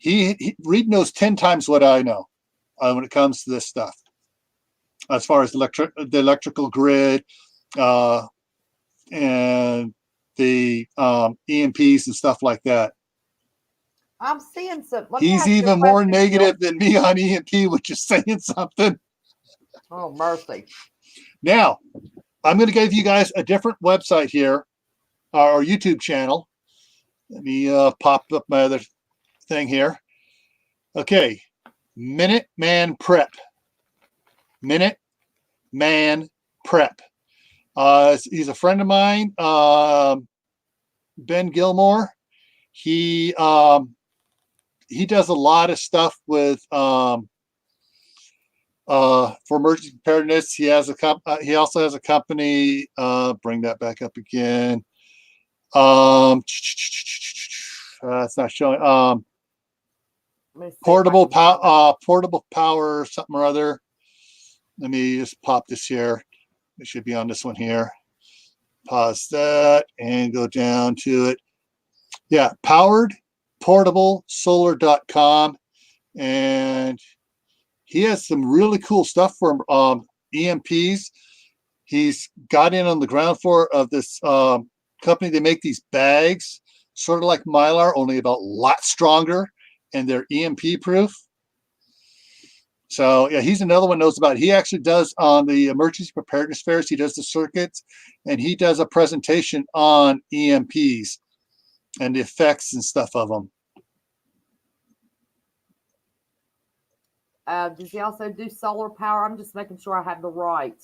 S2: Reed knows 10 times what I know when it comes to this stuff, as far as the electrical grid and the EMPs and stuff like that.
S3: I'm seeing some. Let me
S2: He's
S3: ask you a
S2: even more
S3: question,
S2: negative than me on EMP, which is saying something.
S3: Oh, mercy.
S2: Now, I'm going to give you guys a different website here, our YouTube channel. Let me pop up my other thing here. Okay, Minuteman Prep. Minuteman Prep. He's a friend of mine, Ben Gilmore. He does a lot of stuff with for emergency preparedness. He has he also has a company. Bring that back up again. It's not showing. Portable power, something or other. Let me just pop this here. It should be on this one here. Pause that and go down to it. Yeah, poweredportablesolar.com. And he has some really cool stuff for EMPs. He's got in on the ground floor of this company. They make these bags, sort of like Mylar, only about a lot stronger, and they're EMP proof. So yeah, he's another one knows about it. He actually does on the emergency preparedness fairs. He does the circuits, and he does a presentation on EMPs and the effects and stuff of them.
S3: Does he also do solar power? I'm just making sure I have the right.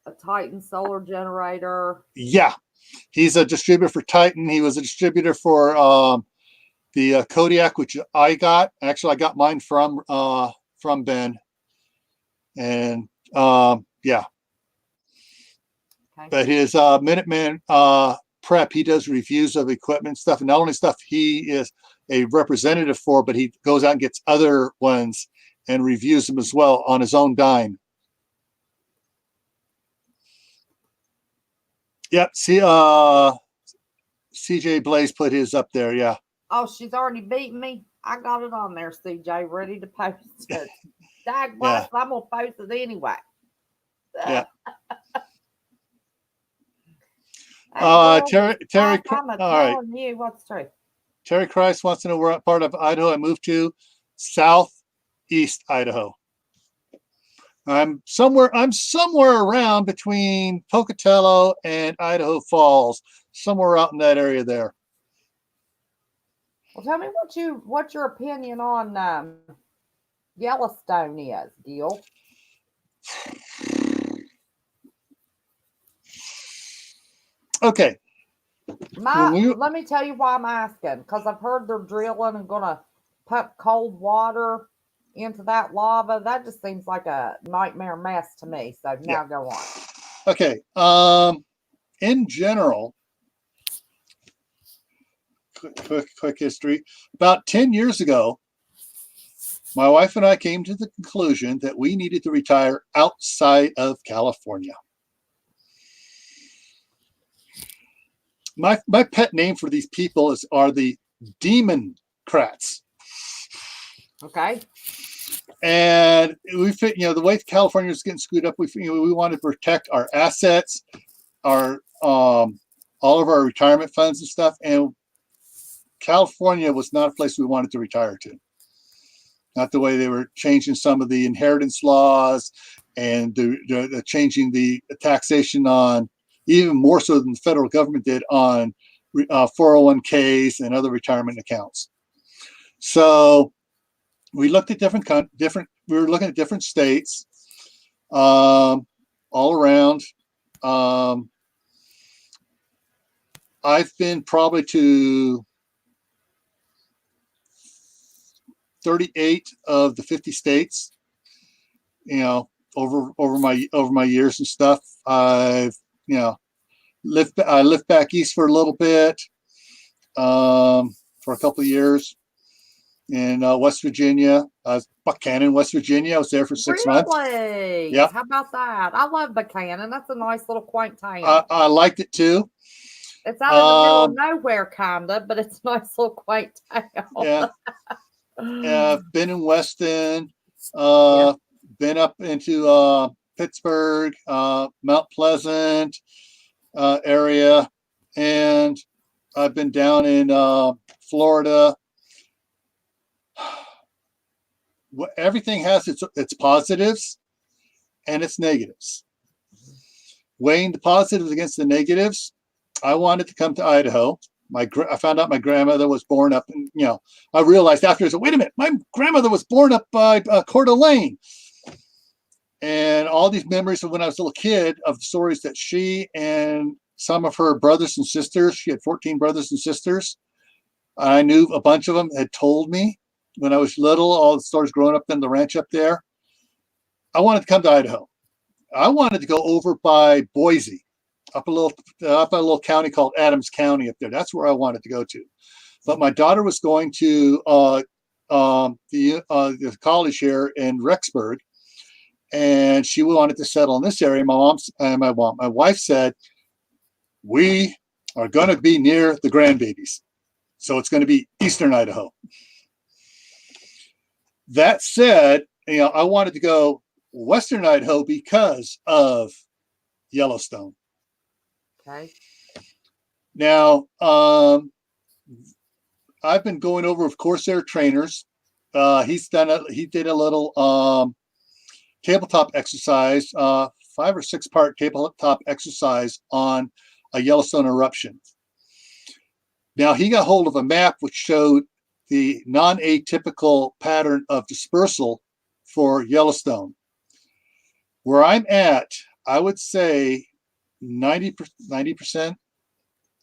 S3: A Titan solar generator.
S2: Yeah, he's a distributor for Titan. He was a distributor for the Kodiak, which I got. Actually, I got mine from Ben. And yeah.
S3: Okay.
S2: But his Minuteman Prep, he does reviews of equipment stuff, and not only stuff he is a representative for, but he goes out and gets other ones and reviews them as well on his own dime. Yep. See, CJ Blaze put his up there. Yeah.
S3: Oh, she's already beaten me. I got it on there, CJ, ready to post it. Dag blast, I'm gonna post it anyway.
S2: Yeah.
S3: Hey,
S2: Terry.
S3: I'm
S2: All right.
S3: telling you what's true.
S2: Terry Christ wants to know what part of Idaho I moved to. Southeast Idaho. I'm somewhere around between Pocatello and Idaho Falls, somewhere out in that area there.
S3: Well, tell me what your opinion on Yellowstone is, Gil.
S2: Okay.
S3: Let me tell you why I'm asking, because I've heard they're drilling and gonna pump cold water into that lava. That just seems like a nightmare mess to me. So now go on.
S2: Okay. In general, quick history. About 10 years ago, my wife and I came to the conclusion that we needed to retire outside of California. My pet name for these people are the Democrats.
S3: Okay.
S2: And we fit, the way California is getting screwed up, we want to protect our assets, our all of our retirement funds and stuff. And California was not a place we wanted to retire to. Not the way they were changing some of the inheritance laws and the changing the taxation on, even more so than the federal government did, on 401ks and other retirement accounts. So we looked at we were looking at different states all around. I've been probably to 38 of the 50 states, over my years and stuff. I've, I lived back east for a little bit, for a couple of years in West Virginia. Buchanan, West Virginia. I was there for 6 months.
S3: Really?
S2: Yep.
S3: How about that? I love Buchanan. That's a nice little quaint town.
S2: I liked it too.
S3: It's out in the middle of nowhere, kinda, but it's a nice little quaint town.
S2: Yeah. I've been in Weston, been up into Pittsburgh, Mount Pleasant area, and I've been down in Florida. Everything has its positives and its negatives. Weighing the positives against the negatives, I wanted to come to Idaho. I found out my grandmother was born up, and I realized after I said, wait a minute, my grandmother was born up by Coeur d'Alene. And all these memories of when I was a little kid of the stories that she and some of her brothers and sisters, she had 14 brothers and sisters. I knew a bunch of them had told me when I was little, all the stories growing up in the ranch up there. I wanted to come to Idaho. I wanted to go over by Boise, up a little county called Adams County up there. That's where I wanted to go to. But my daughter was going to the college here in Rexburg, and she wanted to settle in this area. My wife said, we are going to be near the grandbabies, so it's going to be Eastern Idaho. That said, I wanted to go Western Idaho because of Yellowstone.
S3: Okay.
S2: Now, I've been going over with Corsair Trainers. He did a little tabletop exercise, 5 or 6 part tabletop exercise on a Yellowstone eruption. Now, he got hold of a map which showed the non-atypical pattern of dispersal for Yellowstone. Where I'm at, I would say 90%,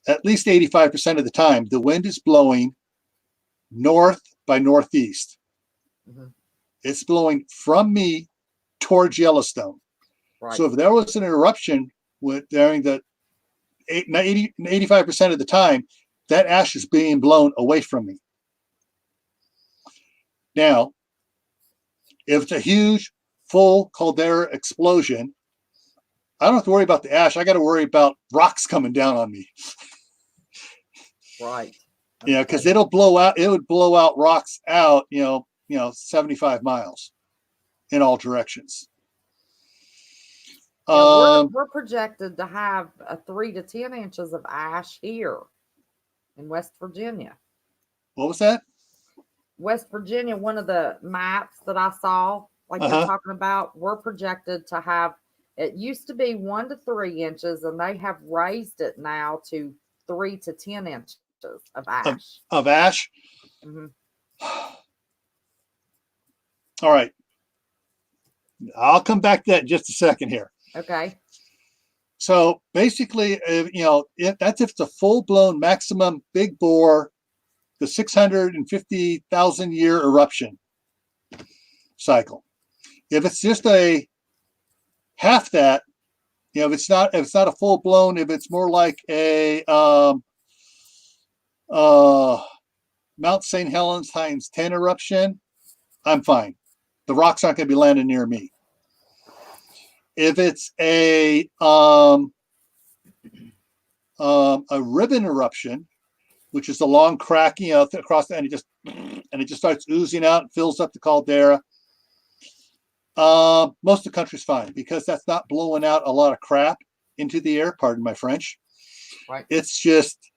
S2: at least 85% of the time, the wind is blowing north by northeast. Mm-hmm. It's blowing from me towards Yellowstone. Right. So if there was an eruption during the 85% of the time, that ash is being blown away from me. Now, if it's a huge, full caldera explosion, I don't have to worry about the ash. I got to worry about rocks coming down on me.
S3: Right.
S2: Yeah, because it would blow out rocks out, 75 miles in all directions.
S3: We're projected to have 3 to 10 inches of ash here in West Virginia.
S2: What was that?
S3: West Virginia, one of the maps that I saw, like you're talking about, we're projected to have, it used to be 1 to 3 inches, and they have raised it now to 3 to 10 inches of ash.
S2: Of ash? Mm-hmm. All right. I'll come back to that in just a second here.
S3: Okay.
S2: So basically, that's if it's a full-blown maximum big bore, the 650,000 year eruption cycle. If it's just a half that, if it's not a full-blown, if it's more like a Mount St. Helens times 10 eruption, I'm fine. The rocks aren't going to be landing near me. If it's a ribbon eruption, which is a long crack, across and it just starts oozing out and fills up the caldera, most of the country's fine because that's not blowing out a lot of crap into the air. Pardon my French.
S3: Right.
S2: It's just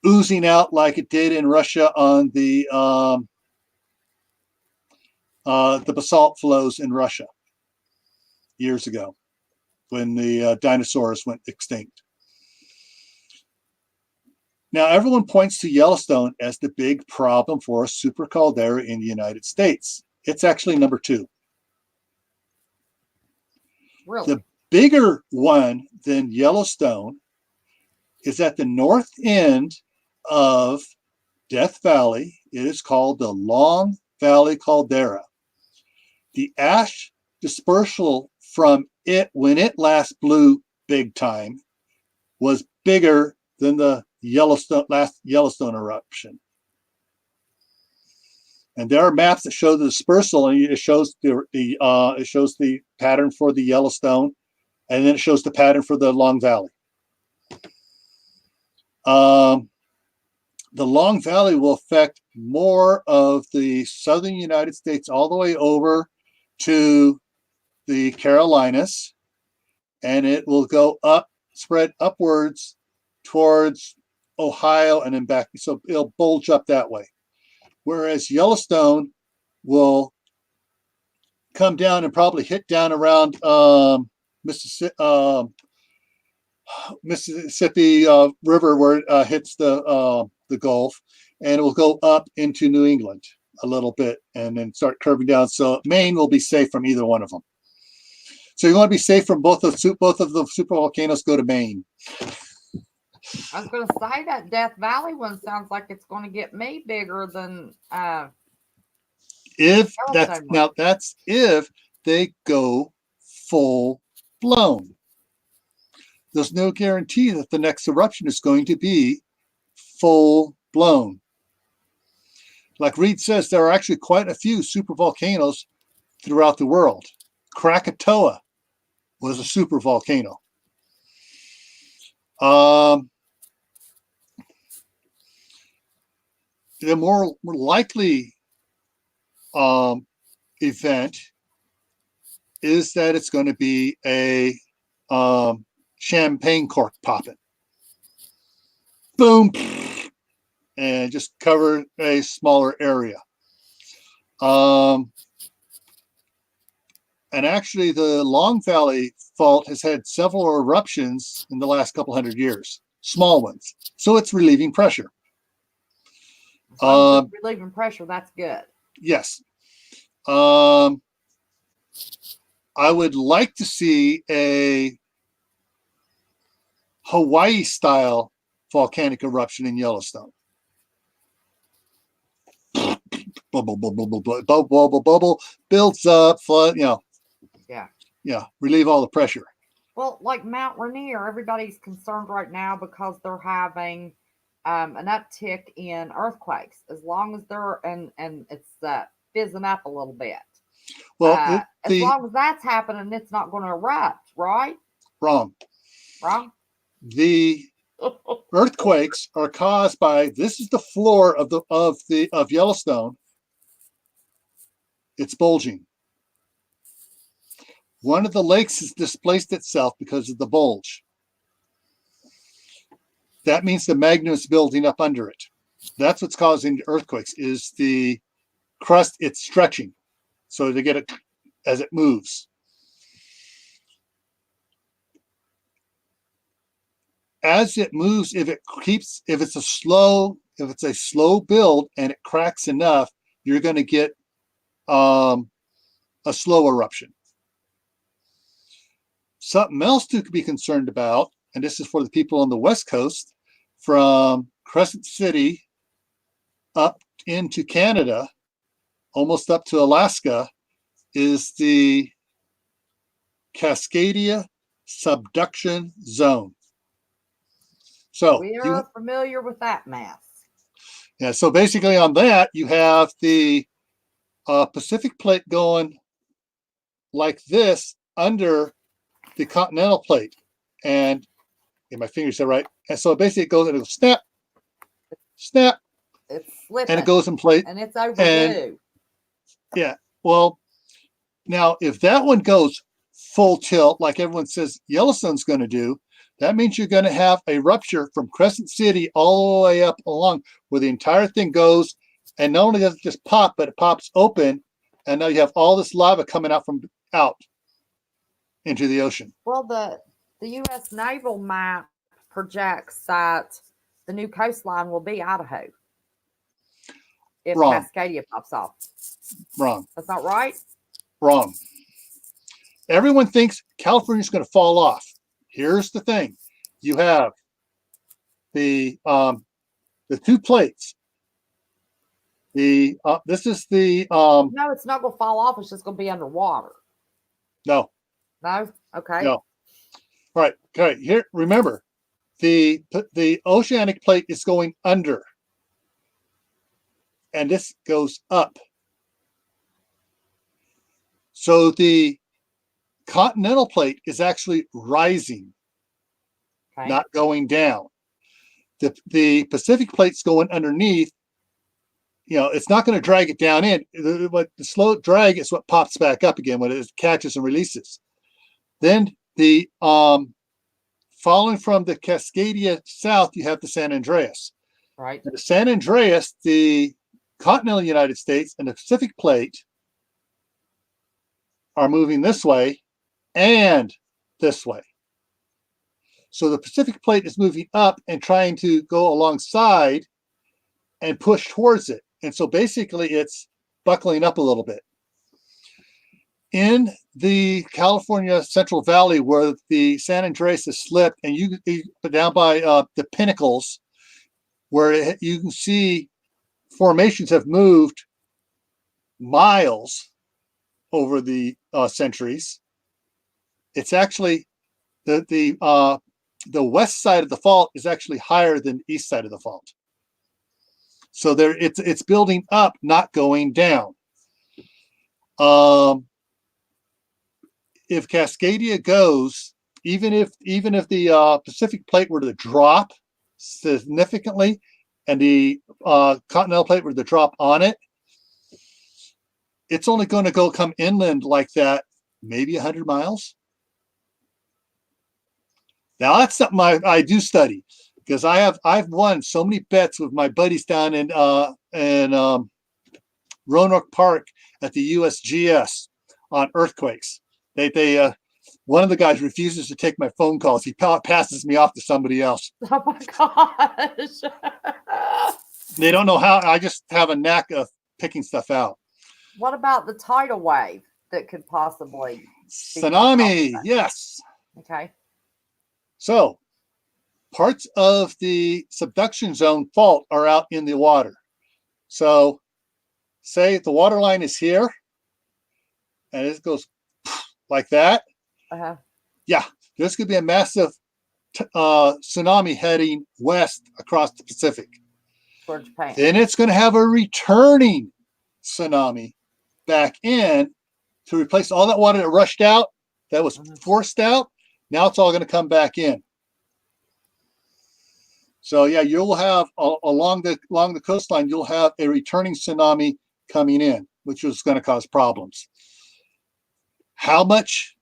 S2: oozing out like it did in Russia on the basalt flows in Russia years ago when the dinosaurs went extinct. Now, everyone points to Yellowstone as the big problem for a super caldera in the United States. It's actually number 2.
S3: Really?
S2: The bigger one than Yellowstone is at the north end of Death Valley. It is called the Long Valley Caldera. The ash dispersal from it when it last blew big time was bigger than the last Yellowstone eruption. And there are maps that show the dispersal, and it shows the pattern for the Yellowstone, and then it shows the pattern for the Long Valley. The Long Valley will affect more of the southern United States all the way over to the Carolinas, and it will go up, spread upwards towards Ohio and then back. So it'll bulge up that way. Whereas Yellowstone will come down and probably hit down around Mississippi River, where it hits the Gulf, and it will go up into New England a little bit and then start curving down. So Maine will be safe from either one of them. So you want to be safe from both of the super volcanoes. Go to Maine.
S3: I was going to say that Death Valley one sounds like it's going to get me bigger than
S2: That's if they go full blown. There's no guarantee that the next eruption is going to be full blown. Like Reed says, there are actually quite a few super volcanoes throughout the world. Krakatoa was a super volcano. The more likely event is that it's going to be a champagne cork popping. Boom, and just cover a smaller area. And actually, the Long Valley Fault has had several eruptions in the last couple hundred years, small ones. So it's relieving pressure.
S3: Relieving pressure, that's good.
S2: Yes. I would like to see a Hawaii-style volcanic eruption in Yellowstone. Bubble, bubble, bubble, bubble, bubble, bubble, builds up, flood, Yeah, relieve all the pressure.
S3: Well, like Mount Rainier, everybody's concerned right now because they're having an uptick in earthquakes. As long as they're and it's fizzing up a little bit.
S2: Well,
S3: as long as that's happening, it's not going to erupt, right?
S2: Wrong. The earthquakes are caused by, this is the floor of Yellowstone. It's bulging. One of the lakes has displaced itself because of the bulge. That means the magma is building up under it. That's what's causing the earthquakes, is the crust, it's stretching. So they get it as it moves. As it moves, if it's a slow build and it cracks enough, you're going to get a slow eruption. Something else to be concerned about, and this is for the people on the West Coast, from Crescent City up into Canada, almost up to Alaska, is the Cascadia subduction zone. So
S3: we are familiar with that mess.
S2: Yeah, so basically on that, you have the Pacific plate going like this under the continental plate. And get my fingers there right. And so basically it goes snap, snap.
S3: It's slipping.
S2: And it goes in place.
S3: And it's overdue.
S2: Yeah. Well, now if that one goes full tilt, like everyone says Yellowstone's going to do, That means you're going to have a rupture from Crescent City all the way up along where the entire thing goes. And not only does it just pop, but it pops open. And now you have all this lava coming out into the ocean.
S3: Well, the U.S. naval map projects that the new coastline will be Idaho if
S2: Wrong.
S3: Cascadia pops off.
S2: Wrong.
S3: That's not right.
S2: Wrong. Everyone thinks California's going to fall off. Here's the thing. You have the two plates. This is the
S3: No, it's not going to fall off. It's just going to be underwater.
S2: no.
S3: No. Okay.
S2: No. All right. Okay. Here, remember, the oceanic plate is going under, and this goes up. So the continental plate is actually rising,
S3: Okay.
S2: not going down. The Pacific plate's going underneath. You know, it's not going to drag it down in. But the slow drag is what pops back up again when it catches and releases. Then the following from the Cascadia south, you have the San Andreas.
S3: Right.
S2: And the San Andreas, the continental United States, and the Pacific plate are moving this way and this way. So the Pacific plate is moving up and trying to go alongside and push towards it. And so basically it's buckling up a little bit. In the California Central Valley where the San Andreas has slipped, and you down by the Pinnacles, where you can see formations have moved miles over the centuries. It's actually the west side of the fault is actually higher than the east side of the fault. So there, it's building up, not going down. If Cascadia goes, even if the Pacific plate were to drop significantly, and the continental plate were to drop on it, it's only going to come inland like that, maybe 100 miles. Now that's something I do study, because I've won so many bets with my buddies down in Roanoke Park at the USGS on earthquakes. They one of the guys refuses to take my phone calls. He passes me off to somebody else.
S3: Oh my gosh.
S2: They don't know how. I just have a knack of picking stuff out.
S3: What about the tidal wave that could possibly
S2: Tsunami, yes.
S3: Okay.
S2: So parts of the subduction zone fault are out in the water. So say the water line is here and it goes like that.
S3: Uh-huh.
S2: Yeah, there's going to be a massive tsunami heading west across the Pacific.
S3: Towards Japan.
S2: Then it's going to have a returning tsunami back in to replace all that water that rushed out, that was forced out. Now it's all going to come back in. So yeah, you'll have along the coastline, you'll have a returning tsunami coming in, which is going to cause problems. How much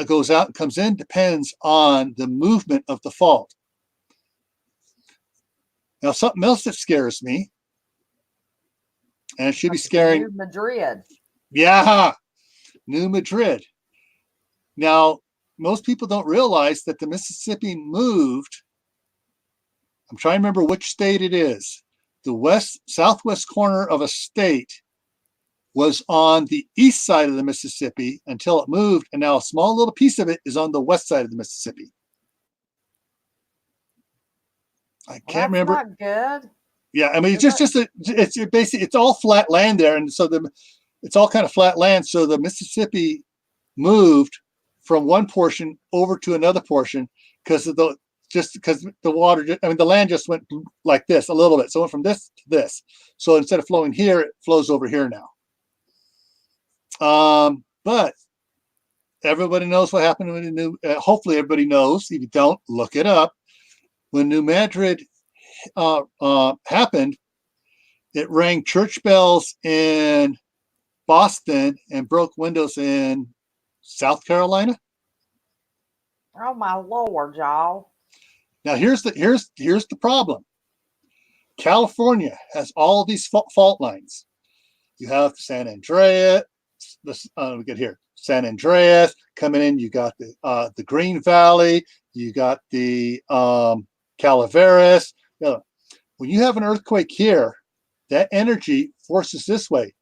S2: goes out and comes in depends on the movement of the fault. Now, something else that scares me, and it should be scaring.
S3: New Madrid.
S2: Yeah, New Madrid. Now, most people don't realize that the Mississippi moved. I'm trying to remember which state it is. The southwest corner of a state was on the east side of the Mississippi until it moved, and now a small little piece of it is on the west side of the Mississippi. I can't remember.
S3: Not good.
S2: Yeah, I mean, it's basically it's all flat land there, and so it's all kind of flat land. So the Mississippi moved from one portion over to another portion because the water. I mean, the land just went like this a little bit. So it went from this to this. So instead of flowing here, it flows over here now. But everybody knows what happened when hopefully everybody knows. If you don't, look it up. When New Madrid happened, it rang church bells in Boston and broke windows in South Carolina.
S3: Oh my Lord, y'all.
S2: Now here's the problem. California has all these fault lines. You have San Andreas. We get here. San Andreas coming in. You got the Green Valley. You got the Calaveras. When you have an earthquake here, that energy forces this way,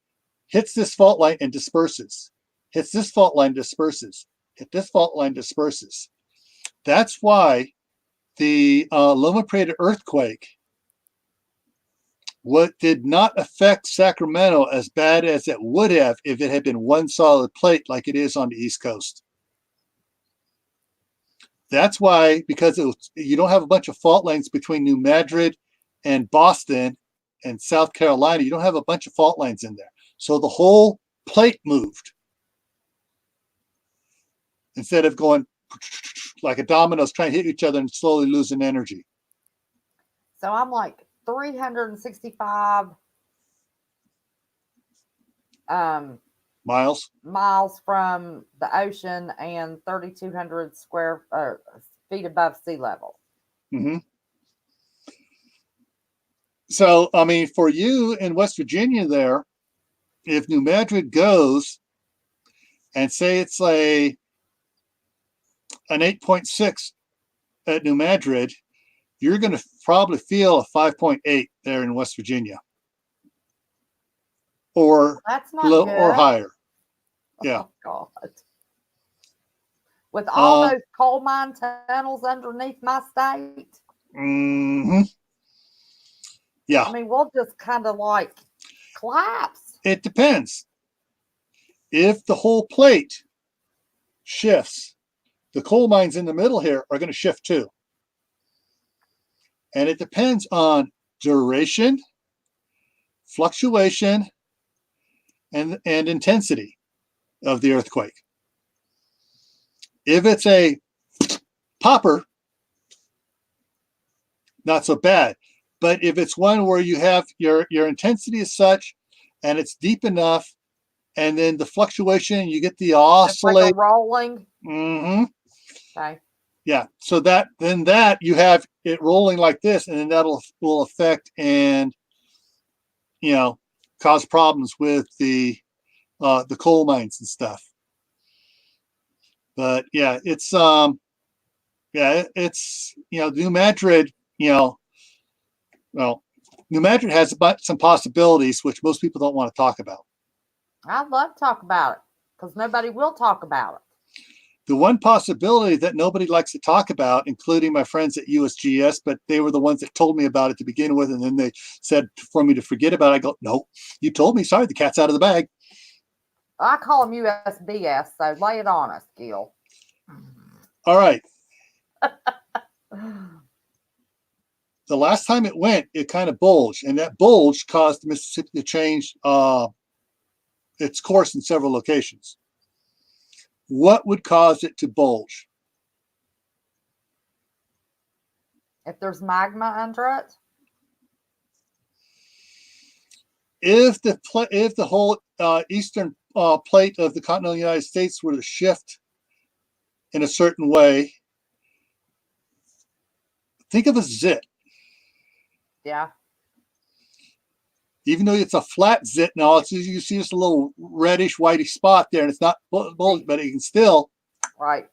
S2: hits this fault line and disperses. Hits this fault line, disperses. Hit this fault line, disperses. That's why the Loma Prieta earthquake did not affect Sacramento as bad as it would have if it had been one solid plate like it is on the East Coast. That's why, because you don't have a bunch of fault lines between New Madrid and Boston and South Carolina. You don't have a bunch of fault lines in there. So the whole plate moved instead of going like a dominoes trying to hit each other and slowly losing energy.
S3: So I'm like 365 miles from the ocean and 3,200 feet above sea level.
S2: Mm-hmm. So, I mean, for you in West Virginia there, if New Madrid goes and say it's an 8.6 at New Madrid, you're going to probably feel a 5.8 there in West Virginia. Or
S3: that's not good.
S2: Or higher. Yeah.
S3: Oh, God. With all those coal mine tunnels underneath my state.
S2: Mm-hmm. Yeah.
S3: I mean, we'll just kind of like collapse.
S2: It depends. If the whole plate shifts, the coal mines in the middle here are going to shift too. And it depends on duration, fluctuation, and intensity of the earthquake. If it's a popper, not so bad. But if it's one where you have your intensity is such and it's deep enough, and then the fluctuation, you get the oscillate.
S3: Like a rolling.
S2: Mm-hmm.
S3: Okay.
S2: Yeah. So then you have it rolling like this, and then will affect and cause problems with the coal mines and stuff. But yeah, it's New Madrid, well, New Madrid has some possibilities which most people don't want to talk about.
S3: I'd love to talk about it because nobody will talk about it.
S2: The one possibility that nobody likes to talk about, including my friends at USGS, but they were the ones that told me about it to begin with, and then they said for me to forget about it. I go, no, you told me. Sorry, the cat's out of the bag.
S3: I call them USBS, so lay it on us, Gil.
S2: All right. The last time it went, it kind of bulged, and that bulge caused the Mississippi to change its course in several locations. What would cause it to bulge?
S3: If there's magma under it?
S2: If the whole eastern plate of the continental United States were to shift in a certain way, think of a zit.
S3: Yeah.
S2: Even though it's a flat zit now, you see just a little reddish, whitish spot there, and it's not bulge, but it can still.
S3: Right.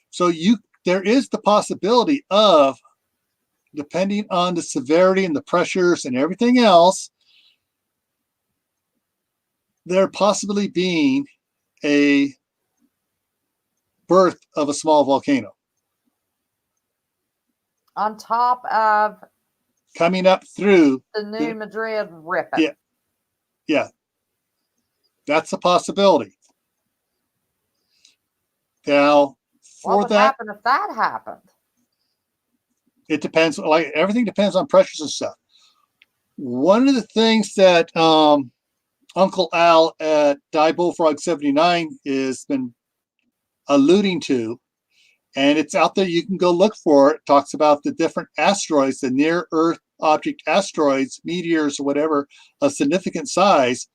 S2: So there is the possibility of, depending on the severity and the pressures and everything else, there possibly being a birth of a small volcano.
S3: On top of
S2: coming up through
S3: the New Madrid ripping.
S2: Yeah. That's a possibility. Now,
S3: what would happen if that happened?
S2: It depends. Like everything depends on pressures and stuff. One of the things that Uncle Al at Die Bullfrog 79 has been alluding to, and it's out there, you can go look for it, talks about the different asteroids, the near Earth object asteroids, meteors, or whatever, of significant size.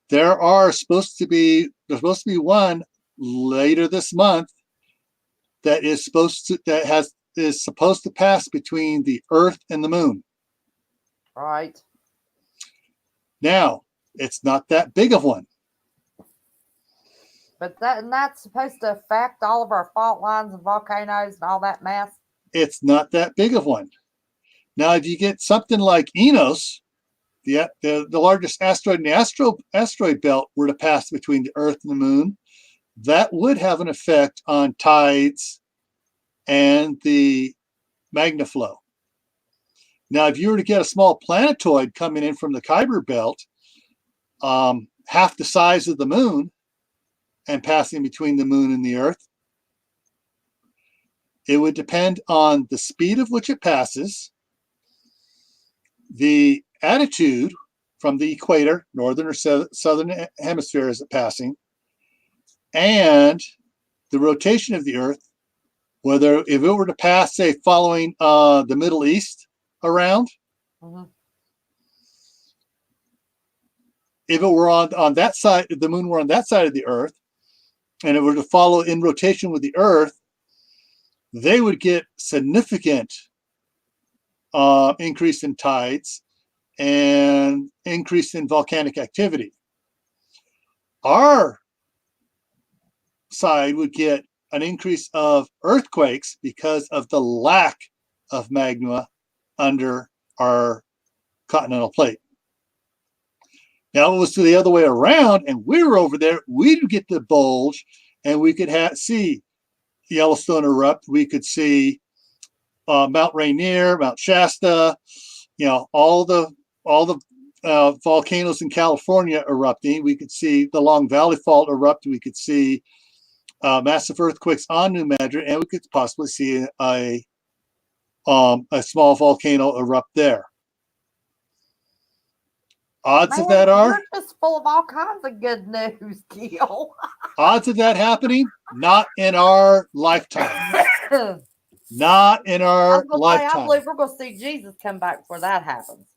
S2: There's supposed to be one later this month that is supposed to pass between the Earth and the Moon.
S3: Right.
S2: Now, it's not that big of one.
S3: But that's supposed to affect all of our fault lines and volcanoes and all that mess.
S2: It's not that big of one. Now, if you get something like Enos, the largest asteroid in the asteroid belt, were to pass between the Earth and the Moon, that would have an effect on tides and the magna flow. Now, if you were to get a small planetoid coming in from the Kuiper belt, half the size of the Moon, and passing between the Moon and the Earth, it would depend on the speed of which it passes, the attitude from the equator, northern or southern hemisphere is it passing, and the rotation of the Earth, whether if it were to pass, say, following the Middle East around, if it were on that side, the Moon were on that side of the Earth, and it were to follow in rotation with the Earth, they would get significant increase in tides and increase in volcanic activity. Our side would get an increase of earthquakes because of the lack of magma under our continental plate. Now, it was the other way around, and we were over there, we'd get the bulge, and we could see Yellowstone erupt. We could see Mount Rainier, Mount Shasta, all the volcanoes in California erupting. We could see the Long Valley Fault erupt. We could see massive earthquakes on New Madrid, and we could possibly see a small volcano erupt there. Odds of that are
S3: you're just full of all kinds of good news, Gil.
S2: odds of that happening, not in our lifetime. Not in our lifetime.
S3: I believe we're going to see Jesus come back before that happens.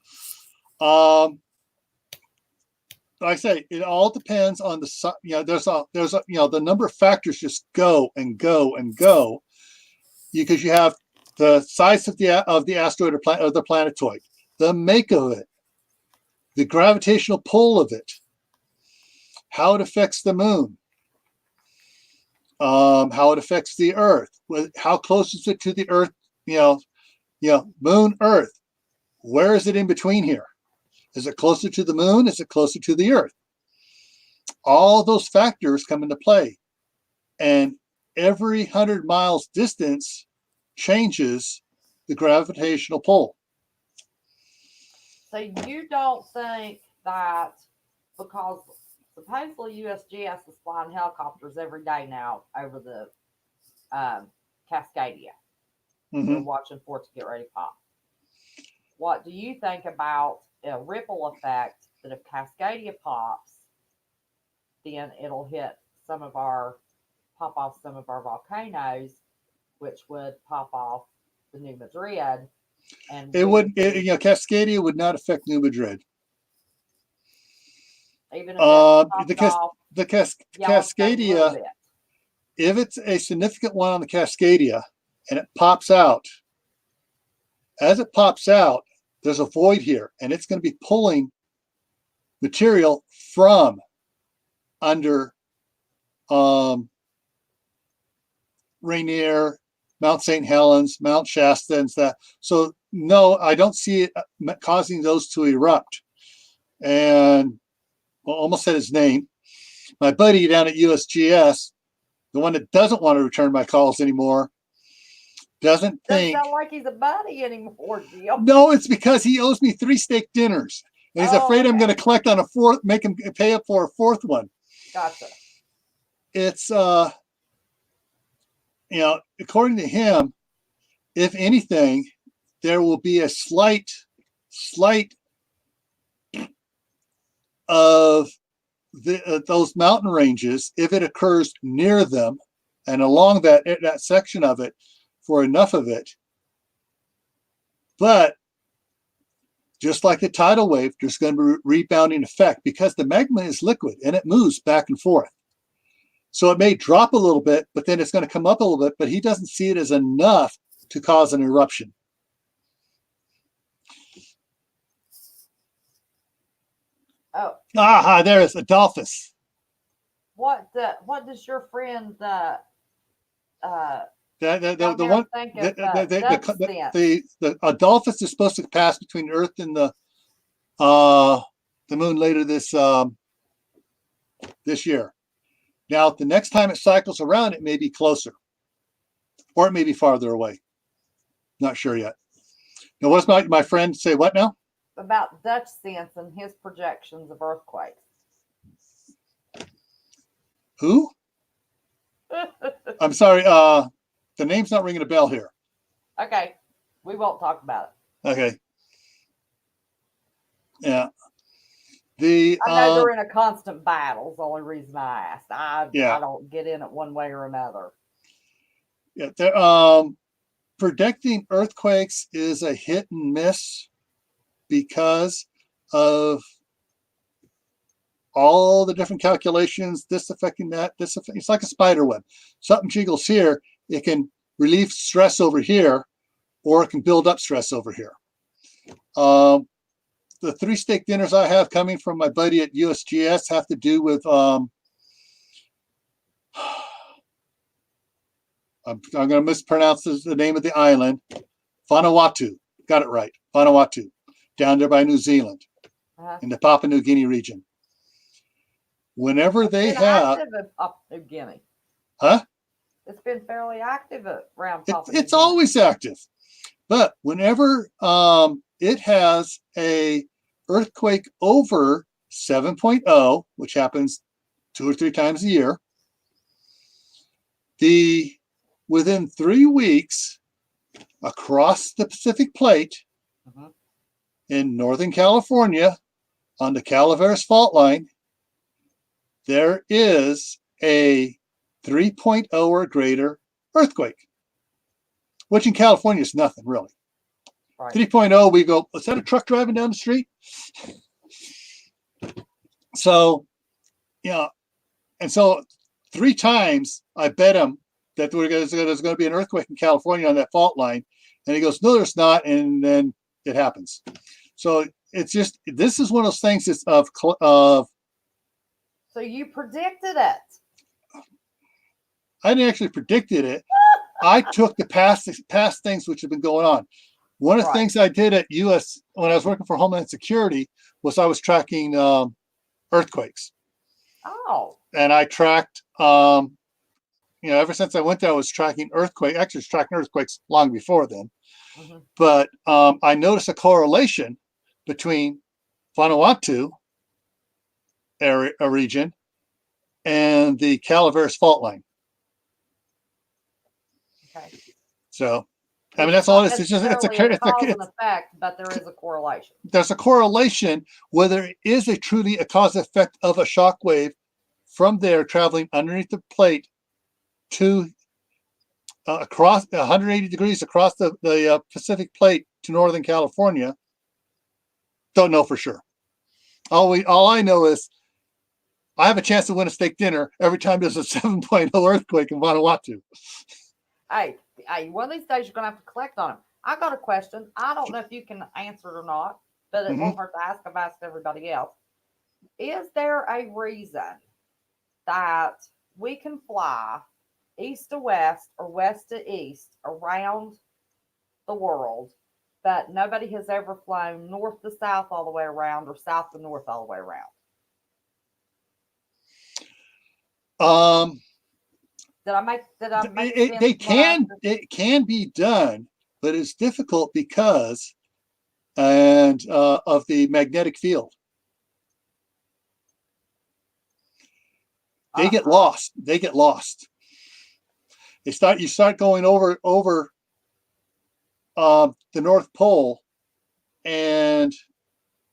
S2: Like I say, it all depends on the number of factors just go and go and go, because you have the size of the asteroid or the planetoid, the make of it, the gravitational pull of it, how it affects the Moon, how it affects the Earth, how close is it to the Earth, Moon, Earth, where is it in between here? Is it closer to the Moon? Is it closer to the Earth? All those factors come into play, and every 100 miles distance changes the gravitational pull.
S3: So you don't think that, because supposedly USGS is flying helicopters every day now over the Cascadia. They're watching for it to get ready to pop. What do you think about a ripple effect that if Cascadia pops, then it'll pop off some of our volcanoes, which would pop off the New Madrid? And
S2: it would, Cascadia would not affect New Madrid.
S3: Even if
S2: the Cascadia, if it's a significant one on the Cascadia and it pops out, as it pops out, there's a void here, and it's going to be pulling material from under Rainier, Mount St. Helens, Mount Shasta, and that. So no, I don't see it causing those to erupt. And almost said his name. My buddy down at USGS, the one that doesn't want to return my calls anymore, doesn't
S3: sound like he's a buddy anymore, Gil.
S2: No, it's because he owes me 3 steak dinners, and he's afraid I'm going to collect on a fourth, make him pay up for a fourth one.
S3: Gotcha.
S2: It's according to him, if anything, there will be a slight of those mountain ranges if it occurs near them and along that section of it for enough of it. But just like the tidal wave, there's going to be a rebounding effect because the magma is liquid and it moves back and forth. So it may drop a little bit, but then it's going to come up a little bit, but he doesn't see it as enough to cause an eruption.
S3: Oh,
S2: Aha, there is Adolphus.
S3: what does your friend
S2: The
S3: down
S2: the
S3: there
S2: one
S3: think
S2: the
S3: of
S2: the,
S3: Dutch
S2: the,
S3: sense?
S2: the Adolphus is supposed to pass between Earth and the moon later this year. Now, the next time it cycles around, it may be closer, or it may be farther away. Not sure yet. Now, what's my friend say? What now?
S3: About Dutch sense and his projections of earthquakes.
S2: Who? I'm sorry. The name's not ringing a bell here.
S3: Okay, we won't talk about it.
S2: Okay. Yeah. The
S3: I know they're in a constant battle. Is the only reason I asked. I don't get in it one way or another.
S2: yeah. Predicting earthquakes is a hit and miss because of all the different calculations, this affecting that, this affecting, it's like a spider web. Something jiggles here, it can relieve stress over here, or it can build up stress over here. The 3 steak dinners I have coming from my buddy at USGS have to do with, I'm going to mispronounce the name of the island, Vanuatu. Got it right, Vanuatu, down there by New Zealand, in the Papua New Guinea region. Whenever they have,
S3: active at Papua New Guinea.
S2: Huh?
S3: It's been fairly active around Papua New
S2: it's
S3: Guinea.
S2: always active, but whenever it has a earthquake over 7.0, which happens 2 or 3 times a year, within 3 weeks across the Pacific Plate in Northern California on the Calaveras Fault Line, there is a 3.0 or greater earthquake, which in California is nothing really.
S3: Right.
S2: 3.0, we go, is that a truck driving down the street? So, yeah. And so 3 times I bet him that there's going to be an earthquake in California on that fault line. And he goes, no, there's not. And then it happens. So it's just, this is one of those things that's of
S3: So you predicted it.
S2: I didn't actually predicted it. I took the past things which have been going on. One of the things I did at US when I was working for Homeland Security was I was tracking earthquakes.
S3: Oh.
S2: And I tracked, ever since I went there, I was tracking earthquakes. Actually, I was tracking earthquakes long before then. But I noticed a correlation between Vanuatu area, a region, and the Calaveras Fault Line.
S3: Okay.
S2: So, I mean, that's all it is. It's just
S3: it's an effect, but there is a correlation.
S2: There's a correlation whether it is a truly a cause effect of a shock wave from there traveling underneath the plate to across 180 degrees across the Pacific Plate to Northern California. Don't know for sure. All I know is I have a chance to win a steak dinner every time there's a 7.0 earthquake in Vanuatu.
S3: Hey, one of these days you're going to have to collect on them. I got a question. I don't know if you can answer it or not, but it won't hurt to ask. I've asked everybody else. Is there a reason that we can fly east to west or west to east around the world, but nobody has ever flown north to south all the way around or south to north all the way around? Did I make
S2: it can be done, but it's difficult because of the magnetic field. They get lost. You start going over the North Pole, and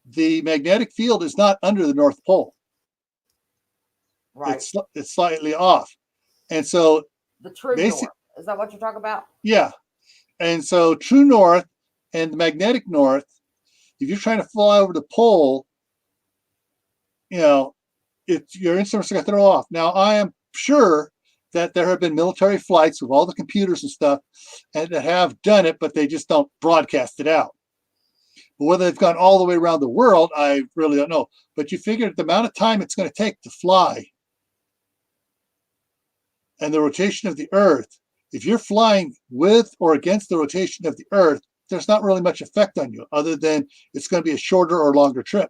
S2: the magnetic field is not under the North Pole.
S3: Right.
S2: It's slightly off. And so
S3: the true north, is that what you're talking about?
S2: Yeah. And so true north and the magnetic north, if you're trying to fly over the pole, your instruments are going to throw off. Now, I am sure that there have been military flights with all the computers and stuff and that have done it, but they just don't broadcast it out. But whether they've gone all the way around the world, I really don't know. But you figure the amount of time it's going to take to fly and the rotation of the Earth, if you're flying with or against the rotation of the Earth, there's not really much effect on you other than it's going to be a shorter or longer trip.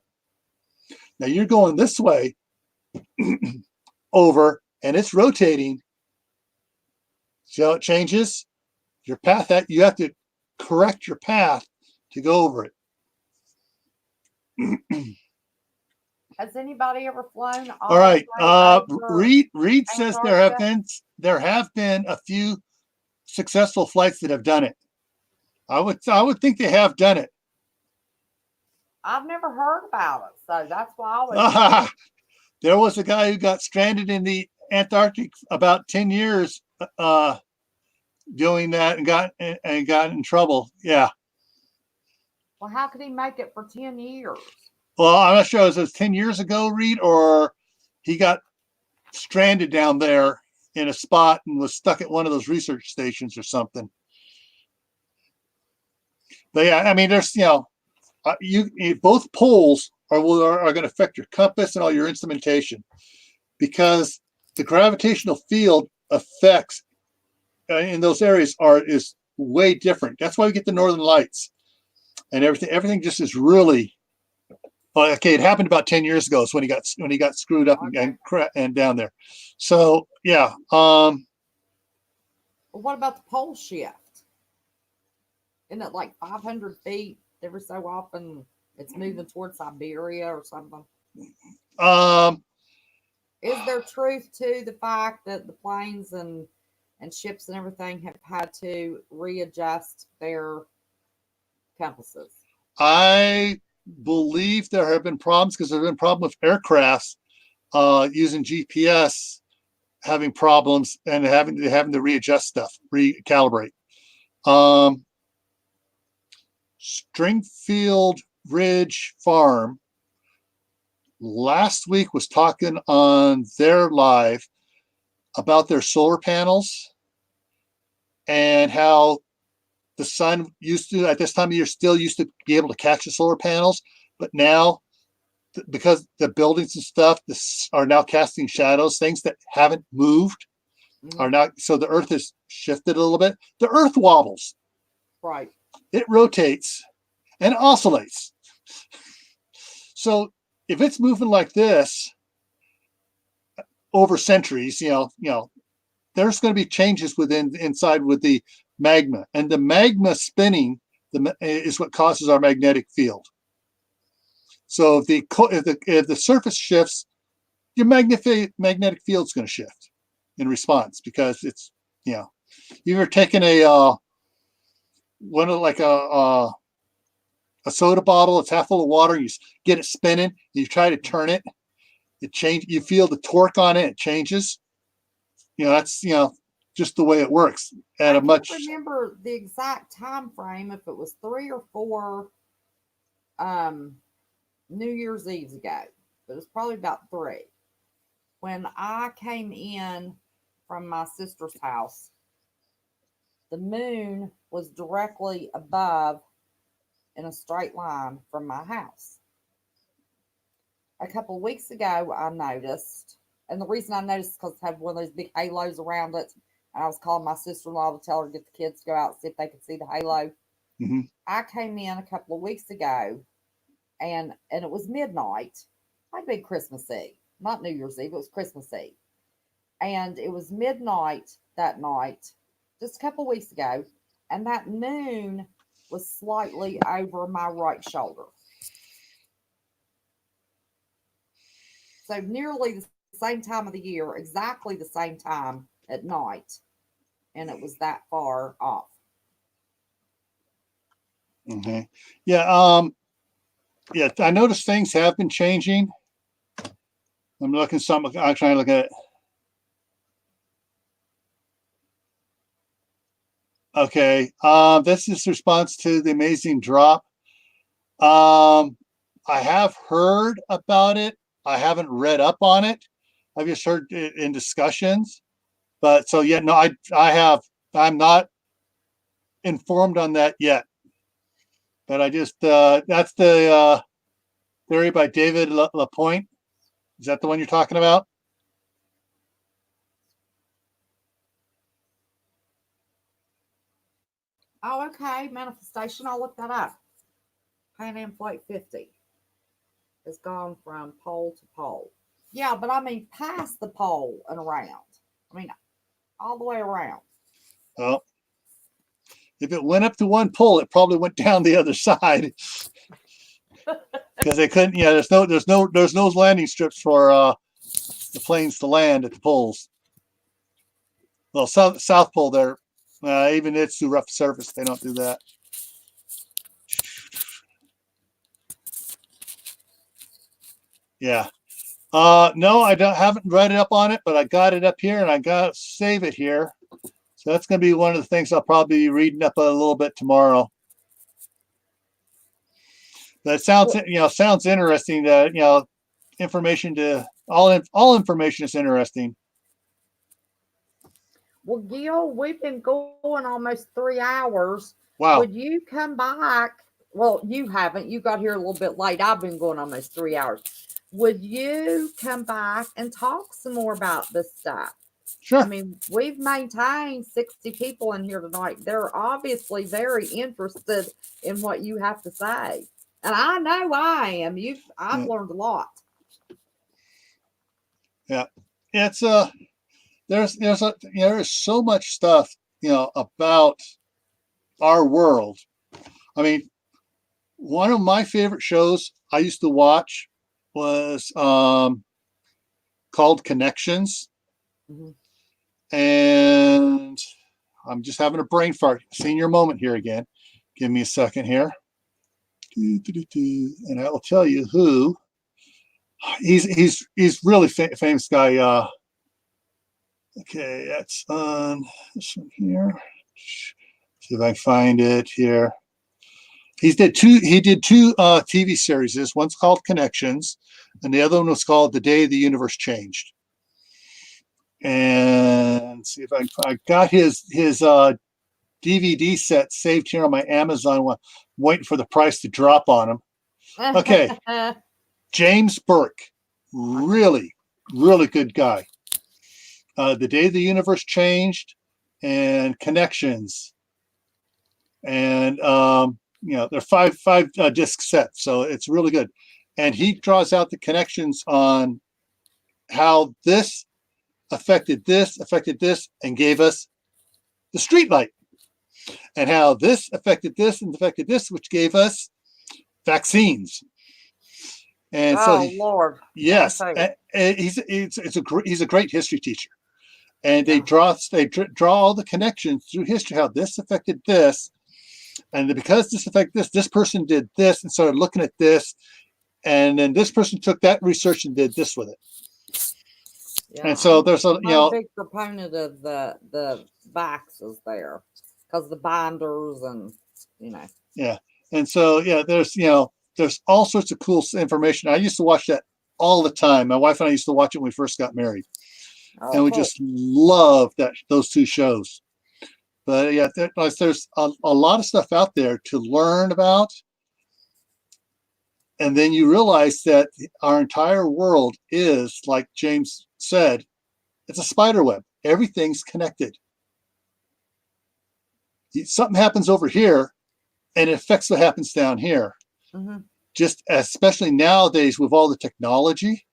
S2: Now you're going this way over and it's rotating. See how it changes? Your path, that you have to correct your path to go over it.
S3: Has anybody ever flown?
S2: All right.
S3: over
S2: Reed says there have been a few successful flights that have done it. I would think they have done it.
S3: I've never heard about it, so that's why I was.
S2: There was a guy who got stranded in the Antarctic about 10 years doing that and got in trouble. Yeah.
S3: Well, how could he make it for 10 years?
S2: Well, I'm not sure if it was 10 years ago, Reed, or he got stranded down there in a spot and was stuck at one of those research stations or something. But yeah, I mean, there's, both poles are going to affect your compass and all your instrumentation because the gravitational field effects in those areas is way different. That's why we get the northern lights and everything just is really okay. It happened about 10 years ago. Is when he got screwed up and down there. So yeah.
S3: Well, what about the pole shift? Isn't it like 500 feet every so often? It's moving towards Siberia or something. Is there truth to the fact that the planes and ships and everything have had to readjust their compasses?
S2: I believe there have been problems because there have been problems with aircrafts using GPS having problems and having to readjust stuff, recalibrate. Stringfield Ridge Farm last week was talking on their live about their solar panels and how the sun used to, at this time of year, still used to be able to catch the solar panels, but now because the buildings and stuff are now casting shadows, things that haven't moved are not, so the earth has shifted a little bit. The earth wobbles.
S3: Right. It
S2: rotates and oscillates. So if it's moving like this over centuries, there's going to be changes inside with the magma, and the magma spinning is what causes our magnetic field. So if the surface shifts, your magnetic field is going to shift in response because it's you've ever taken a soda bottle, it's half full of water, you get it spinning, you try to turn it, you feel the torque on it, it changes. That's just the way it works at a much.
S3: I don't remember the exact time frame, if it was 3 or 4 New Year's Eves ago, but it was probably about 3 when I came in from my sister's house. The moon was directly above in a straight line from my house. A couple of weeks ago, I noticed, and the reason I noticed is because it had one of those big halos around it. And I was calling my sister-in-law to tell her to get the kids to go out and see if they could see the halo.
S2: Mm-hmm.
S3: I came in a couple of weeks ago, and it was midnight. Might be Christmas Eve, not New Year's Eve. It was Christmas Eve, and it was midnight that night, just a couple of weeks ago, and that moon was slightly over my right shoulder. So nearly the same time of the year, exactly the same time at night, and it was that far off.
S2: Okay. Yeah. Yeah. I noticed things have been changing. I'm trying to look at it. Okay. This is response to the amazing drop. I have heard about it. I haven't read up on it, I've just heard it in discussions, but so yeah, no, I'm not informed on that yet. But I just that's the theory by David Lapointe. Is that the one you're talking about?
S3: Oh, okay. Manifestation. I'll look that up. Pan Am Flight 50 has gone from pole to pole. Yeah, but I mean past the pole and around. I mean all the way around.
S2: Well, if it went up to one pole, it probably went down the other side because they couldn't. Yeah, there's no landing strips for the planes to land at the poles. Well, South Pole there, even it's too rough surface. They don't do that. Yeah. No, haven't read it up on it, but I got it up here and I got to save it here. So that's going to be one of the things I'll probably be reading up a little bit tomorrow. That sounds, sounds interesting. Information to all information is interesting.
S3: Well, Gil, we've been going almost 3 hours.
S2: Wow.
S3: Would you come back? Well, you haven't. You got here a little bit late. I've been going almost 3 hours. Would you come back and talk some more about this stuff?
S2: Sure.
S3: I mean, we've maintained 60 people in here tonight. They're obviously very interested in what you have to say. And I know I am. I've learned a lot.
S2: Yeah. It's there's so much stuff, about our world. I mean, one of my favorite shows I used to watch was called Connections.
S3: Mhm.
S2: And I'm just having a brain fart. Senior moment here again. Give me a second here. And I will tell you who. He's really famous guy. Okay, that's on this one here. See if I can find it here. He did two TV series. This one's called Connections, and the other one was called The Day the Universe Changed. And see if I got his DVD set saved here on my Amazon one, waiting for the price to drop on him. Okay. James Burke, really, really good guy. The Day the Universe Changed and Connections. And they're five disc sets, so it's really good. And he draws out the connections on how this affected this, and gave us the streetlight, and how this affected this and affected this, which gave us vaccines. And
S3: Lord,
S2: yes, he's a great history teacher, and they draw all the connections through history, how this affected this, and because this affected this person did this and started looking at this, and then this person took that research and did this with it. Yeah, and so there's a
S3: big proponent of the boxes there because the binders and
S2: yeah, and so there's all sorts of cool information. I used to watch that all the time. My wife and I used to watch it when we first got married, and we just loved those two shows. But yeah, there's a lot of stuff out there to learn about, and then you realize that our entire world is, like James said, it's a spider web. Everything's connected. Something happens over here, and it affects what happens down here. Mm-hmm. Just especially nowadays with all the technology,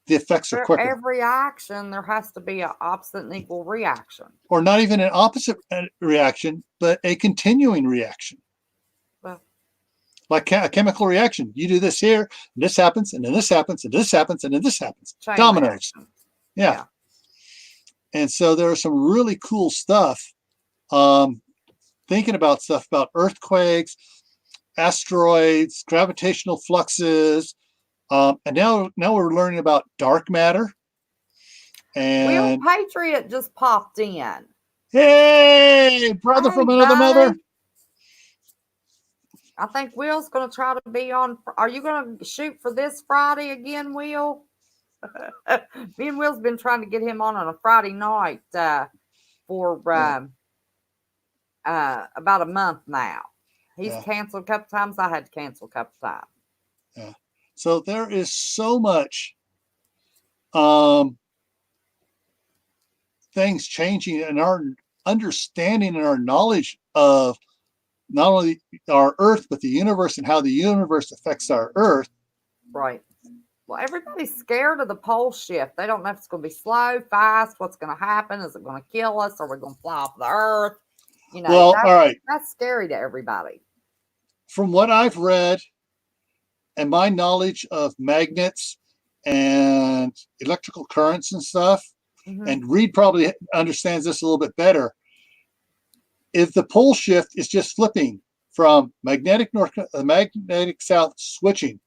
S2: the effects are quicker.
S3: Every action, there has to be an opposite and equal reaction.
S2: Or not even an opposite reaction, but a continuing reaction. Well, like a chemical reaction. You do this here, and this happens, and then this happens, and this happens, and then this happens. Dominoes. Yeah. And so there are some really cool stuff. Thinking about stuff about earthquakes, asteroids, gravitational fluxes, and now we're learning about dark matter. And
S3: Will Patriot just popped in.
S2: Hey, brother from another mother.
S3: I think Will's going to try to be on. Are you going to shoot for this Friday again, Will? Me and Will's been trying to get him on a Friday night for about a month now. He's
S2: Yeah.
S3: canceled a couple times. I had to cancel a couple times.
S2: Yeah. So there is so much things changing in our understanding and our knowledge of not only our Earth, but the universe and how the universe affects our Earth.
S3: Right. Well, everybody's scared of the pole shift. They don't know if it's going to be slow, fast, what's going to happen. Is it going to kill us? Are we going to fly off the Earth? You know,
S2: Well, all right.
S3: That's scary to everybody.
S2: From what I've read and my knowledge of magnets and electrical currents and stuff,
S3: Mhm.
S2: and Reed probably understands this a little bit better. If the pole shift is just flipping from magnetic north, magnetic south switching,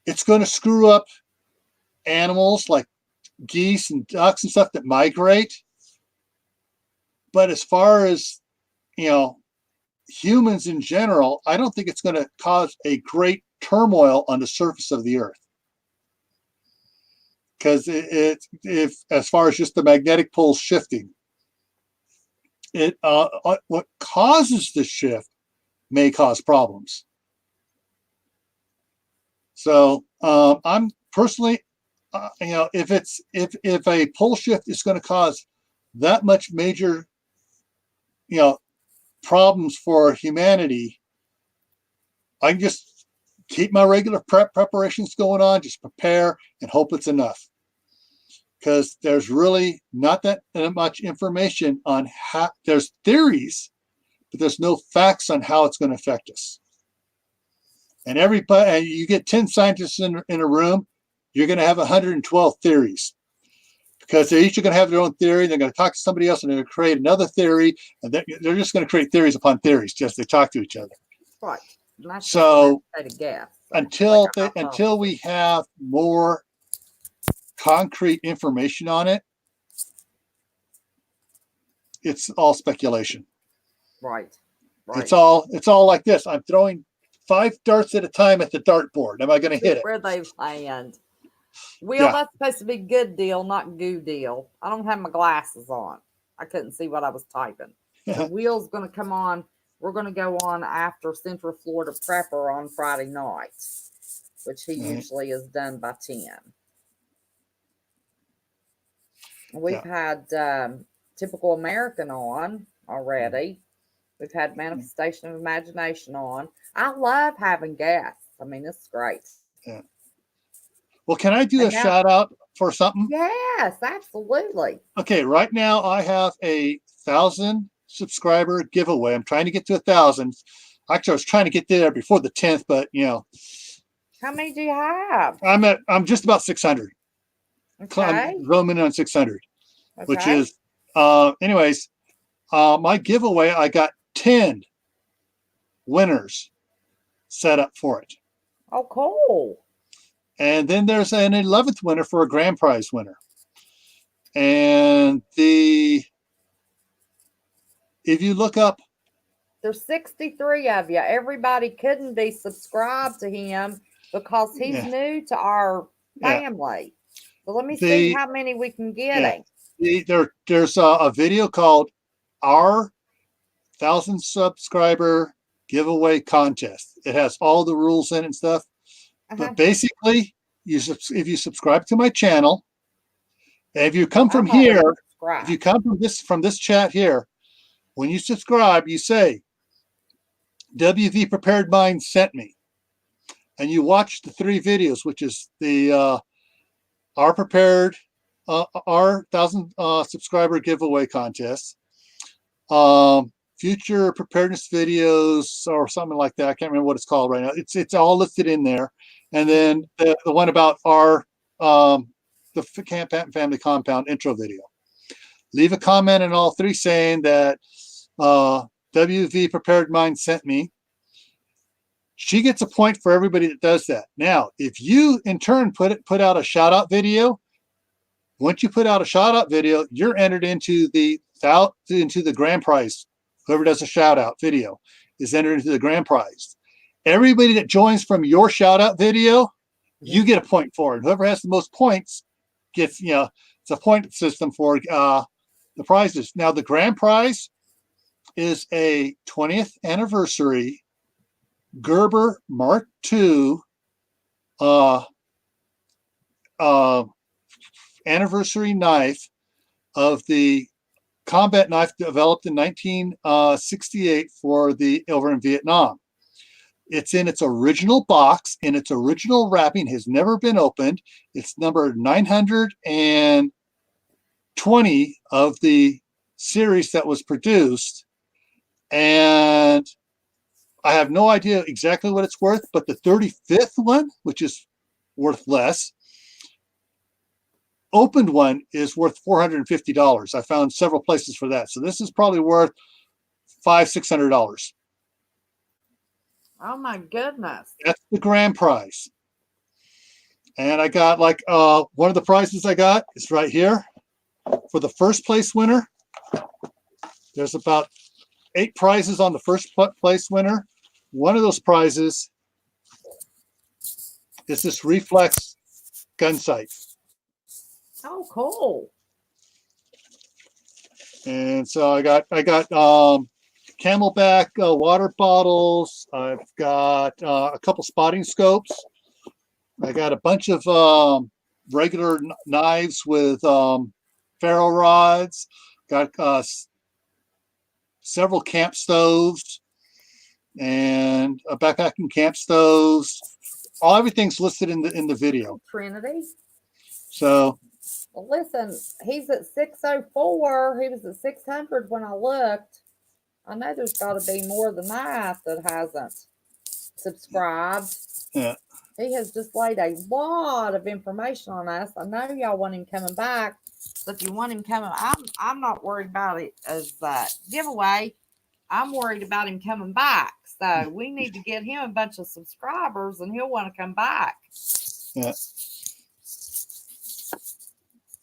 S2: it's going to screw up animals like geese and ducks and stuff that migrate. But as far as, you know, humans in general, I don't think it's going to cause a great turmoil on the surface of the Earth. Because if as far as just the magnetic poles shifting, what causes the shift may cause problems. So I'm personally, you know, if a pole shift is going to cause that much major, you know, problems for humanity, I can just keep my regular preparations going on, just prepare and hope it's enough. Because there's really not that much information on how. There's theories, but there's no facts on how it's going to affect us. And everybody, and you get 10 scientists in a room, you're going to have 112 theories, because they're each going to have their own theory. They're going to talk to somebody else, and they're going to create another theory, and they're just going to create theories upon theories, just they talk to each other.
S3: Right.
S2: So
S3: guess.
S2: until we have more concrete information on it, it's all speculation.
S3: Right.
S2: It's all like this. I'm throwing 5 darts at a time at the dartboard. Am I going to hit it?
S3: Where they land. Will, that's supposed to be good deal, not goo deal. I don't have my glasses on. I couldn't see what I was typing. So Will's going to come on. We're going to go on after Central Florida Prepper on Friday night, which he usually is done by 10. We've had Typical American on already. We've had Manifestation of Imagination on. I love having guests. I mean, it's great.
S2: Yeah. Well, can I do a shout out for something?
S3: Yes, absolutely.
S2: Okay, right now I have a 1,000 subscriber giveaway. I'm trying to get to 1,000. Actually, I was trying to get there before the 10th, but you know.
S3: How many do you have?
S2: I'm just about 600.
S3: Okay.
S2: I'm roaming on 600,
S3: okay.
S2: Which is, anyways, my giveaway, I got 10 winners set up for it.
S3: Oh, cool.
S2: And then there's an 11th winner for a grand prize winner. And if you look up,
S3: there's 63 of you. Everybody couldn't be subscribed to him because he's new to our family. So let me see how many we can get.
S2: There's a video called Our 1,000 Subscriber Giveaway Contest. It has all the rules in it and stuff. But basically, if you subscribe to my channel, and if you come from here, if you come from this chat here, when you subscribe, you say, WV Prepared Mind sent me. And you watch the 3 videos, which is the Our 1,000 subscriber giveaway contest, future preparedness videos or something like that. I can't remember what it's called right now. It's all listed in there. And then the one about our the Camp Patton Family Compound intro video. Leave a comment in all 3 saying that WV Prepared Mind sent me. She gets a point for everybody that does that. Now, if you in turn put out a shout out video, once you put out a shout out video, you're entered into the grand prize. Whoever does a shout out video is entered into the grand prize. everybody that joins from your shout out video, you get a point for it. Whoever has the most points gets, it's a point system for the prizes. Now, the grand prize is a 20th anniversary Gerber Mark II anniversary knife of the combat knife developed in 1968 for the over in Vietnam. It's in its original box, in its original wrapping, has never been opened. It's number 920 of the series that was produced. And I have no idea exactly what it's worth, but the 35th one, which is worth less, opened one is worth $450. I found several places for that. So this is probably worth $500-600.
S3: Oh my goodness.
S2: That's the grand prize. And I got one of the prizes I got is right here. For the first place winner, there's about 8 prizes on the first place winner. One of those prizes is this reflex gun sight.
S3: Oh, cool.
S2: And so I got Camelback water bottles. I've got a couple spotting scopes. I got a bunch of regular knives with ferro rods. Got several camp stoves and a backpacking camp stoves. Everything's listed in the video.
S3: Trinity.
S2: So,
S3: well, listen, he's at 604. He was at 600 when I looked. I know there's got to be more than that hasn't subscribed.
S2: yeah.
S3: He has just laid a lot of information on us. I know y'all want him coming back. So if you want him coming, I'm not worried about it as a giveaway. I'm worried about him coming back. So we need to get him a bunch of subscribers and he'll want to come back.
S2: Yeah.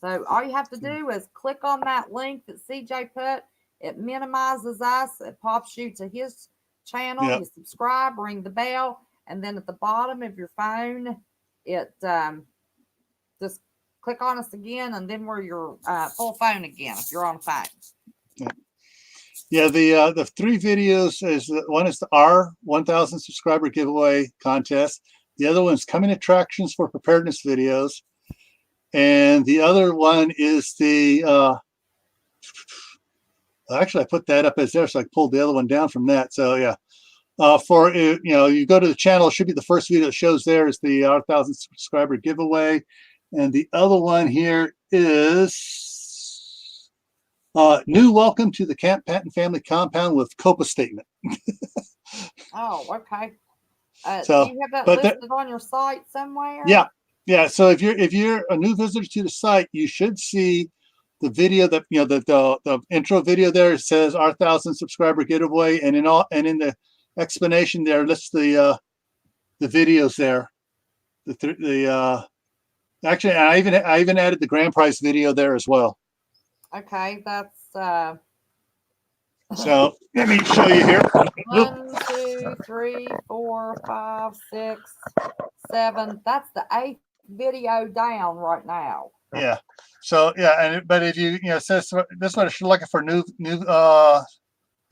S3: So all you have to do is click on that link that CJ put. It minimizes us. It pops you to his channel.
S2: Yep.
S3: You subscribe, ring the bell, and then at the bottom of your phone, it just click on us again, and then we're your full phone again if you're on a phone.
S2: Yeah, the 3 videos is one is the our 1,000 subscriber giveaway contest. The other one is coming attractions for preparedness videos, and the other one is the actually I put that up as there, so I pulled the other one down from that. So yeah, for you go to the channel, it should be the first video that shows there is the 1,000 subscriber giveaway, and the other one here is new welcome to the Camp Patton family compound with COPA statement.
S3: Oh, okay.
S2: So,
S3: do you have that
S2: but
S3: listed on your site somewhere?
S2: Yeah. So if you're a new visitor to the site, you should see the video that the intro video there says our 1,000 subscriber giveaway, and in the explanation there lists the videos there. Actually, I even added the grand prize video there as well.
S3: Okay, that's
S2: So let me show you here.
S3: 1, 2, 3, 4, 5, 6, 7. That's the 8th video down right now.
S2: Yeah. So yeah, but if you it says this one, if you're looking for new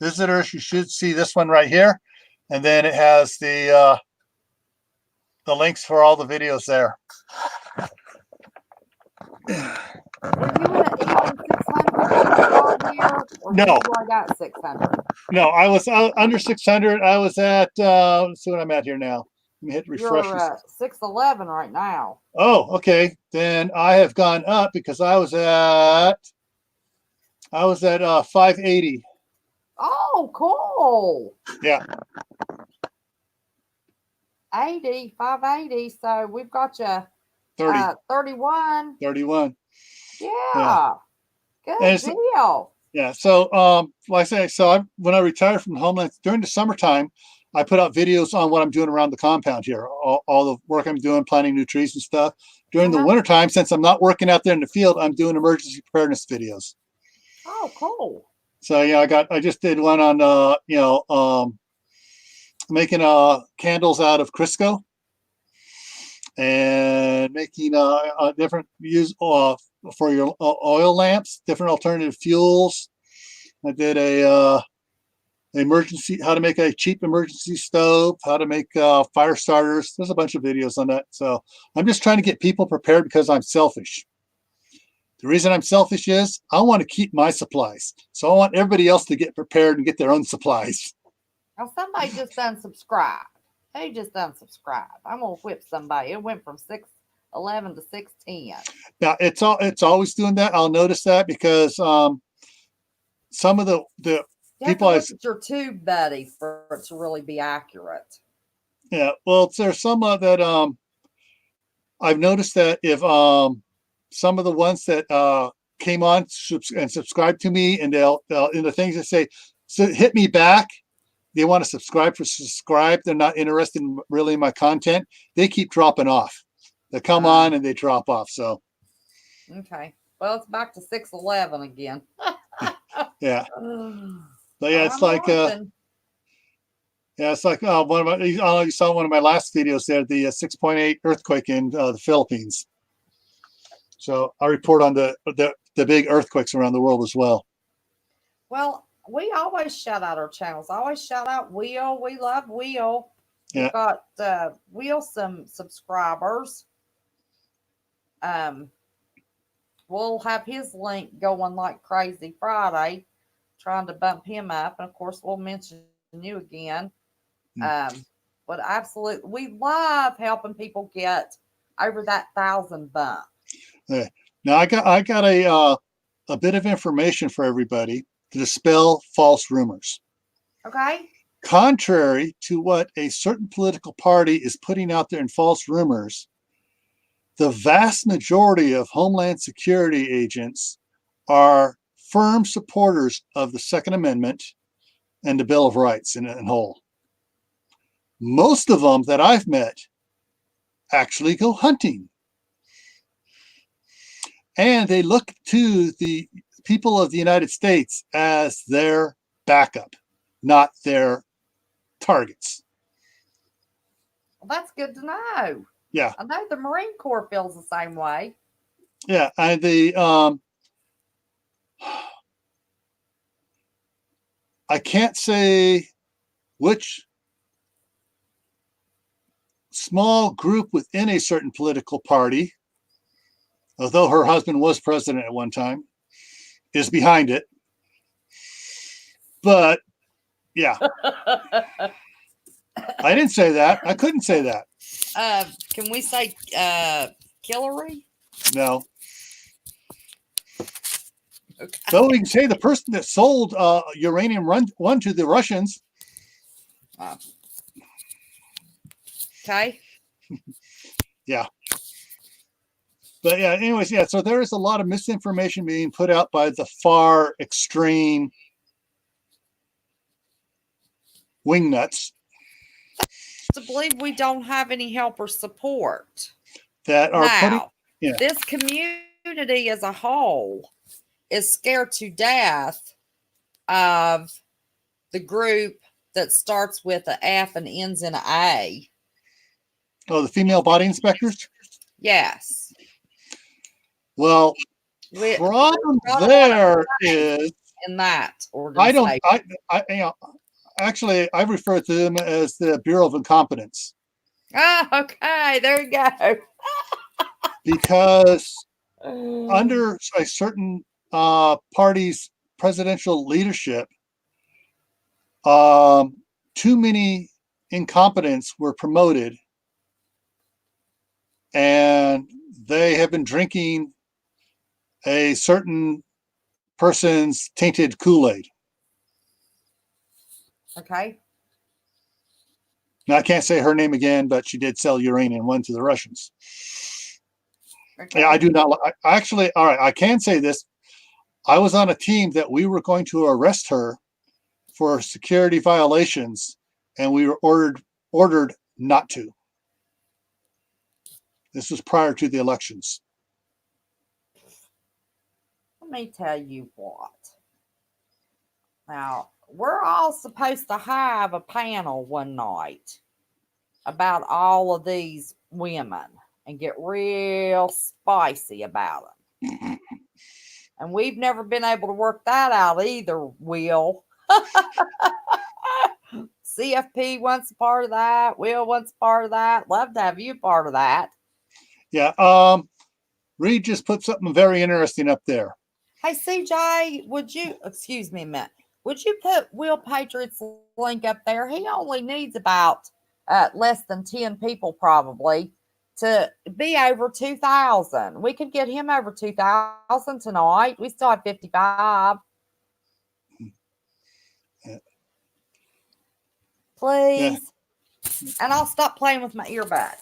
S2: visitors, you should see this one right here, and then it has the links for all the videos there.
S3: Were you in an even 600 here, or
S2: No.
S3: were you right at 600?
S2: No, I was under 600. I was at let's see what I'm at here now. Let me hit refresh.
S3: You're at 611 right now.
S2: Oh, okay. Then I have gone up because I was at 580.
S3: Oh, cool.
S2: Yeah.
S3: 580. So we've got you
S2: 30.
S3: 31.
S2: 31.
S3: Yeah. Good deal.
S2: Yeah. So, like I say, when I retired from Homeland during the summertime, I put out videos on what I'm doing around the compound here, all the work I'm doing, planting new trees and stuff. During the wintertime, since I'm not working out there in the field, I'm doing emergency preparedness videos.
S3: Oh, cool.
S2: So yeah, I just did one on making candles out of Crisco and making different use for your oil lamps, different alternative fuels. I did a emergency, how to make a cheap emergency stove, how to make fire starters. There's a bunch of videos on that. So I'm just trying to get people prepared because I'm selfish. The reason I'm selfish is I want to keep my supplies. So I want everybody else to get prepared and get their own supplies.
S3: Now somebody just unsubscribed. Who just unsubscribed? I'm gonna whip somebody. It went from 611 to 610.
S2: Now it's always doing that. I'll notice that because some of the
S3: You have
S2: people
S3: to
S2: I
S3: look at your tube buddy for it to really be accurate.
S2: yeah, well, there's some that I've noticed that if some of the ones that came on and subscribed to me, and they'll in the things that say, so hit me back. They want to subscribe. They're not interested in really in my content. They keep dropping off. They come on and they drop off. So
S3: Okay. Well, it's back to 611 again.
S2: yeah, but yeah, it's like yeah, it's like one of my. I don't know, you saw one of my last videos there, the 6.8 earthquake in the Philippines. So I report on the big earthquakes around the world as well.
S3: Well, we always shout out our channels. I always shout out Will. We love Will.
S2: Yeah.
S3: We've got Will some subscribers. We'll have his link going like crazy Friday, trying to bump him up. And of course, we'll mention you again. But absolutely, we love helping people get over that 1,000 bump.
S2: Yeah. Now I got a bit of information for everybody to dispel false rumors.
S3: Okay.
S2: Contrary to what a certain political party is putting out there in false rumors, the vast majority of Homeland Security agents are firm supporters of the Second Amendment and the Bill of Rights in whole. Most of them that I've met actually go hunting. And they look to the people of the United States as their backup, not their targets.
S3: Well, that's good to know.
S2: Yeah.
S3: I know the Marine Corps feels the same way.
S2: Yeah. And I can't say which small group within a certain political party, although her husband was president at one time, is behind it. But yeah, I didn't say that. I couldn't say that.
S3: Can we say Hillary?
S2: No.
S3: Okay.
S2: Though we can say the person that sold uranium one to the Russians.
S3: Okay.
S2: Yeah. But yeah, anyways, yeah, so there is a lot of misinformation being put out by the far extreme wingnuts.
S3: To believe we don't have any help or support.
S2: That are putting
S3: this community as a whole is scared to death of the group that starts with an F and ends in an A.
S2: Oh, the female body inspectors?
S3: Yes.
S2: Well, problem there is
S3: in that organization.
S2: Actually, I refer to them as the Bureau of Incompetence.
S3: Oh, okay. There you go.
S2: Because under a certain party's presidential leadership, too many incompetents were promoted, and they have been drinking a certain person's tainted Kool-Aid.
S3: Okay.
S2: Now, I can't say her name again, but she did sell uranium one to the Russians. Okay. Yeah, I do not. Actually, all right, I can say this. I was on a team that we were going to arrest her for security violations, and we were ordered not to. This was prior to the elections.
S3: Let me tell you what. Now, we're all supposed to have a panel one night about all of these women and get real spicy about them. And we've never been able to work that out either, Will. CFP wants a part of that. Will wants a part of that. Love to have you part of that.
S2: Yeah. Reed just put something very interesting up there.
S3: Hey, CJ, excuse me a minute, would you put Will Patriot's link up there? He only needs about less than 10 people probably to be over 2,000. We could get him over 2,000 tonight. We still have 55. Please. Yeah. And I'll stop playing with my earbud.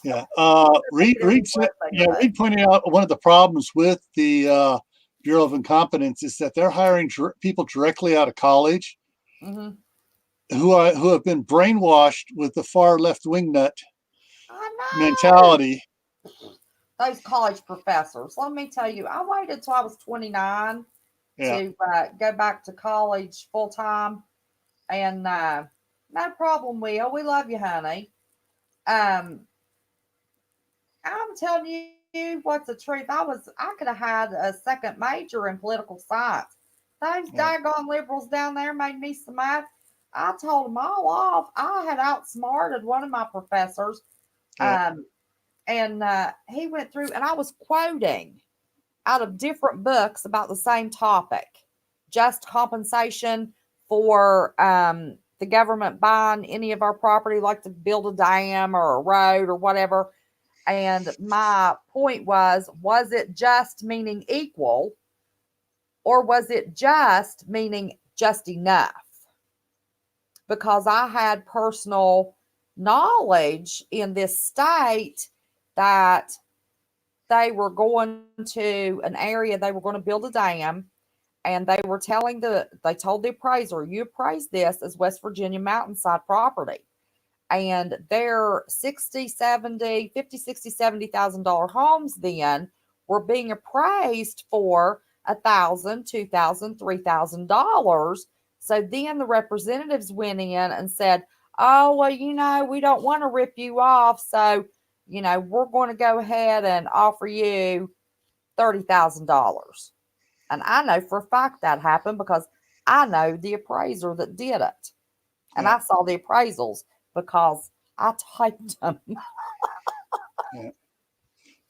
S2: Yeah. Reed pointed out one of the problems with the Bureau of Incompetence is that they're hiring people directly out of college who have been brainwashed with the far left wing nut mentality.
S3: Those college professors. Let me tell you, I waited till I was 29 to go back to college full time, and no problem, Will. We love you, honey. I'm telling you what's the truth. I could have had a second major in political science. Those daggone liberals down there made me so mad. I told them all off. I had outsmarted one of my professors. And he went through, and I was quoting out of different books about the same topic. Just compensation for the government buying any of our property, like to build a dam or a road or whatever. And my point was it just meaning equal, or was it just meaning just enough? Because I had personal knowledge in this state that they were going to an area, they were going to build a dam, and they told the appraiser, you appraise this as West Virginia mountainside property. And their $50,000-$70,000 homes then were being appraised for $1,000, $2,000, $3,000. So then the representatives went in and said, oh, well, we don't want to rip you off. So, we're going to go ahead and offer you $30,000. And I know for a fact that happened because I know the appraiser that did it. And I saw the appraisals because I typed them.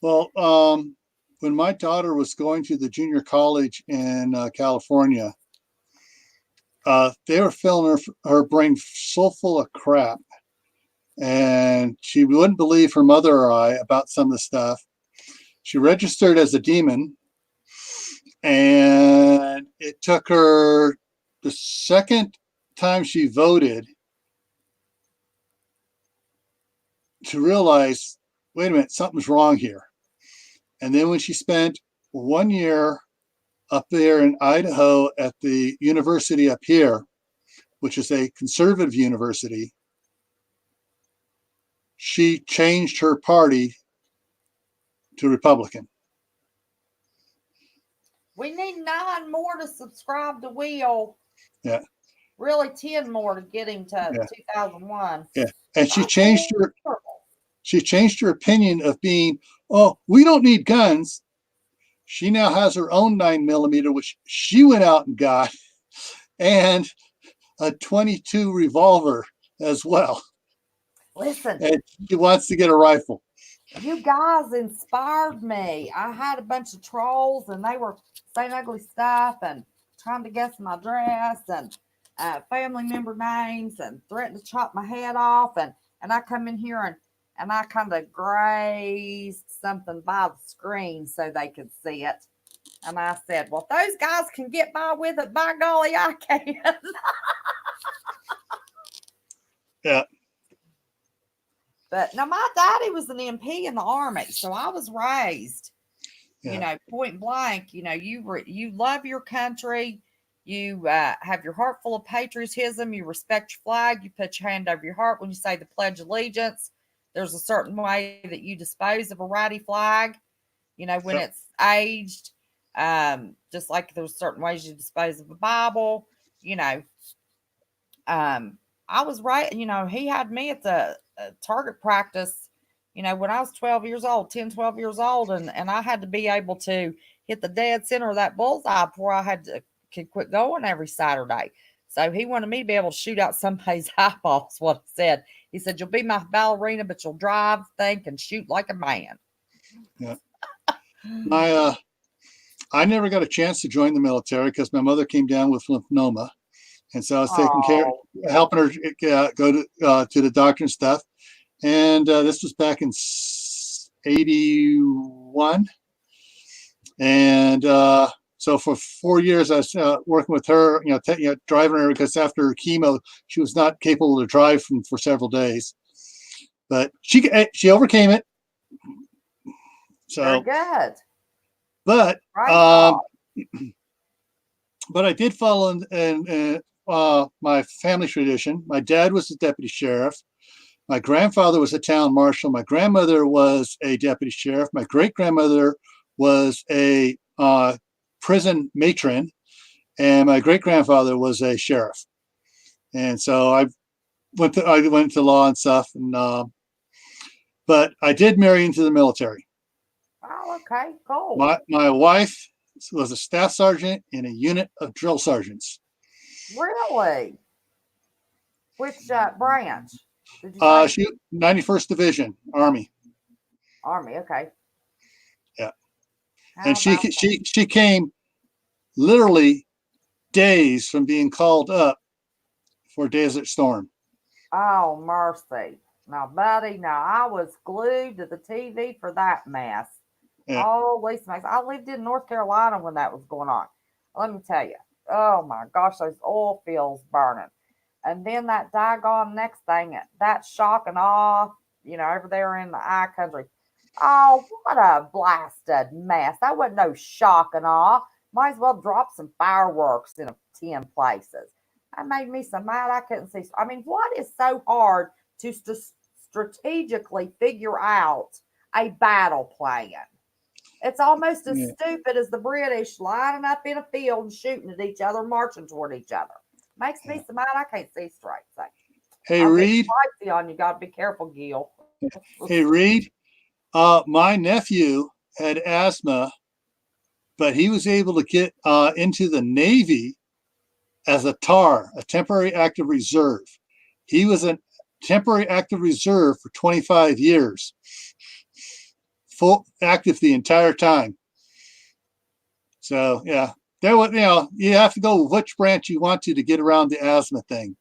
S2: Well, when my daughter was going to the junior college in California, they were filling her brain so full of crap, and she wouldn't believe her mother or I about some of the stuff. She registered as a demon, and it took her the second time she voted to realize, wait a minute, something's wrong here. And then when she spent 1 year up there in Idaho at the university up here, which is a conservative university, she changed her party to Republican.
S3: We need 9 more to subscribe to Will.
S2: Yeah.
S3: Really 10 more to get him to 2001.
S2: Yeah. And she changed her opinion of being, oh, we don't need guns. She now has her own 9mm, which she went out and got, and a .22 revolver as well.
S3: Listen.
S2: And she wants to get a rifle.
S3: You guys inspired me. I had a bunch of trolls, and they were saying ugly stuff and trying to guess my address and family member names and threatened to chop my head off. And I come in here and I kind of grazed something by the screen so they could see it. And I said, well, if those guys can get by with it, by golly, I can.
S2: Yeah.
S3: But now my daddy was an MP in the Army, so I was raised, point blank. You love your country. You have your heart full of patriotism. You respect your flag. You put your hand over your heart when you say the Pledge of Allegiance. There's a certain way that you dispose of a ratty flag, when it's aged. Just like there's certain ways you dispose of a Bible. you know, I was right. You know, he had me at the target practice, you know, when I was 12 years old, 10, 12 years old. And I had to be able to hit the dead center of that bullseye before I had to could quit going every Saturday. So he wanted me to be able to shoot out somebody's eyeballs, what he said. He said, "You'll be my ballerina, but you'll drive, think, and shoot like a man."
S2: Yeah. My I never got a chance to join the military because my mother came down with lymphoma, and so I was taking care,
S3: Oh,
S2: helping her go to the doctor and stuff. And this was back in '81, and so for 4 years I was working with her, driving her because after chemo she was not capable to drive for several days, but she overcame it.
S3: very
S2: So,
S3: good.
S2: but
S3: Right
S2: um,
S3: on.
S2: but I did follow in my family tradition. My dad was a deputy sheriff. My grandfather was a town marshal. My grandmother was a deputy sheriff. My great grandmother was a prison matron, and my great grandfather was a sheriff. And so I went to law and stuff, and but I did marry into the military.
S3: Oh, okay, cool.
S2: My wife was a staff sergeant in a unit of drill sergeants.
S3: Really? Which branch did you say?
S2: She 91st Division Army.
S3: Army. Okay.
S2: Yeah,
S3: How
S2: and she
S3: about
S2: she came literally days from being called up for Desert Storm.
S3: Oh, mercy. Now, buddy, now I was glued to the TV for that mess.
S2: Yeah,
S3: Holy smokes. I lived in North Carolina when that was going on. Let me tell you. Oh my gosh, those oil fields burning. And then that daggone next thing, that shock and awe, over there in the I country. Oh, what a blasted mess. That wasn't no shock and awe. Might as well drop some fireworks in 10 places. That made me so mad I couldn't see. I mean, what is so hard to strategically figure out a battle plan? It's almost as
S2: yeah.
S3: stupid as the British lining up in a field and shooting at each other, marching toward each other. Makes me so mad I can't see straight. So
S2: Hey
S3: I'll get
S2: Reed.
S3: spicy on you. Got to be careful, Gil.
S2: Hey Reed. My nephew had asthma, but he was able to get into the Navy as a TAR, a temporary active reserve. He was a temporary active reserve for 25 years, full active the entire time. So yeah, there was, you have to go which branch you want to get around the asthma thing.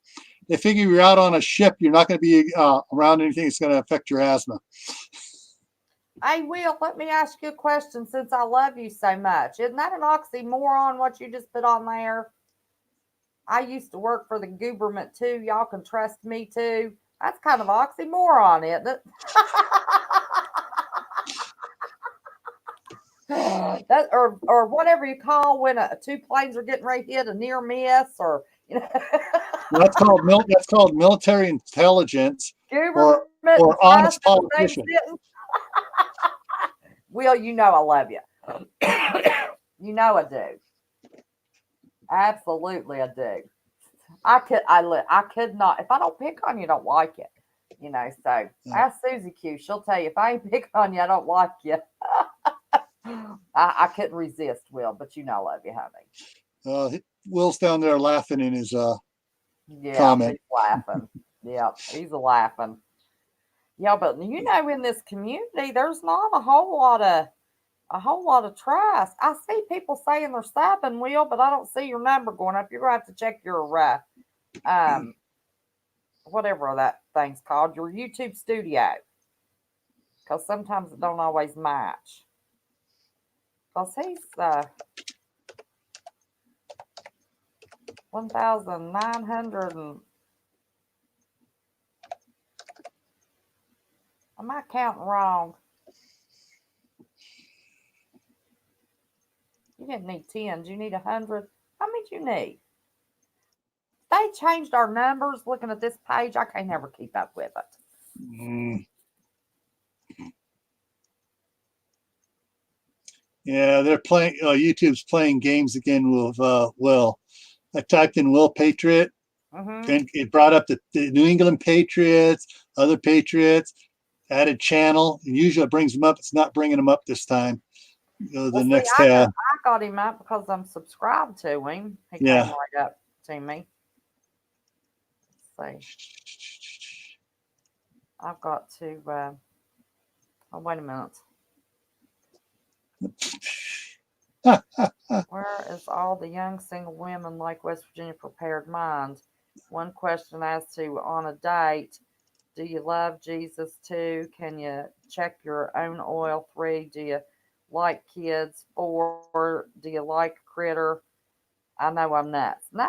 S2: They figure you're out on a ship, you're not going to be around anything that's going to affect your asthma.
S3: Hey, Will, let me ask you a question since I love you so much. Isn't that an oxymoron what you just put on there? I used to work for the government too. Y'all can trust me too. That's kind of oxymoron, isn't it? That or whatever you call when two planes are getting ready to hit a near miss, or
S2: That's called military intelligence or
S3: government and
S2: honest
S3: trust in the same
S2: politician.
S3: sentence. Will, I love you. I do. Absolutely, I do. I could not. If I don't pick on you, don't like it. So ask Susie Q. She'll tell you if I ain't picking on you, I don't like you. I couldn't resist, Will, but I love you, honey.
S2: Will's down there laughing in his
S3: Yeah,
S2: comment.
S3: he's laughing. Yeah, he's a laughing. Yeah, but in this community, there's not a whole lot of trust. I see people saying they're stopping, Will, but I don't see your number going up. You're gonna have to check your whatever that thing's called, your YouTube studio, because sometimes it don't always match. Because he's 1,900 and am I counting wrong? You didn't need 10. Do you need 100? How many do you need? They changed our numbers. Looking at this page, I can't never keep up with it.
S2: Mm. Yeah, they're playing. YouTube's playing games again with Will. I typed in Will Patriot,
S1: Mm-hmm.
S2: and it brought up the New England Patriots, other Patriots, added channel. And usually it brings them up. It's not bringing them up this time. Go to the next tab.
S1: I got him up because I'm subscribed to him. He
S2: Yeah.
S1: came right up to me. Let's see. I've got to. Oh, wait a minute. Where is all the young single women like West Virginia prepared mind? One question as to on a date. Do you love Jesus? 2, can you check your own oil? 3, do you like kids? 4, do you like critter? I know I'm nuts. No,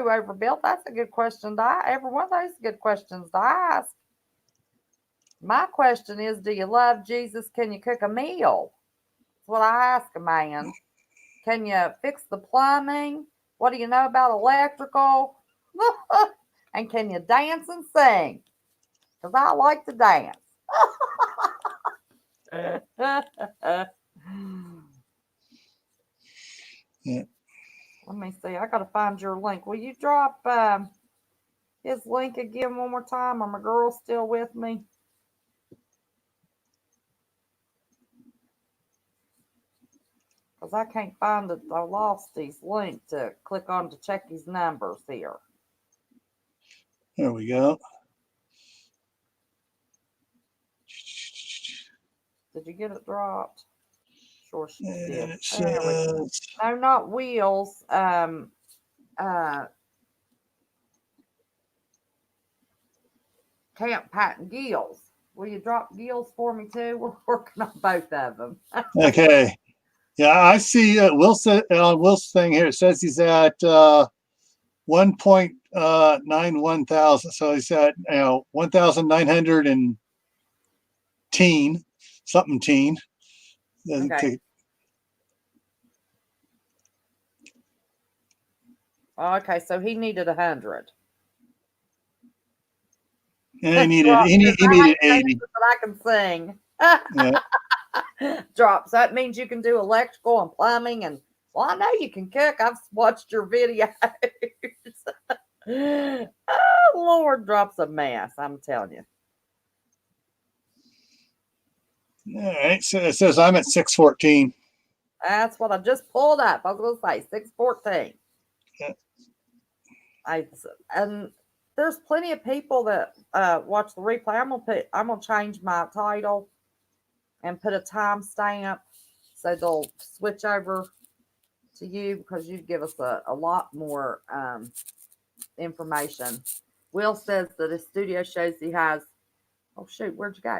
S1: Overbuilt, that's a good question to ask. Every one of those is good questions to ask. My question is, do you love Jesus? Can you cook a meal? That's what I ask a man. Can you fix the plumbing? What do you know about electrical? And can you dance and sing? Because I like to dance.
S2: Yeah.
S1: Let me see. I got to find your link. Will you drop his link again one more time? Are my girls still with me? Because I can't find it. I lost his link to click on to check his numbers here.
S2: There we go.
S1: Did you get it dropped? Sure she
S2: And
S1: did.
S2: it
S1: There we go.
S2: says,
S1: No, not wheels. Camp Pat and Gills. Will you drop Gills for me too? We're working on both of them.
S2: okay. Yeah, I see Wilson on Will's thing here. It says he's at 1.91 thousand. So he's at 1,900 and teen, something teen. Doesn't
S1: Okay.
S2: take-
S1: Okay, so he needed 100.
S2: and he needed 80.
S1: But I can sing.
S2: Yeah.
S1: Drops. That means you can do electrical and plumbing, and well, I know you can cook. I've watched your videos. Oh, Lord, drops a mess. I'm telling you.
S2: All right. So it says I'm at 614.
S1: That's what I just pulled up. I was going to say 614.
S2: Yeah.
S1: And there's plenty of people that watch the replay. I'm gonna change my title and put a timestamp so they'll switch over to you because you give us a lot more information. Will says that his studio shows he has. Oh shoot, where'd you go?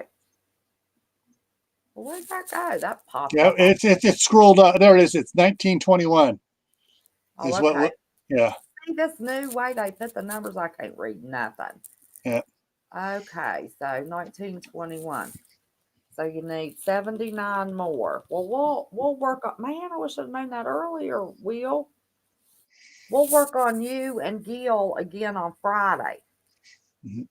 S1: Well, where'd that go? That popped
S2: Yeah,
S1: up.
S2: it's scrolled up. There it is. It's 1921.
S1: Oh,
S2: Is
S1: okay.
S2: what yeah.
S1: See this new way they put the numbers? I can't read nothing.
S2: Yeah.
S1: Okay, so 1921. So you need 79 more. Well, we'll work on. Man, I wish I'd known that earlier. Will. We'll work on you and Gil again on Friday.
S2: Mhm.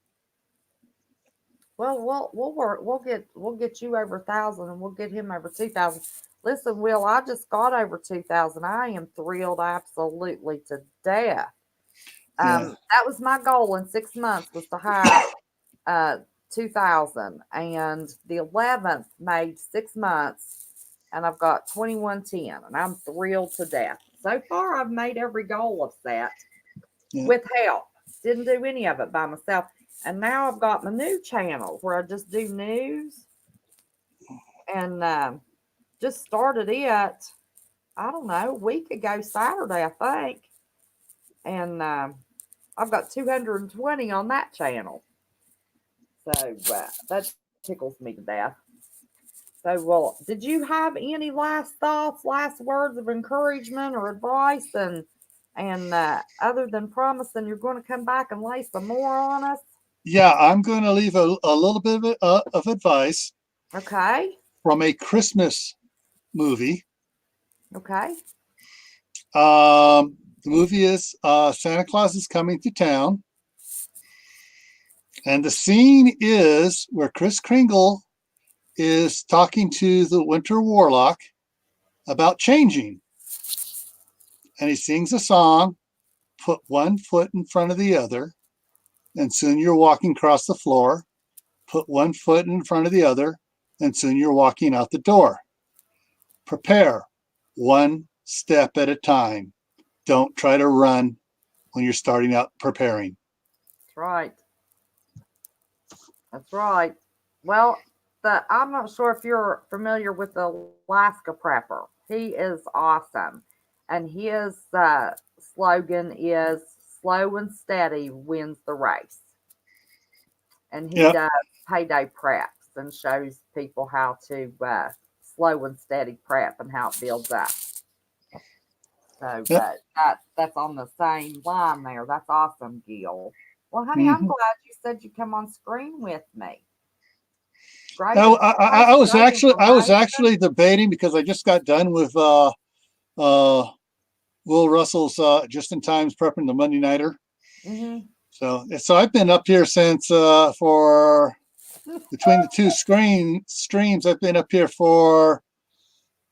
S1: Well, we'll work. We'll get you over 1,000, and we'll get him over 2,000. Listen, Will, I just got over 2,000. I am thrilled absolutely to death.
S2: Yeah.
S1: That was my goal in 6 months was to have 2,000, and the 11th made 6 months, and I've got 2110, and I'm thrilled to death. So far, I've made every goal of that with help. Didn't do any of it by myself. And now I've got my new channel where I just do news, and just started it, I don't know, a week ago Saturday, I think. And I've got 220 on that channel. So that tickles me to death. So, well, did you have any last thoughts, last words of encouragement or advice? And other than promising you're going to come back and lay some more on us?
S2: Yeah, I'm going to leave a little bit of advice
S1: Okay.
S2: from a Christmas movie.
S1: Okay.
S2: The movie is Santa Claus is Coming to Town. And the scene is where Kris Kringle is talking to the Winter Warlock about changing. And he sings a song put one foot in front of the other, and soon you're walking across the floor. Put one foot in front of the other, and soon you're walking out the door. Prepare one step at a time. Don't try to run when you're starting out preparing.
S3: That's right. That's right. Well, I'm not sure if you're familiar with the Alaska Prepper. He is awesome. And his slogan is slow and steady wins the race. And he
S2: Yep.
S3: does payday preps and shows people how to slow and steady prep and how it builds up. So
S2: Yep.
S3: that's on the same line there. That's awesome, Gil. Well, honey, I'm
S2: Mhm.
S3: glad you said you come on screen with me. Great.
S2: I was
S3: great information.
S2: actually debating because I just got done with Will Russell's Just in Time's prepping the Monday Nighter.
S3: Mhm.
S2: So I've been up here since for between the two streams. I've been up here for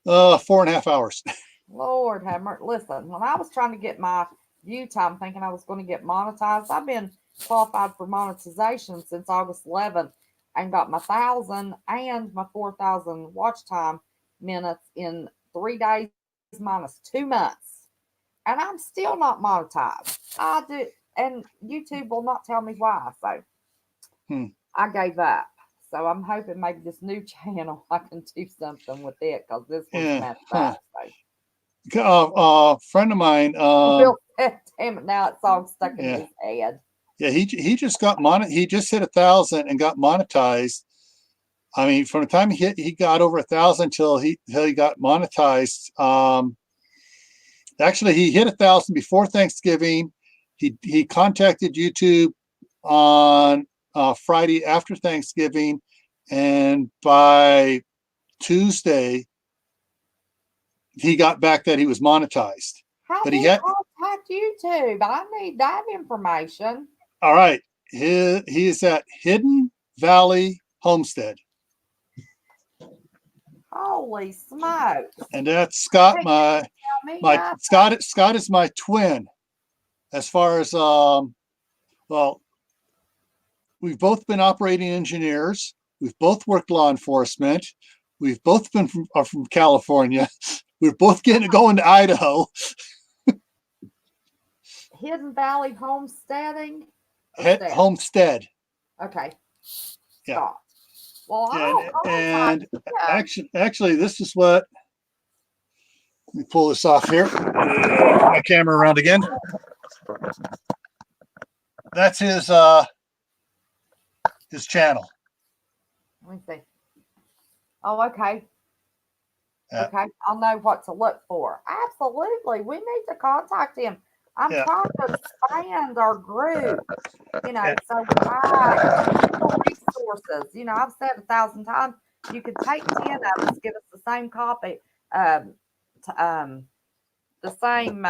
S2: 4.5 hours.
S3: Lord have mercy. Listen, when I was trying to get my view time, thinking I was going to get monetized, I've been qualified for monetization since August 11th and got my 1,000 and my 4,000 watch time minutes in 3 days minus 2 months. And I'm still not monetized. I do, and YouTube will not tell me why. So
S2: Hmm.
S3: I gave up. So I'm hoping maybe this new channel I can do something with it because this one's
S2: Yeah.
S3: messed
S2: Huh.
S3: up. So.
S2: Friend of mine.
S3: Bill said, damn it, now it's all stuck in
S2: Yeah.
S3: his head.
S2: Yeah, he just got he just hit 1,000 and got monetized. I mean, from the time he got over 1,000 till he got monetized. Actually, he hit 1,000 before Thanksgiving. He contacted YouTube on Friday after Thanksgiving, and by Tuesday he got back that he was monetized.
S3: How
S2: But
S3: did
S2: he
S3: he
S2: had
S3: contact YouTube? I need that information.
S2: all right. He is at Hidden Valley Homestead.
S3: Holy smokes.
S2: And that's Scott,
S3: Hey,
S2: my
S3: tell me that.
S2: Scott is my twin. As far as well, we've both been operating engineers. We've both worked law enforcement. We've both been from California. We're both going to Idaho.
S3: Hidden Valley Homesteading? Or Stead?
S2: Homestead.
S3: Okay.
S2: Yeah.
S3: Scott. Well,
S2: And actually, this is what. Let me pull this off here. My camera around again. That's his channel.
S3: Let me see. Oh, okay.
S2: Yeah.
S3: Okay. I'll know what to look for. Absolutely. We need to contact him. I'm
S2: Yeah.
S3: trying to expand our group,
S2: Yeah.
S3: so we have resources. I've said 1,000 times, you could take 10 of us, give us the same copy, the same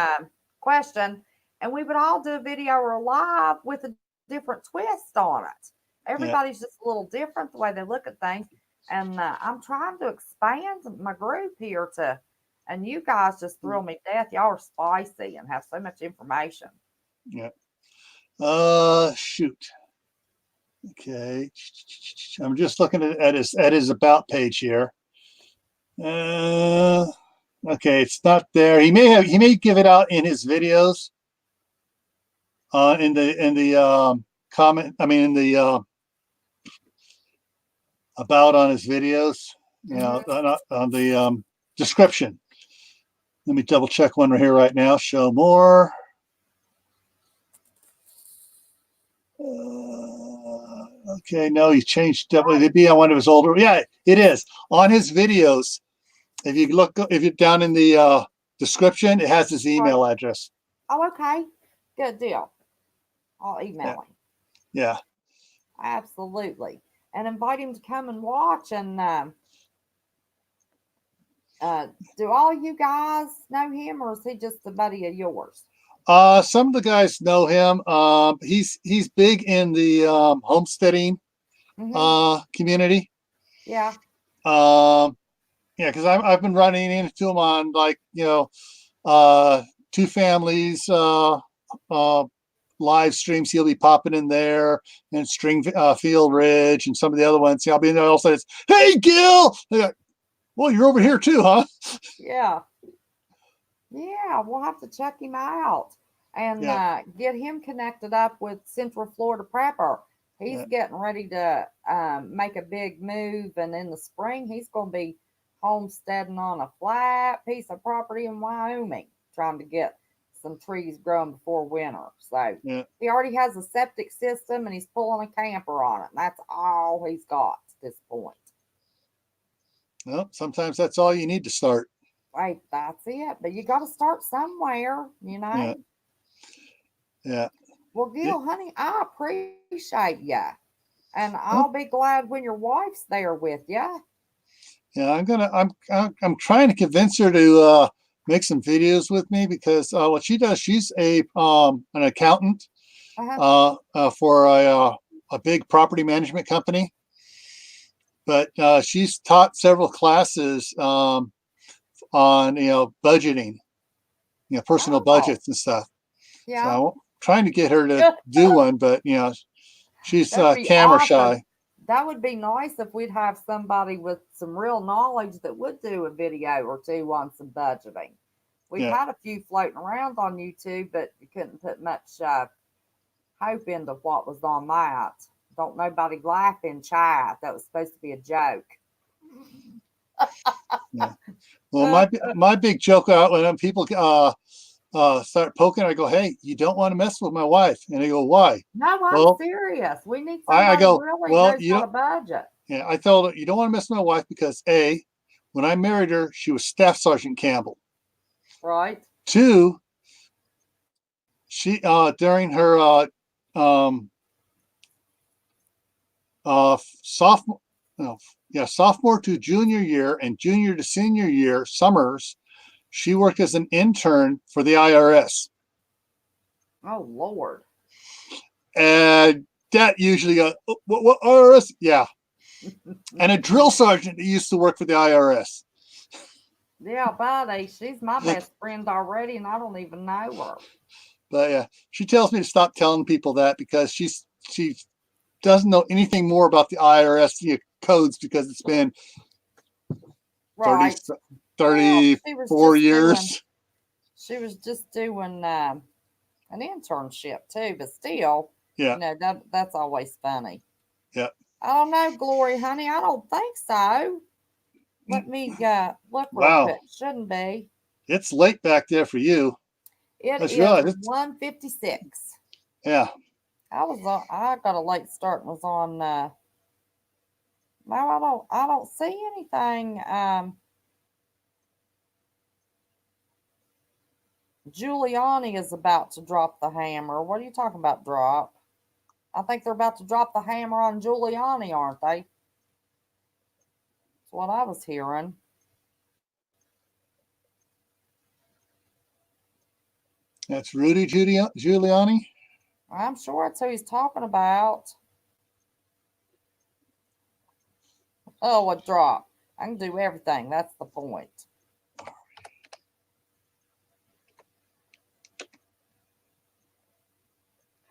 S3: question, and we would all do a video or live with a different twist on it. Everybody's just a little different the way they look at things. And I'm trying to expand my group here and you guys just thrill me to death. Y'all are spicy and have so much information.
S2: Yeah. Shoot. Okay. I'm just looking at his about page here. Okay, it's not there. He may give it out in his videos. In the comment. I mean, in the about on his videos. On the description. Let me double check one right here right now. Show more. Okay, no, he changed WDB on one of his older. Yeah, it is on his videos. If you're down in the description, it has his email address.
S3: Oh, okay, good deal. I'll email him.
S2: Yeah,
S3: absolutely, and invite him to come and watch. And do all you guys know him, or is he just a buddy of yours?
S2: Some of the guys know him. He's big in the homesteading community.
S3: Yeah.
S2: Yeah, because I've been running into him on 2 families live streams he'll be popping in there, and Field Ridge and some of the other ones. I'll be in there all of a sudden. Hey, Gil! Well, you're over here too, huh?
S3: Yeah. Yeah, we'll have to check him out and get him connected up with Central Florida Prepper. He's getting ready to make a big move, and in the spring, he's going to be homesteading on a flat piece of property in Wyoming, trying to get some trees growing before winter. So he already has a septic system, and he's pulling a camper on it. And that's all he's got at this point.
S2: Well, sometimes that's all you need to start.
S3: Right, that's it. But you got to start somewhere, you know?
S2: Yeah.
S3: Well, Gil, honey, I appreciate you. And I'll be glad when your wife's there with you.
S2: Yeah, I'm trying to convince her to make some videos with me, because what she does, she's an accountant for a big property management company. But she's taught several classes on budgeting, personal budgets and stuff. Yeah. So I'm trying to get her to do one, but she's camera shy.
S3: That would be nice if we'd have somebody with some real knowledge that would do a video or two on some budgeting. We've had a few floating around on YouTube, but you couldn't put much hope into what was on that. Don't nobody laugh in chat. That was supposed to be a joke.
S2: Well, my big joke out when people start poking, I go, "Hey, you don't want to mess with my wife," and they go, "Why?"
S3: No, I'm serious. We need somebody really knows how to budget.
S2: Yeah, I told her, you don't want to mess with my wife because A, when I married her, she was Staff Sergeant Campbell.
S3: Right.
S2: 2, she during her sophomore to junior year and junior to senior year summers, she worked as an intern for the IRS.
S3: Oh, Lord.
S2: And that usually what IRS? Yeah. And a drill sergeant that used to work for the IRS.
S3: Yeah, buddy. She's my best friend already, and I don't even know her.
S2: But yeah, she tells me to stop telling people that, because she doesn't know anything more about the IRS codes, because it's been 34 years.
S3: She was just doing an internship too, but still, that's always funny.
S2: Yeah.
S3: I don't know, Glory, honey. I don't think so. Let me look real quick. Shouldn't be.
S2: It's late back there for you.
S3: It is 1:56.
S2: Yeah.
S3: I got a late start and was on. No, I don't see anything. Giuliani is about to drop the hammer. What are you talking about, drop? I think they're about to drop the hammer on Giuliani, aren't they? That's what I was hearing.
S2: That's Rudy Giuliani?
S3: I'm sure that's who he's talking about. Oh, a drop. I can do everything. That's the point.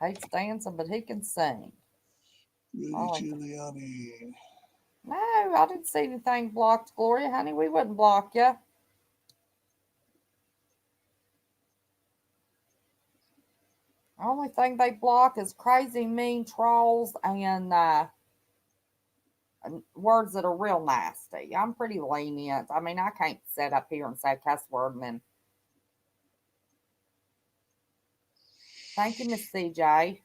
S3: Hates dancing, but he can sing.
S2: Rudy Giuliani.
S3: No, I didn't see anything blocked, Gloria. Honey, we wouldn't block you. Only thing they block is crazy, mean trolls and words that are real nasty. I'm pretty lenient. I mean, I can't sit up here and say a cuss word and then. Thank you, Miss CJ.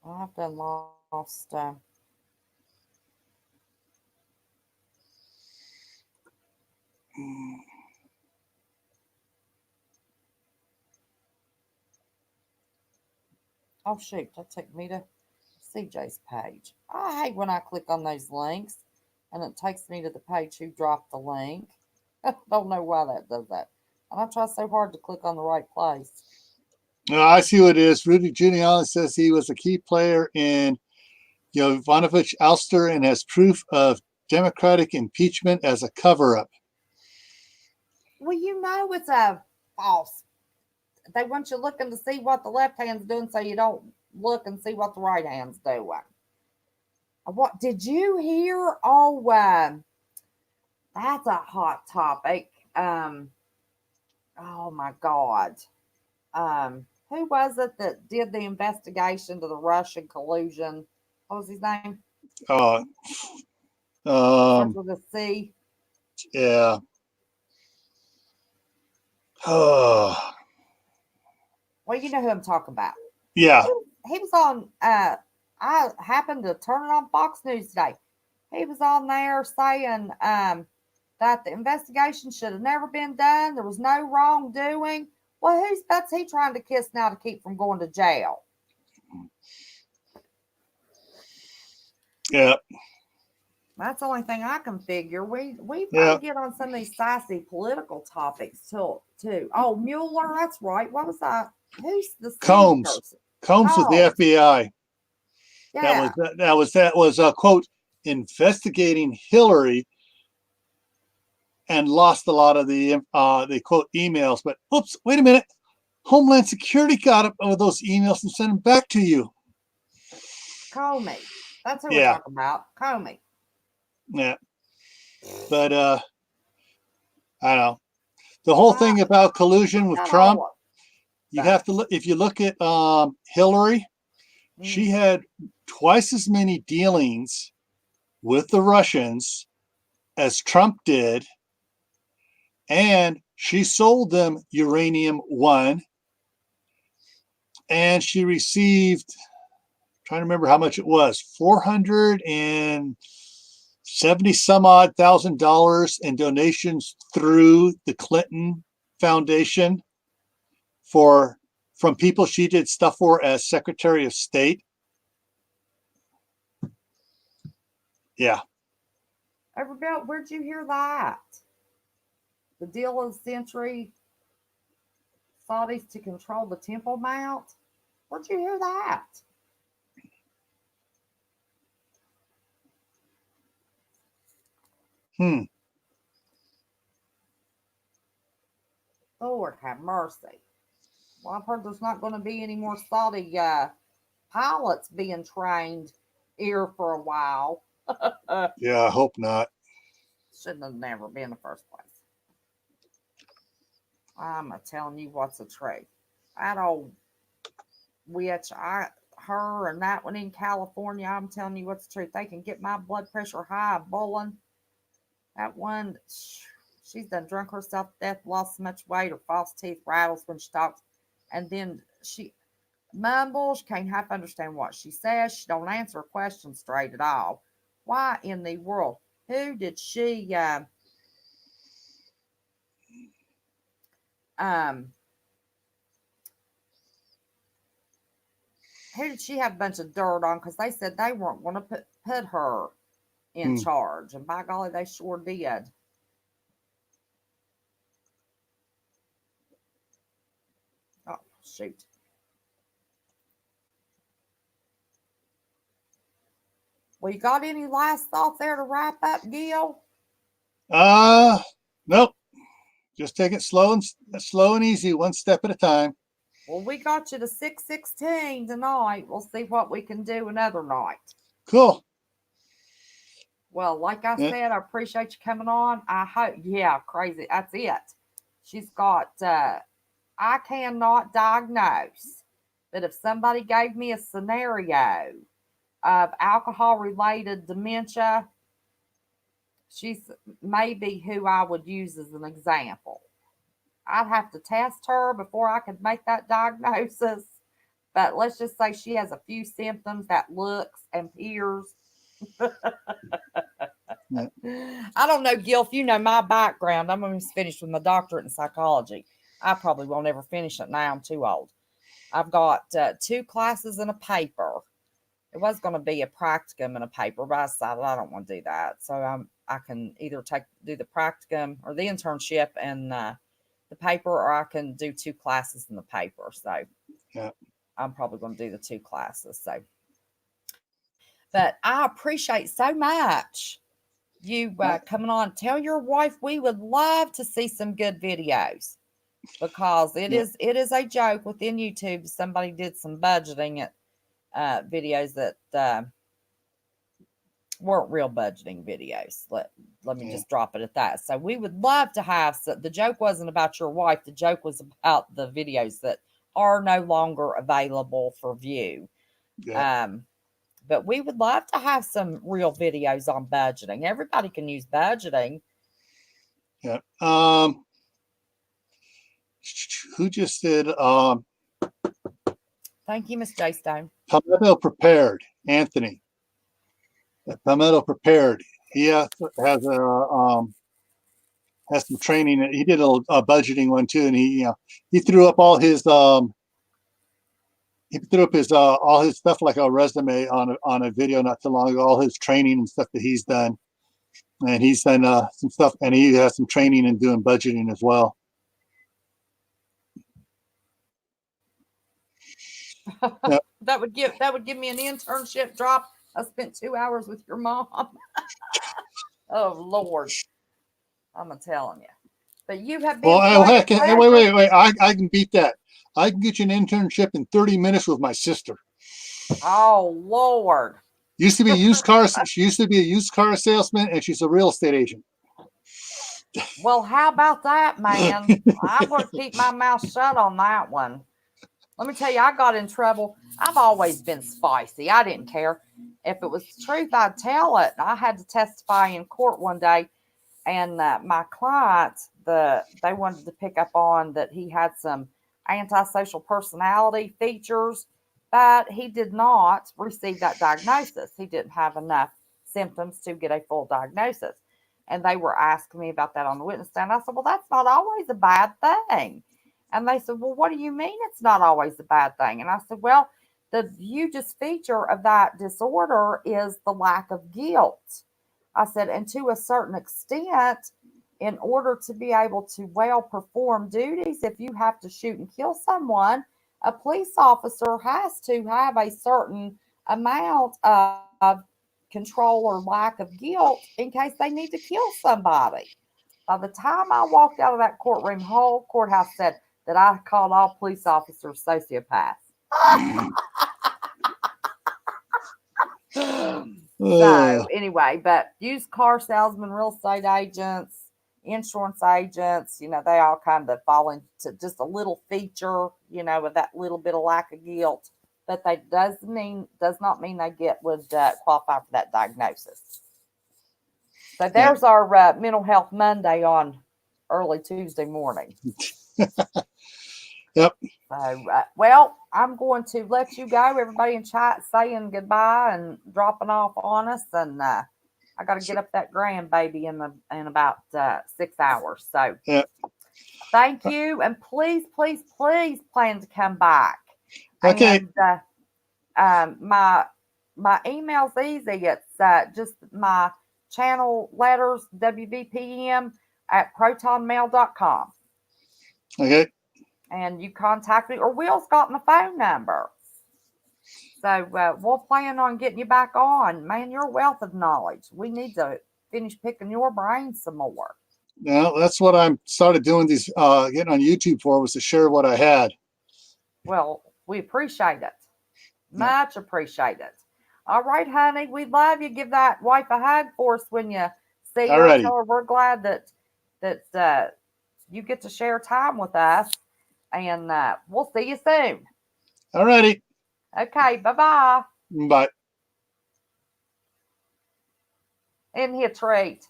S3: I've done lost. Oh, shoot. That took me to CJ's page. I hate when I click on those links and it takes me to the page who dropped the link. I don't know why that does that. And I try so hard to click on the right place.
S2: I see what it is. Rudy Giuliani says he was a key player in Yovanovitch ouster and has proof of Democratic impeachment as a cover-up.
S3: Well, you know it's a false. They want you looking to see what the left hand's doing, so you don't look and see what the right hand's doing. What did you hear? Oh, that's a hot topic. Oh my God. Who was it that did the investigation to the Russian collusion? What was his name?
S2: Uh,
S3: Starts
S2: um,
S3: with a C.
S2: yeah. Oh,
S3: Well, you know who I'm talking about.
S2: yeah.
S3: He was on. I happened to turn it on Fox News today. He was on there saying that the investigation should have never been done. There was no wrongdoing. Well, who's butts he trying to kiss now to keep from going to jail?
S2: Yeah.
S3: That's the only thing I can figure. We've got
S2: Yeah.
S3: to get on some of these sassy political topics too. Oh, Mueller, that's right. What was that? Who's the same
S2: Combs.
S3: person?
S2: Combs with the
S3: Combs.
S2: FBI.
S3: Yeah.
S2: That was quote, investigating Hillary, and lost a lot of the quote emails. But oops, wait a minute. Homeland Security got up with those emails and sent them back to you.
S3: Comey. That's who we're
S2: Yeah.
S3: talking about. Comey.
S2: Yeah. But I don't know. The whole thing about collusion with
S3: Not
S2: Trump,
S3: all of
S2: you
S3: them.
S2: have to look. If you look at Hillary, she had twice as many dealings with the Russians as Trump did, and she sold them uranium-1, and she received, trying to remember how much it was, $470 some odd thousand in donations through the Clinton Foundation from people she did stuff for as Secretary of State. Yeah.
S3: Everybody, where'd you hear that? The deal of the century, Saudis to control the Temple Mount. Where'd you hear that? Lord have mercy. Well, I've heard there's not going to be any more Saudi pilots being trained here for a while.
S2: Yeah, I hope not.
S3: Shouldn't have never been in the first place. I'm telling you what's the truth. That old witch, her and that one in California, I'm telling you what's the truth. They can get my blood pressure high, bowling. That one, she's done drunk herself to death, lost so much weight, her false teeth rattles when she talks, and then she mumbles, can't half understand what she says. She don't answer a question straight at all. Why in the world? Who did she who did she have a bunch of dirt on? Because they said they weren't going to put her in charge, and by golly, they sure did. Oh shoot! Well, you got any last thoughts there to wrap up, Gil?
S2: Nope. Just take it slow and easy, one step at a time.
S3: Well, we got you to 6:16 tonight. We'll see what we can do another night.
S2: Cool.
S3: Well, like I said, I appreciate you coming on. I hope, yeah, crazy. That's it. She's got, I cannot diagnose, but if somebody gave me a scenario of alcohol related dementia, she's maybe who I would use as an example. I'd have to test her before I could make that diagnosis. But let's just say she has a few symptoms that looks and appears. I don't know, Gil, if you know my background. I'm almost finished with my doctorate in psychology. I probably won't ever finish it now. I'm too old. I've got 2 classes and a paper. It was going to be a practicum and a paper, but I decided I don't want to do that. So I can either do the practicum or the internship and the paper, or I can do 2 classes in the paper. So
S2: yeah,
S3: I'm probably going to do the 2 classes. So, but I appreciate so much
S1: you coming on. Tell your wife we would love to see some good videos, because it
S2: Yeah.
S1: is a joke within YouTube. Somebody did some budgeting at videos that weren't real budgeting videos. Let me
S2: Yeah.
S1: just drop it at that. So we would love to have the joke wasn't about your wife. The joke was about the videos that are no longer available for view.
S2: Yeah.
S1: But we would love to have some real videos on budgeting. Everybody can use budgeting.
S2: Yeah. Who just did
S1: Thank you, Miss J Stone.
S2: Palmetto Prepared, Anthony. Palmetto Prepared. He has some training. He did a budgeting one too, and he threw up all his all his stuff like a resume on a video not too long ago. All his training and stuff that he's done, and he's done some stuff, and he has some training in doing budgeting as well. Yep.
S1: That would give me an internship drop. I spent 2 hours with your mom. Oh Lord, I'm telling you. But you have been.
S2: Well, heck, wait. I can beat that. I can get you an internship in 30 minutes with my sister.
S1: Oh Lord.
S2: Used to be a used car. She used to be a used car salesman, and she's a real estate agent.
S1: Well, how about that, man? I'm going to keep my mouth shut on that one. Let me tell you, I got in trouble. I've always been spicy. I didn't care. If it was the truth, I'd tell it. I had to testify in court one day, and my client, they wanted to pick up on that he had some antisocial personality features, but he did not receive that diagnosis. He didn't have enough symptoms to get a full diagnosis. And they were asking me about that on the witness stand. I said, well, that's not always a bad thing. And they said, well, what do you mean it's not always a bad thing? And I said, well, the hugest feature of that disorder is the lack of guilt. I said, and to a certain extent, in order to be able to well perform duties, if you have to shoot and kill someone, a police officer has to have a certain amount of control or lack of guilt in case they need to kill somebody. By the time I walked out of that courtroom, whole courthouse said that I called all police officers sociopaths. So anyway, but used car salesmen, real estate agents, insurance agents, they all kind of fall into just a little feature, with that little bit of lack of guilt. But that does not mean they would qualify for that diagnosis. So there's our Mental Health Monday on early Tuesday morning.
S2: Yep.
S1: So, well, I'm going to let you go. Everybody in chat saying goodbye and dropping off on us, and I got to get up that grandbaby in about 6 hours. So, Thank you, and please plan to come back.
S2: Okay.
S1: And my email's easy. It's just my channel letters, WVPM at protonmail.com.
S2: Okay.
S1: And you contact me, or Will's got my phone number. So we'll plan on getting you back on. Man, you're a wealth of knowledge. We need to finish picking your brain some more.
S2: Now, that's what I started doing these, getting on YouTube for, was to share what I had.
S1: Well, we appreciate it. Much appreciate it. All right, honey. We love you. Give that wife a hug for us when you see her. Tell her we're glad that you get to share time with us. And we'll see you soon.
S2: All righty.
S1: Okay. Bye-bye.
S2: Bye.
S1: Isn't he a treat?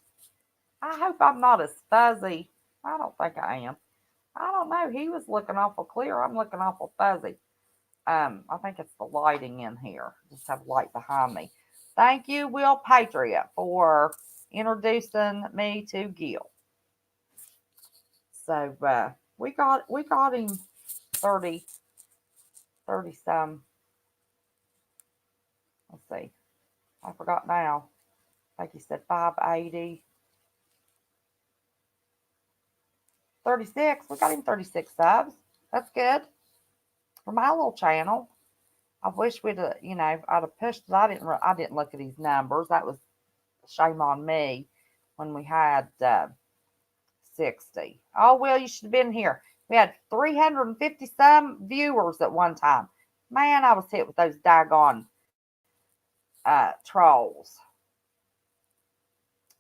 S1: I hope I'm not as fuzzy. I don't think I am. I don't know. He was looking awful clear. I'm looking awful fuzzy. I think it's the lighting in here. Just have light behind me. Thank you, Will Patriot, for introducing me to Gil. So we got him 30 some. Let's see. I forgot now. I think he said 580. 36. We got him 36 subs. That's good. For my little channel. I wish we'd I'd have pushed it. I didn't look at his numbers. That was shame on me.
S3: when we had 60. Oh, well, you should have been here. We had 350 some viewers at one time. Man, I was hit with those daggone trolls.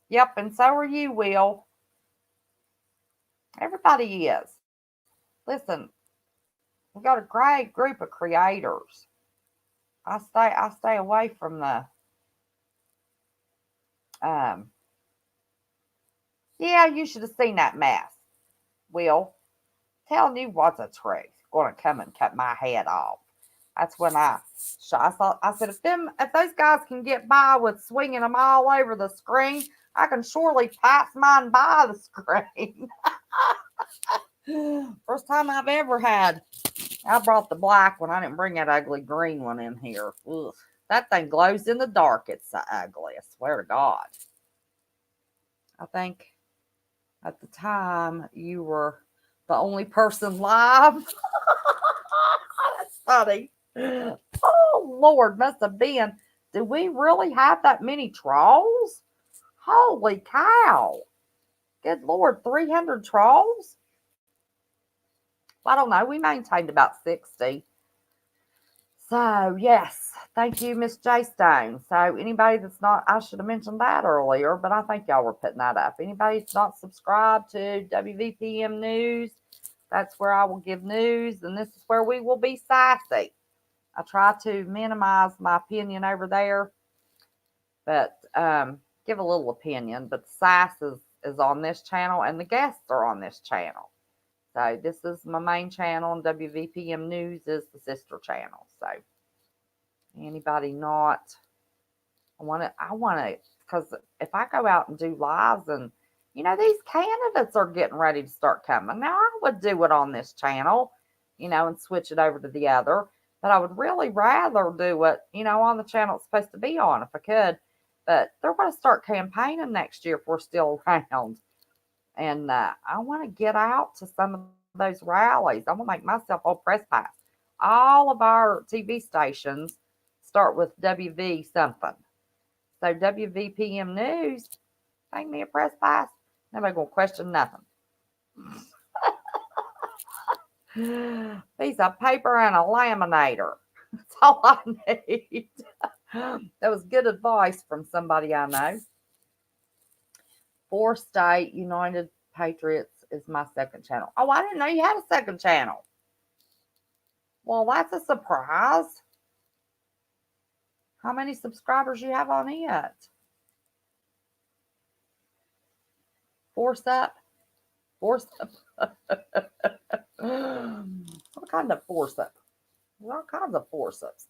S3: Yep, and so are you, Will. Everybody is. Listen, we got a great group of creators. I stay away from the yeah, you should have seen that mess. Will, telling you what's the truth. Gonna come and cut my head off. That's when I said if those guys can get by with swinging them all over the screen, I can surely pass mine by the screen. First time I've ever had. I brought the black one. I didn't bring that ugly green one in here. Ugh. That thing glows in the dark. It's so ugly. I swear to God. I think at the time you were the only person live. That's funny. Oh, Lord, must have been. Do we really have that many trolls? Holy cow. Good Lord, 300 trolls? I don't know. We maintained about 60. So, yes. Thank you, Miss J Stone. So, anybody that's not, I should have mentioned that earlier, but I think y'all were putting that up. Anybody that's not subscribed to WVPM News, that's where I will give news, and this is where we will be sassy. I try to minimize my opinion over there, but give a little opinion. But the sass is on this channel, and the guests are on this channel. So this is my main channel, and WVPM News is the sister channel. So anybody not, I want to, because if I go out and do lives, and these candidates are getting ready to start coming. Now I would do it on this channel, and switch it over to the other. But I would really rather do it, on the channel it's supposed to be on if I could. But they're going to start campaigning next year if we're still around. And I want to get out to some of those rallies. I want to make myself a press pass. All of our TV stations start with WV something. So WVPM News, make me a press pass. Nobody going to question nothing. Piece of paper and a laminator. That's all I need. That was good advice from somebody I know. 4-State United Patriots is my second channel. Oh, I didn't know you had a second channel. Well, that's a surprise. How many subscribers you have on it? Force up? What kind of force up? All kinds of force ups.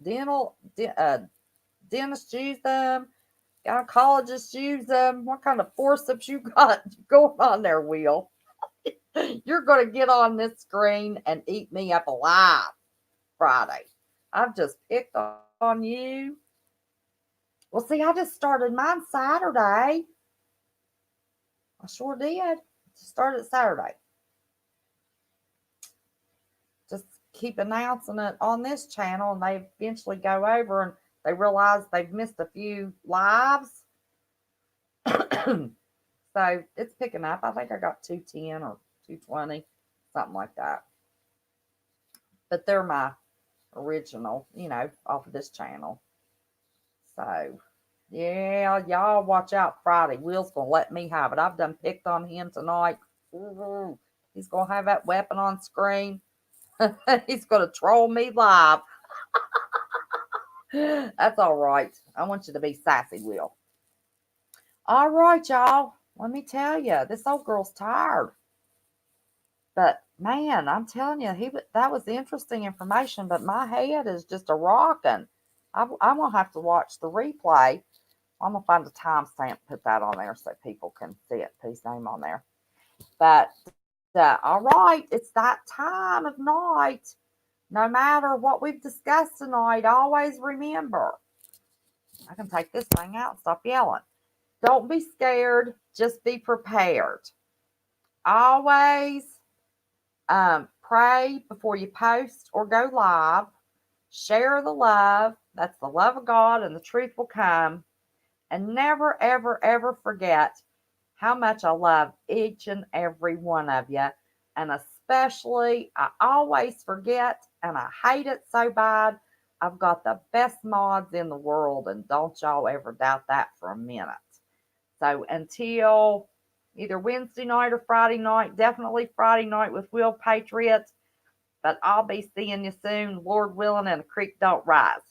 S3: Dentists use them. Gynecologists use them. What kind of forceps you got going on there, Will? You're going to get on this screen and eat me up alive Friday. I've just picked on you. Well, see, I just started mine Saturday. I sure did. Just started Saturday. Just keep announcing it on this channel, and they eventually go over and they realize they've missed a few lives. So it's picking up. I think I got 210 or 220, something like that. But they're my original, off of this channel. So, yeah, y'all watch out Friday. Will's going to let me have it. I've done picked on him tonight. He's going to have that weapon on screen. He's going to troll me live. That's all right. I want you to be sassy, Will. All right, y'all. Let me tell you, this old girl's tired. But, man, I'm telling you, that was interesting information, but my head is just a-rocking. I'm going to have to watch the replay. I'm going to find a timestamp, put that on there so people can see it, put his name on there. But, all right, it's that time of night. No matter what we've discussed tonight, always remember. I can take this thing out and stop yelling. Don't be scared. Just be prepared. Always pray before you post or go live. Share the love. That's the love of God, and the truth will come. And never, ever, ever forget how much I love each and every one of you. And especially, I always forget and I hate it so bad. I've got the best mods in the world, and don't y'all ever doubt that for a minute. So until either Wednesday night or Friday night, definitely Friday night with Will Patriot. But I'll be seeing you soon, Lord willing, and the creek don't rise.